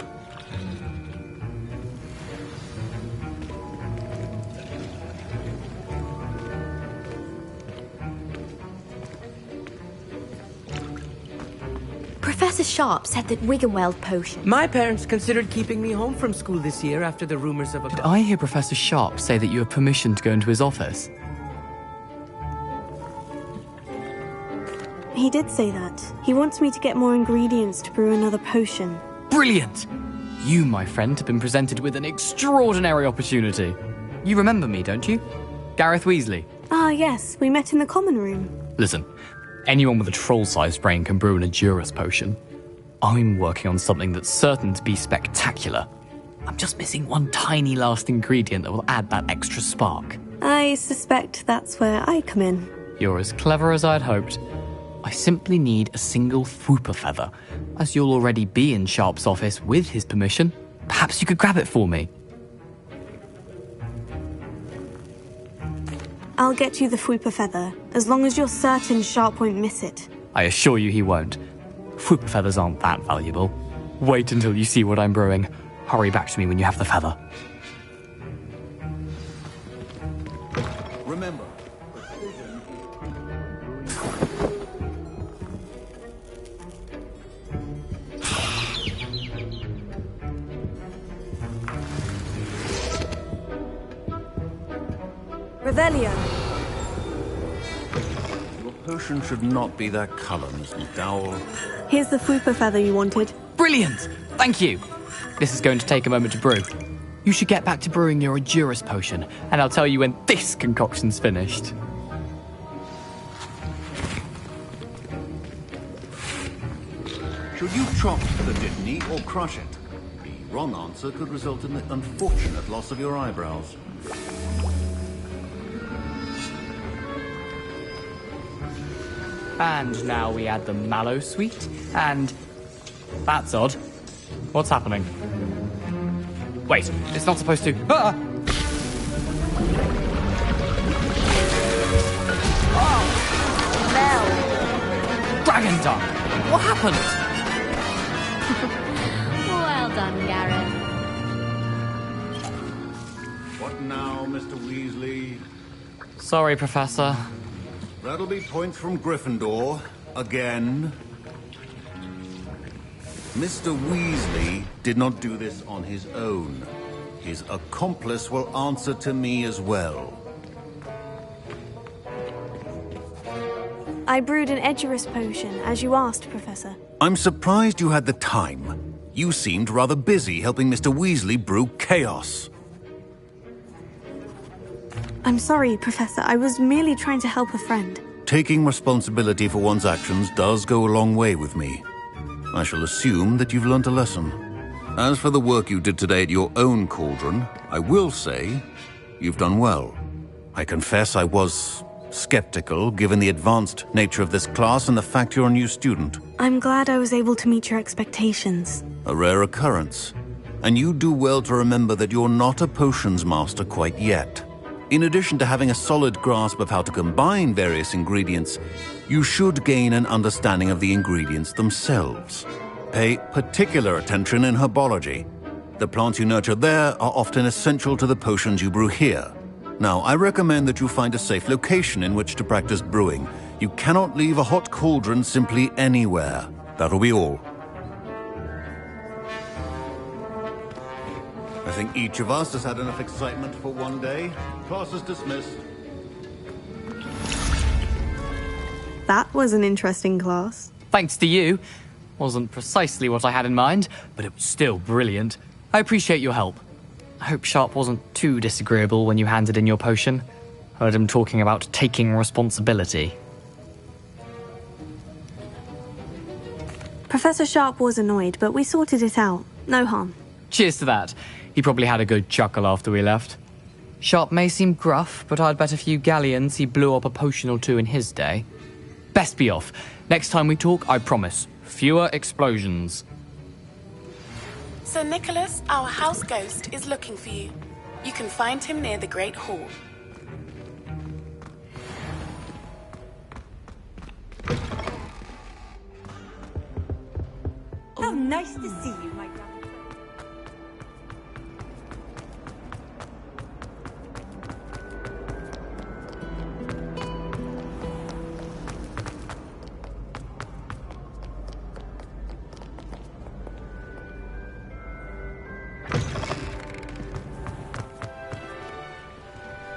Professor Sharp said that Wiggenweld potion... My parents considered keeping me home from school this year after the rumors of a... Did I hear Professor Sharp say that you have permission to go into his office? He did say that. He wants me to get more ingredients to brew another potion. Brilliant! You, my friend, have been presented with an extraordinary opportunity. You remember me, don't you? Gareth Weasley. Ah, yes. We met in the common room. Listen, anyone with a troll-sized brain can brew an Edurus potion. I'm working on something that's certain to be spectacular. I'm just missing one tiny last ingredient that will add that extra spark. I suspect that's where I come in. You're as clever as I'd hoped. I simply need a single Fwooper feather. As you'll already be in Sharp's office with his permission, perhaps you could grab it for me. I'll get you the Fwooper feather, as long as you're certain Sharp won't miss it. I assure you he won't. Fwooper feathers aren't that valuable. Wait until you see what I'm brewing. Hurry back to me when you have the feather. Remember. Revelio. Your potion should not be that color, Miss McDowell. Here's the Fwooper feather you wanted. Brilliant! Thank you! This is going to take a moment to brew. You should get back to brewing your Adurus potion, and I'll tell you when this concoction's finished. Should you chop the Dittany or crush it? The wrong answer could result in the unfortunate loss of your eyebrows. And now we add the mallow sweet, and... That's odd. What's happening? Wait, it's not supposed to... Ah! Mel. Dragon Dung! What happened? Well done, Gareth. What now, Mr. Weasley? Sorry, Professor. That'll be points from Gryffindor. Again. Mr. Weasley did not do this on his own. His accomplice will answer to me as well. I brewed an Edurus potion, as you asked, Professor. I'm surprised you had the time. You seemed rather busy helping Mr. Weasley brew chaos. I'm sorry, Professor. I was merely trying to help a friend. Taking responsibility for one's actions does go a long way with me. I shall assume that you've learnt a lesson. As for the work you did today at your own cauldron, I will say you've done well. I confess I was skeptical, given the advanced nature of this class and the fact you're a new student. I'm glad I was able to meet your expectations. A rare occurrence. And you do well to remember that you're not a potions master quite yet. In addition to having a solid grasp of how to combine various ingredients, you should gain an understanding of the ingredients themselves. Pay particular attention in herbology. The plants you nurture there are often essential to the potions you brew here. Now, I recommend that you find a safe location in which to practice brewing. You cannot leave a hot cauldron simply anywhere. That'll be all. I think each of us has had enough excitement for one day. Class is dismissed. That was an interesting class. Thanks to you. Wasn't precisely what I had in mind, but it was still brilliant. I appreciate your help. I hope Sharp wasn't too disagreeable when you handed in your potion. Heard him talking about taking responsibility. Professor Sharp was annoyed, but we sorted it out. No harm. Cheers to that. He probably had a good chuckle after we left. Sharp may seem gruff, but I'd bet a few galleons he blew up a potion or two in his day. Best be off. Next time we talk, I promise, fewer explosions. Sir Nicholas, our house ghost, is looking for you. You can find him near the Great Hall. How nice to see you, my grandson.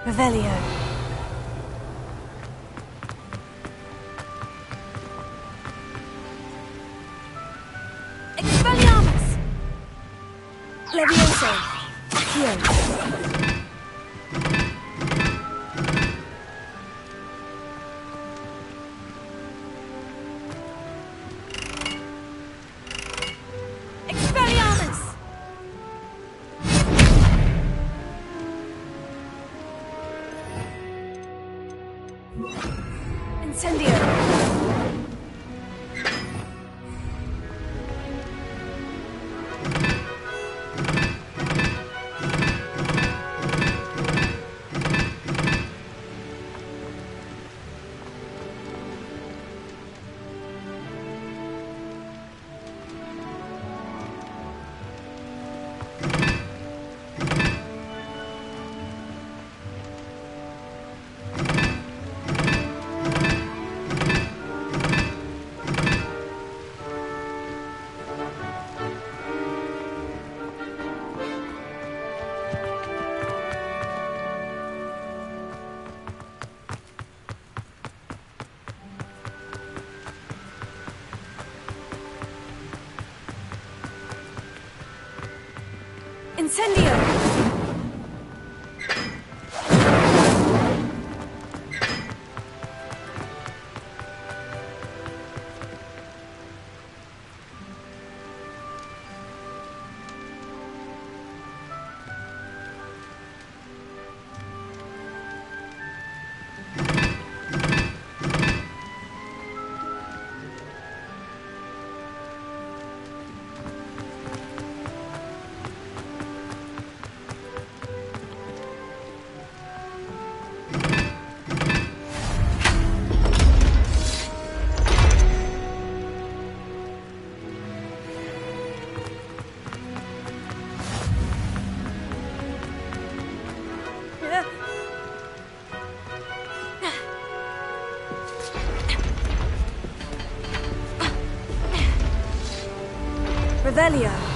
Revelio. Expelliarmus! Levioso! Accio! Expelliarmus! Incendio! Incendio! Revelio.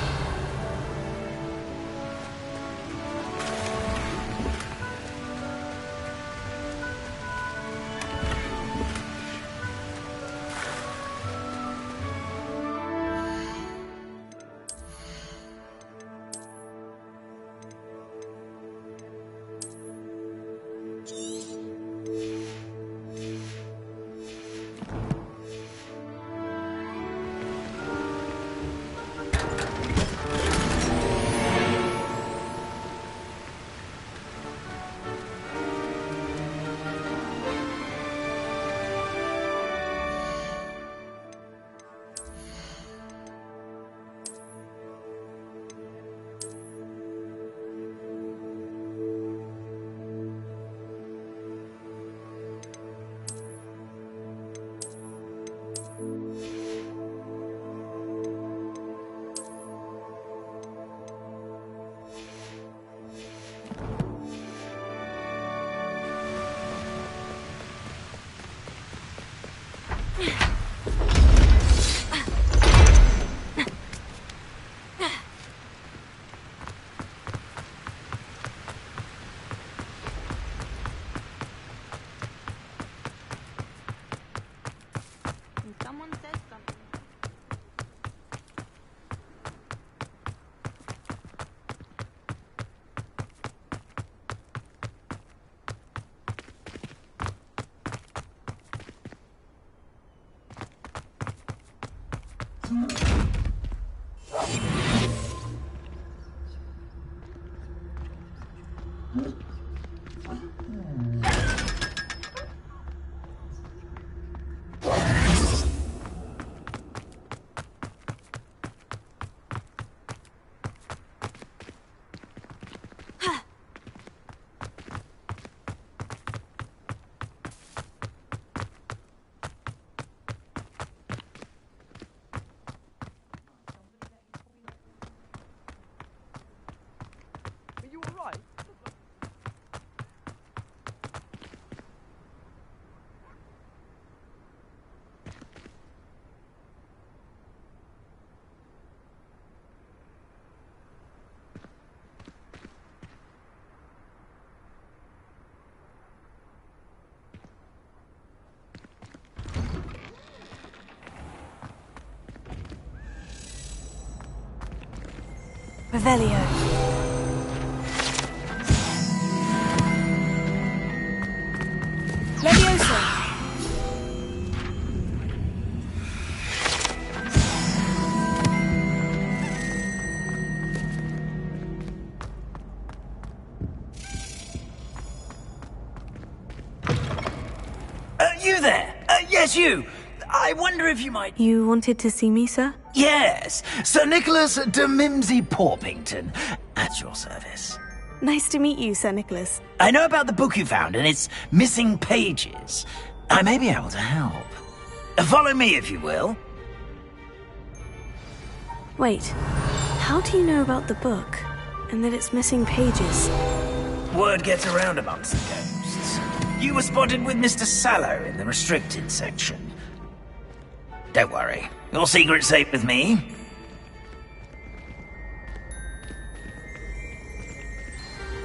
Revelio. Leviosa. You there? Yes, you. I wonder if you might... You wanted to see me, sir? Yes, Sir Nicholas de Mimsy Porpington, at your service. Nice to meet you, Sir Nicholas. I know about the book you found and its missing pages. I may be able to help. Follow me, if you will. Wait, how do you know about the book? And that it's missing pages? Word gets around amongst the ghosts. You were spotted with Mr. Sallow in the restricted section. Don't worry, your secret's safe with me.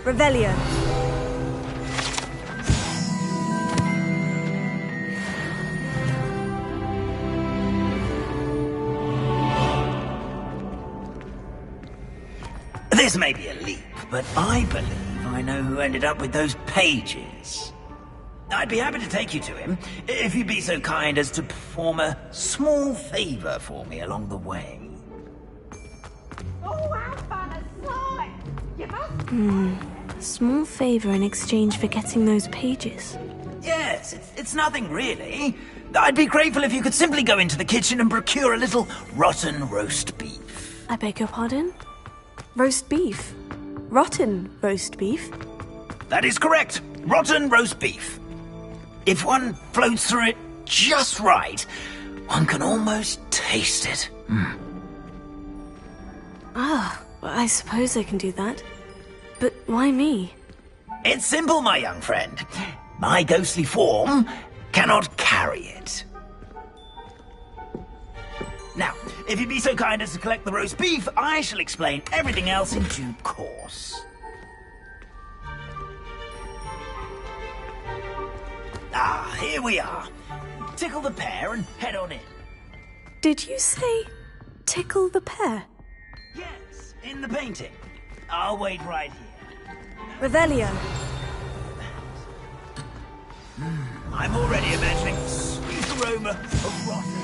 Revelio. This may be a leap, but I believe I know who ended up with those pages. I'd be happy to take you to him, if you'd be so kind as to perform a small favor for me along the way. Oh, how fun a sight! You must... A small favor in exchange for getting those pages. Yes, it's nothing really. I'd be grateful if you could simply go into the kitchen and procure a little rotten roast beef. I beg your pardon? Roast beef? Rotten roast beef? That is correct. Rotten roast beef. If one floats through it just right, one can almost taste it. Ah, I suppose I can do that. But why me? It's simple, my young friend. My ghostly form cannot carry it. Now, if you'd be so kind as to collect the roast beef, I shall explain everything else in due course. Ah, here we are. Tickle the pear and head on in. Did you say tickle the pear? Yes, in the painting. I'll wait right here. Revelio. I'm already imagining the sweet aroma of rotten.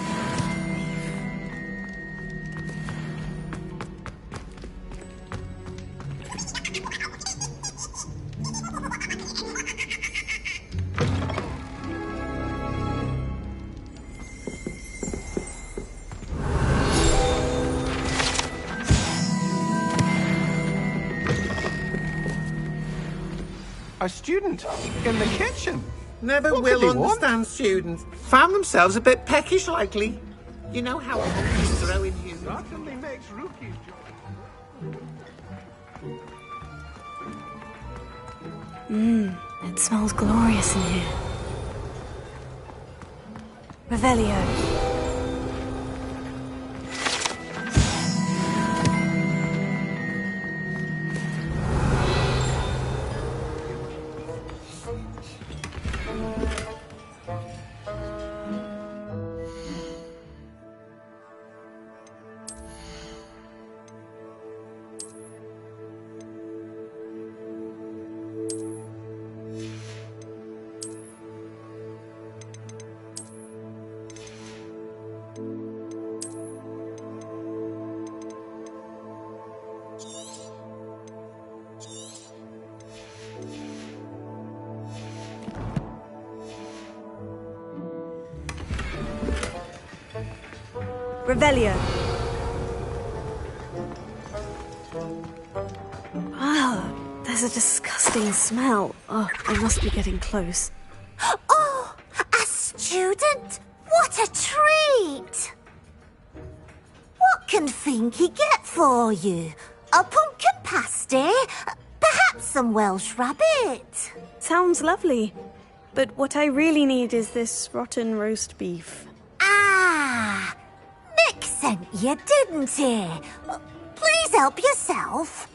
A student in the kitchen. Never What will did he want? understand students. Found themselves a bit peckish likely. You know how monkeys throw in humans. Certainly makes rookies It smells glorious in here. Revelio. Revelio. Ah, there's a disgusting smell. Oh, I must be getting close. Oh, a student? What a treat! What can Finky get for you? A pumpkin pasty? Perhaps some Welsh rabbit? Sounds lovely. But what I really need is this rotten roast beef. Ah, Nick sent you, didn't he? Please help yourself.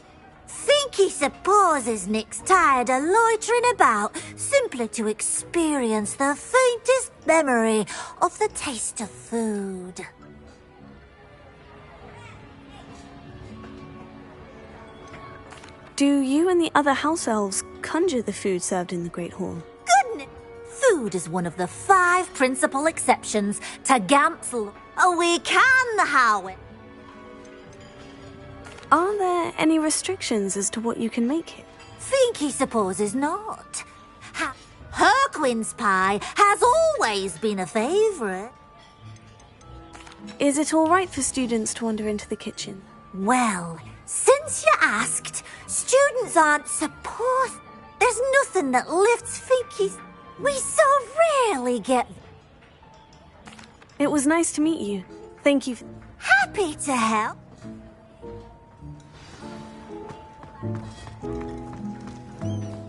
Finky supposes Nick's tired of loitering about simply to experience the faintest memory of the taste of food. Do you and the other house elves conjure the food served in the Great Hall? Goodness! Food is one of the 5 principal exceptions to Gamp's law. We can, however. Are there any restrictions as to what you can make here? Finky supposes not. Herquin's pie has always been a favourite. Is it all right for students to wander into the kitchen? Well, since you asked, students aren't supposed... There's nothing that lifts Finky's... We so rarely get... It was nice to meet you. Thank you. Happy to help.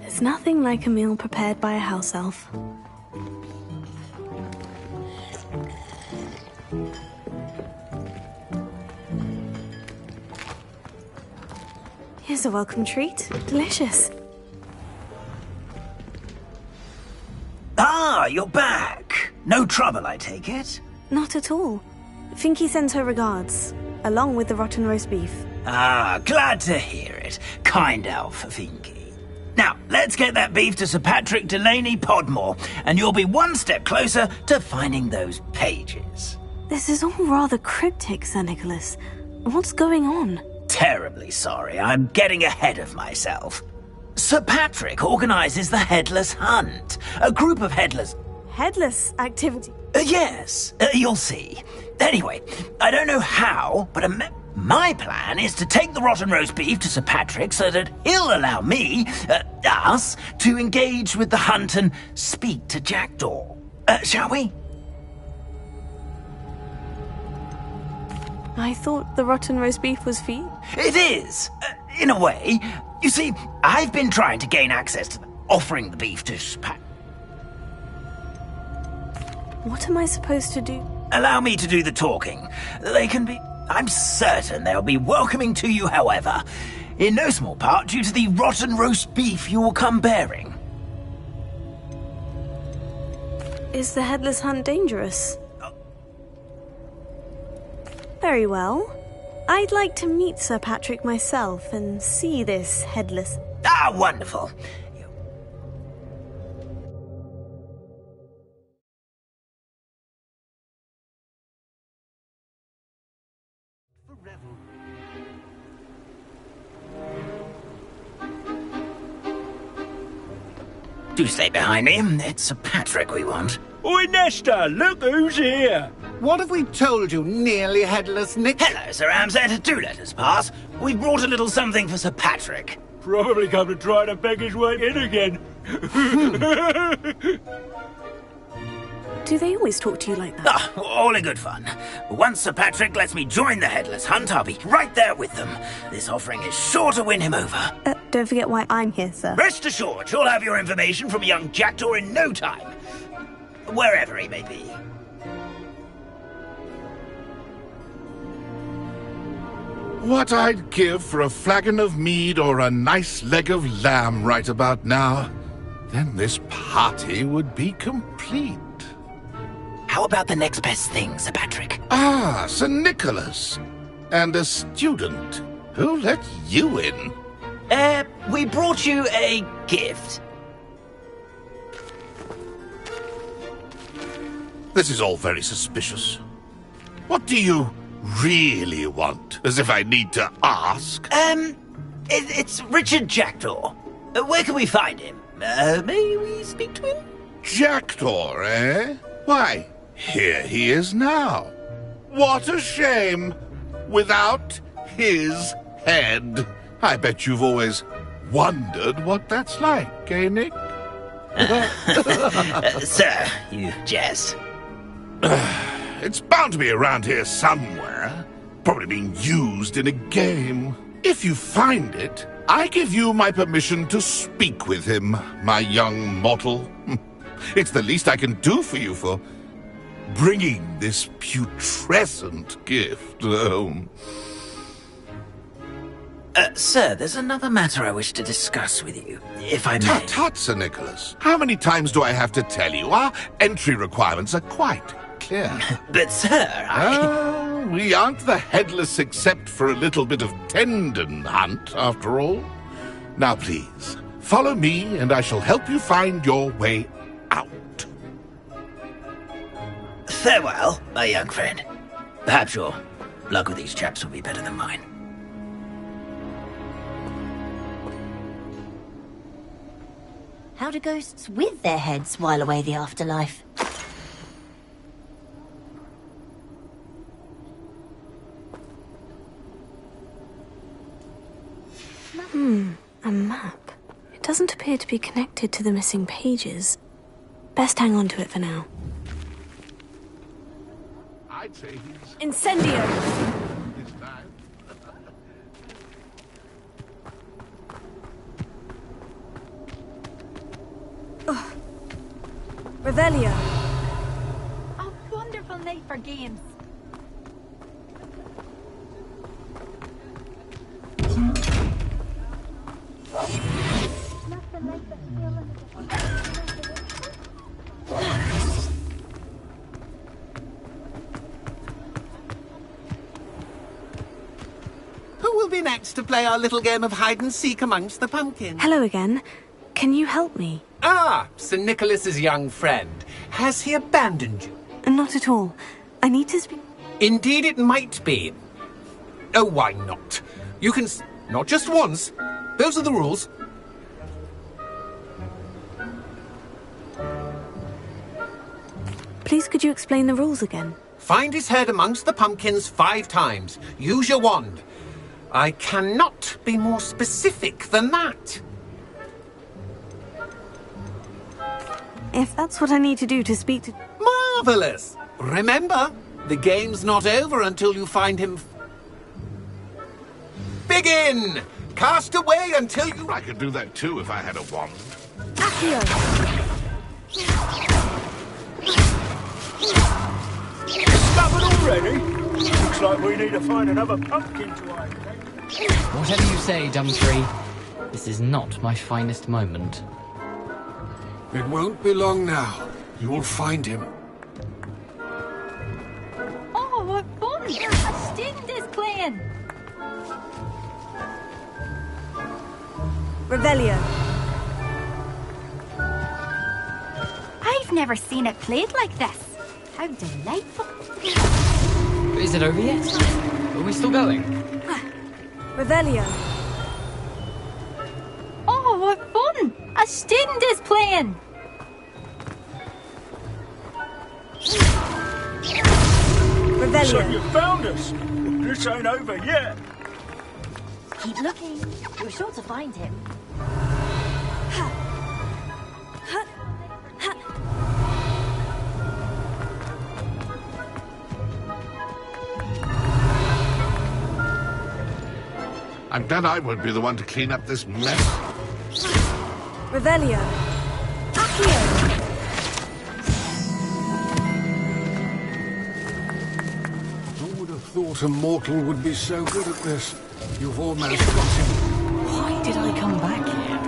There's nothing like a meal prepared by a house elf. Here's a welcome treat. Delicious. Ah, you're back. No trouble, I take it? Not at all. Finky sends her regards, along with the rotten roast beef. Ah, glad to hear it. Kind elf, Finky. Now, let's get that beef to Sir Patrick Delaney Podmore, and you'll be one step closer to finding those pages. This is all rather cryptic, Sir Nicholas. What's going on? Terribly sorry, I'm getting ahead of myself. Sir Patrick organises the Headless Hunt, a group of headless... Headless activity? Yes, you'll see. Anyway, I don't know how, but my plan is to take the rotten roast beef to Sir Patrick so that he'll allow me, us, to engage with the hunt and speak to Jackdaw. Shall we? I thought the rotten roast beef was for you. It is, in a way. You see, I've been trying to gain access to offering the beef to Sir Patrick. What am I supposed to do? Allow me to do the talking. They can be... I'm certain they'll be welcoming to you, however. In no small part due to the rotten roast beef you will come bearing. Is the Headless Hunt dangerous? Very well. I'd like to meet Sir Patrick myself and see this Headless... Ah, wonderful. Do stay behind me. It's Sir Patrick we want. Oi, Nesta, look who's here. What have we told you, nearly headless Nick? Hello, Sir Ramsay. Do let us pass. We brought a little something for Sir Patrick. Probably come to try to beg his way in again. Do they always talk to you like that? Ah, all in good fun. Once Sir Patrick lets me join the Headless Hunt, I'll be right there with them. This offering is sure to win him over. Don't forget why I'm here, sir. Rest assured, you'll have your information from young Jackdaw in no time. Wherever he may be. What I'd give for a flagon of mead or a nice leg of lamb right about now. Then this party would be complete. How about the next best thing, Sir Patrick? Ah, Sir Nicholas. And a student. Who let you in? We brought you a gift. This is all very suspicious. What do you really want? As if I need to ask. It's Richard Jackdaw. Where can we find him? May we speak to him? Jackdaw, eh? Why, here he is now. What a shame. Without his head. I bet you've always wondered what that's like, eh, Nick? Sir, you jest. It's bound to be around here somewhere. Probably being used in a game. If you find it, I give you my permission to speak with him, my young mortal. It's the least I can do for you for bringing this putrescent gift home. Sir, there's another matter I wish to discuss with you, if I may. Tut, tut, Sir Nicholas. How many times do I have to tell you? Our entry requirements are quite clear. But, sir, we aren't the Headless except for a little bit of tendon hunt, after all. Now, please, follow me, and I shall help you find your way out. Farewell, my young friend. Perhaps your luck with these chaps will be better than mine. How do ghosts with their heads while away the afterlife? A map. It doesn't appear to be connected to the missing pages. Best hang on to it for now. I'd say he's... Incendio! Revelio. A wonderful night for games. Who will be next to play our little game of hide-and-seek amongst the pumpkins. Hello again. Can you help me? Ah, Sir Nicholas's young friend. Has he abandoned you? Not at all. I need to speak... Indeed it might be. Oh, why not? You can... Not just once. Those are the rules. Please could you explain the rules again? Find his head amongst the pumpkins 5 times. Use your wand. I cannot be more specific than that. If that's what I need to do to speak to... Marvellous! Remember, the game's not over until you find him... Begin! Cast away until you... I could do that too if I had a wand. Accio! Stubborn already? Looks like we need to find another pumpkin to hide. Whatever you say, Dumfrey. This is not my finest moment. It won't be long now. You will find him. Oh, what fun! A student is playing! Revelio. I've never seen it played like this. How delightful. Is it over yet? Are we still going? Revelio. Oh, what fun! A student is playing! Revelio. So you found us. This ain't over yet. Keep looking. You're sure to find him. I'm glad I won't be the one to clean up this mess. Revelio. Accio. Who would have thought a mortal would be so good at this? You've almost got him. Why did I come back here?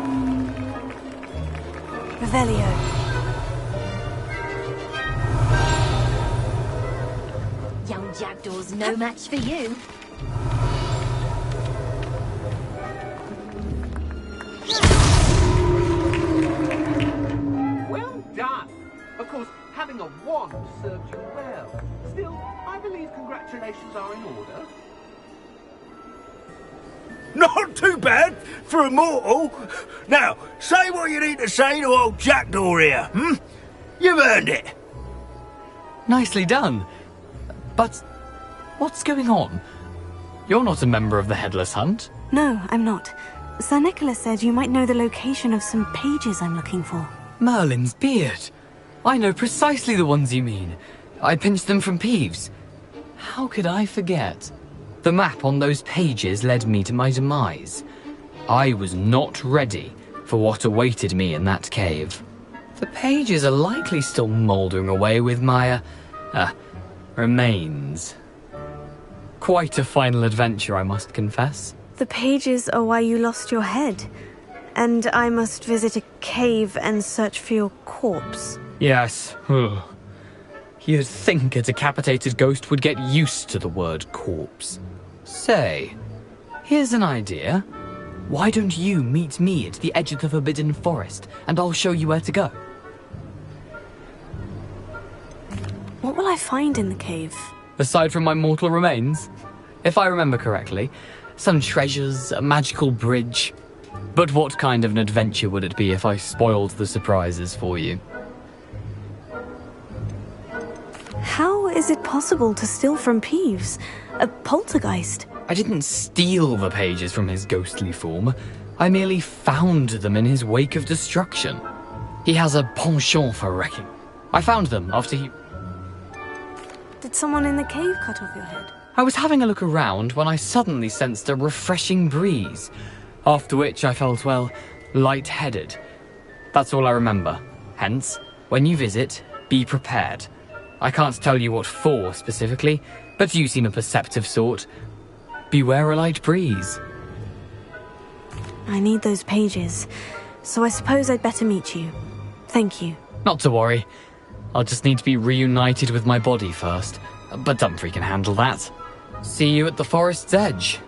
Revelio. Young Jackdaw's no match for you. Well done. Of course, having a wand served you well. Still, I believe congratulations are in order. Not too bad for a mortal. Now, say what you need to say to old Jackdaw here, hmm? You've earned it. Nicely done. But what's going on? You're not a member of the Headless Hunt. No, I'm not. Sir Nicholas said you might know the location of some pages I'm looking for. Merlin's beard. I know precisely the ones you mean. I pinched them from Peeves. How could I forget? The map on those pages led me to my demise. I was not ready for what awaited me in that cave. The pages are likely still mouldering away with my, remains. Quite a final adventure, I must confess. The pages are why you lost your head. And I must visit a cave and search for your corpse. Yes. Ugh. You'd think a decapitated ghost would get used to the word corpse. Say, here's an idea. Why don't you meet me at the edge of the Forbidden Forest, and I'll show you where to go? What will I find in the cave? Aside from my mortal remains? If I remember correctly, some treasures, a magical bridge. But what kind of an adventure would it be if I spoiled the surprises for you? How is it possible to steal from Peeves? A poltergeist? I didn't steal the pages from his ghostly form. I merely found them in his wake of destruction. He has a penchant for wrecking. I found them after he... Did someone in the cave cut off your head? I was having a look around when I suddenly sensed a refreshing breeze, after which I felt, well, lightheaded. That's all I remember. Hence, when you visit, be prepared. I can't tell you what for specifically, but you seem a perceptive sort. Beware a light breeze. I need those pages, so I suppose I'd better meet you. Thank you. Not to worry. I'll just need to be reunited with my body first, but Dumfrey can handle that. See you at the forest's edge.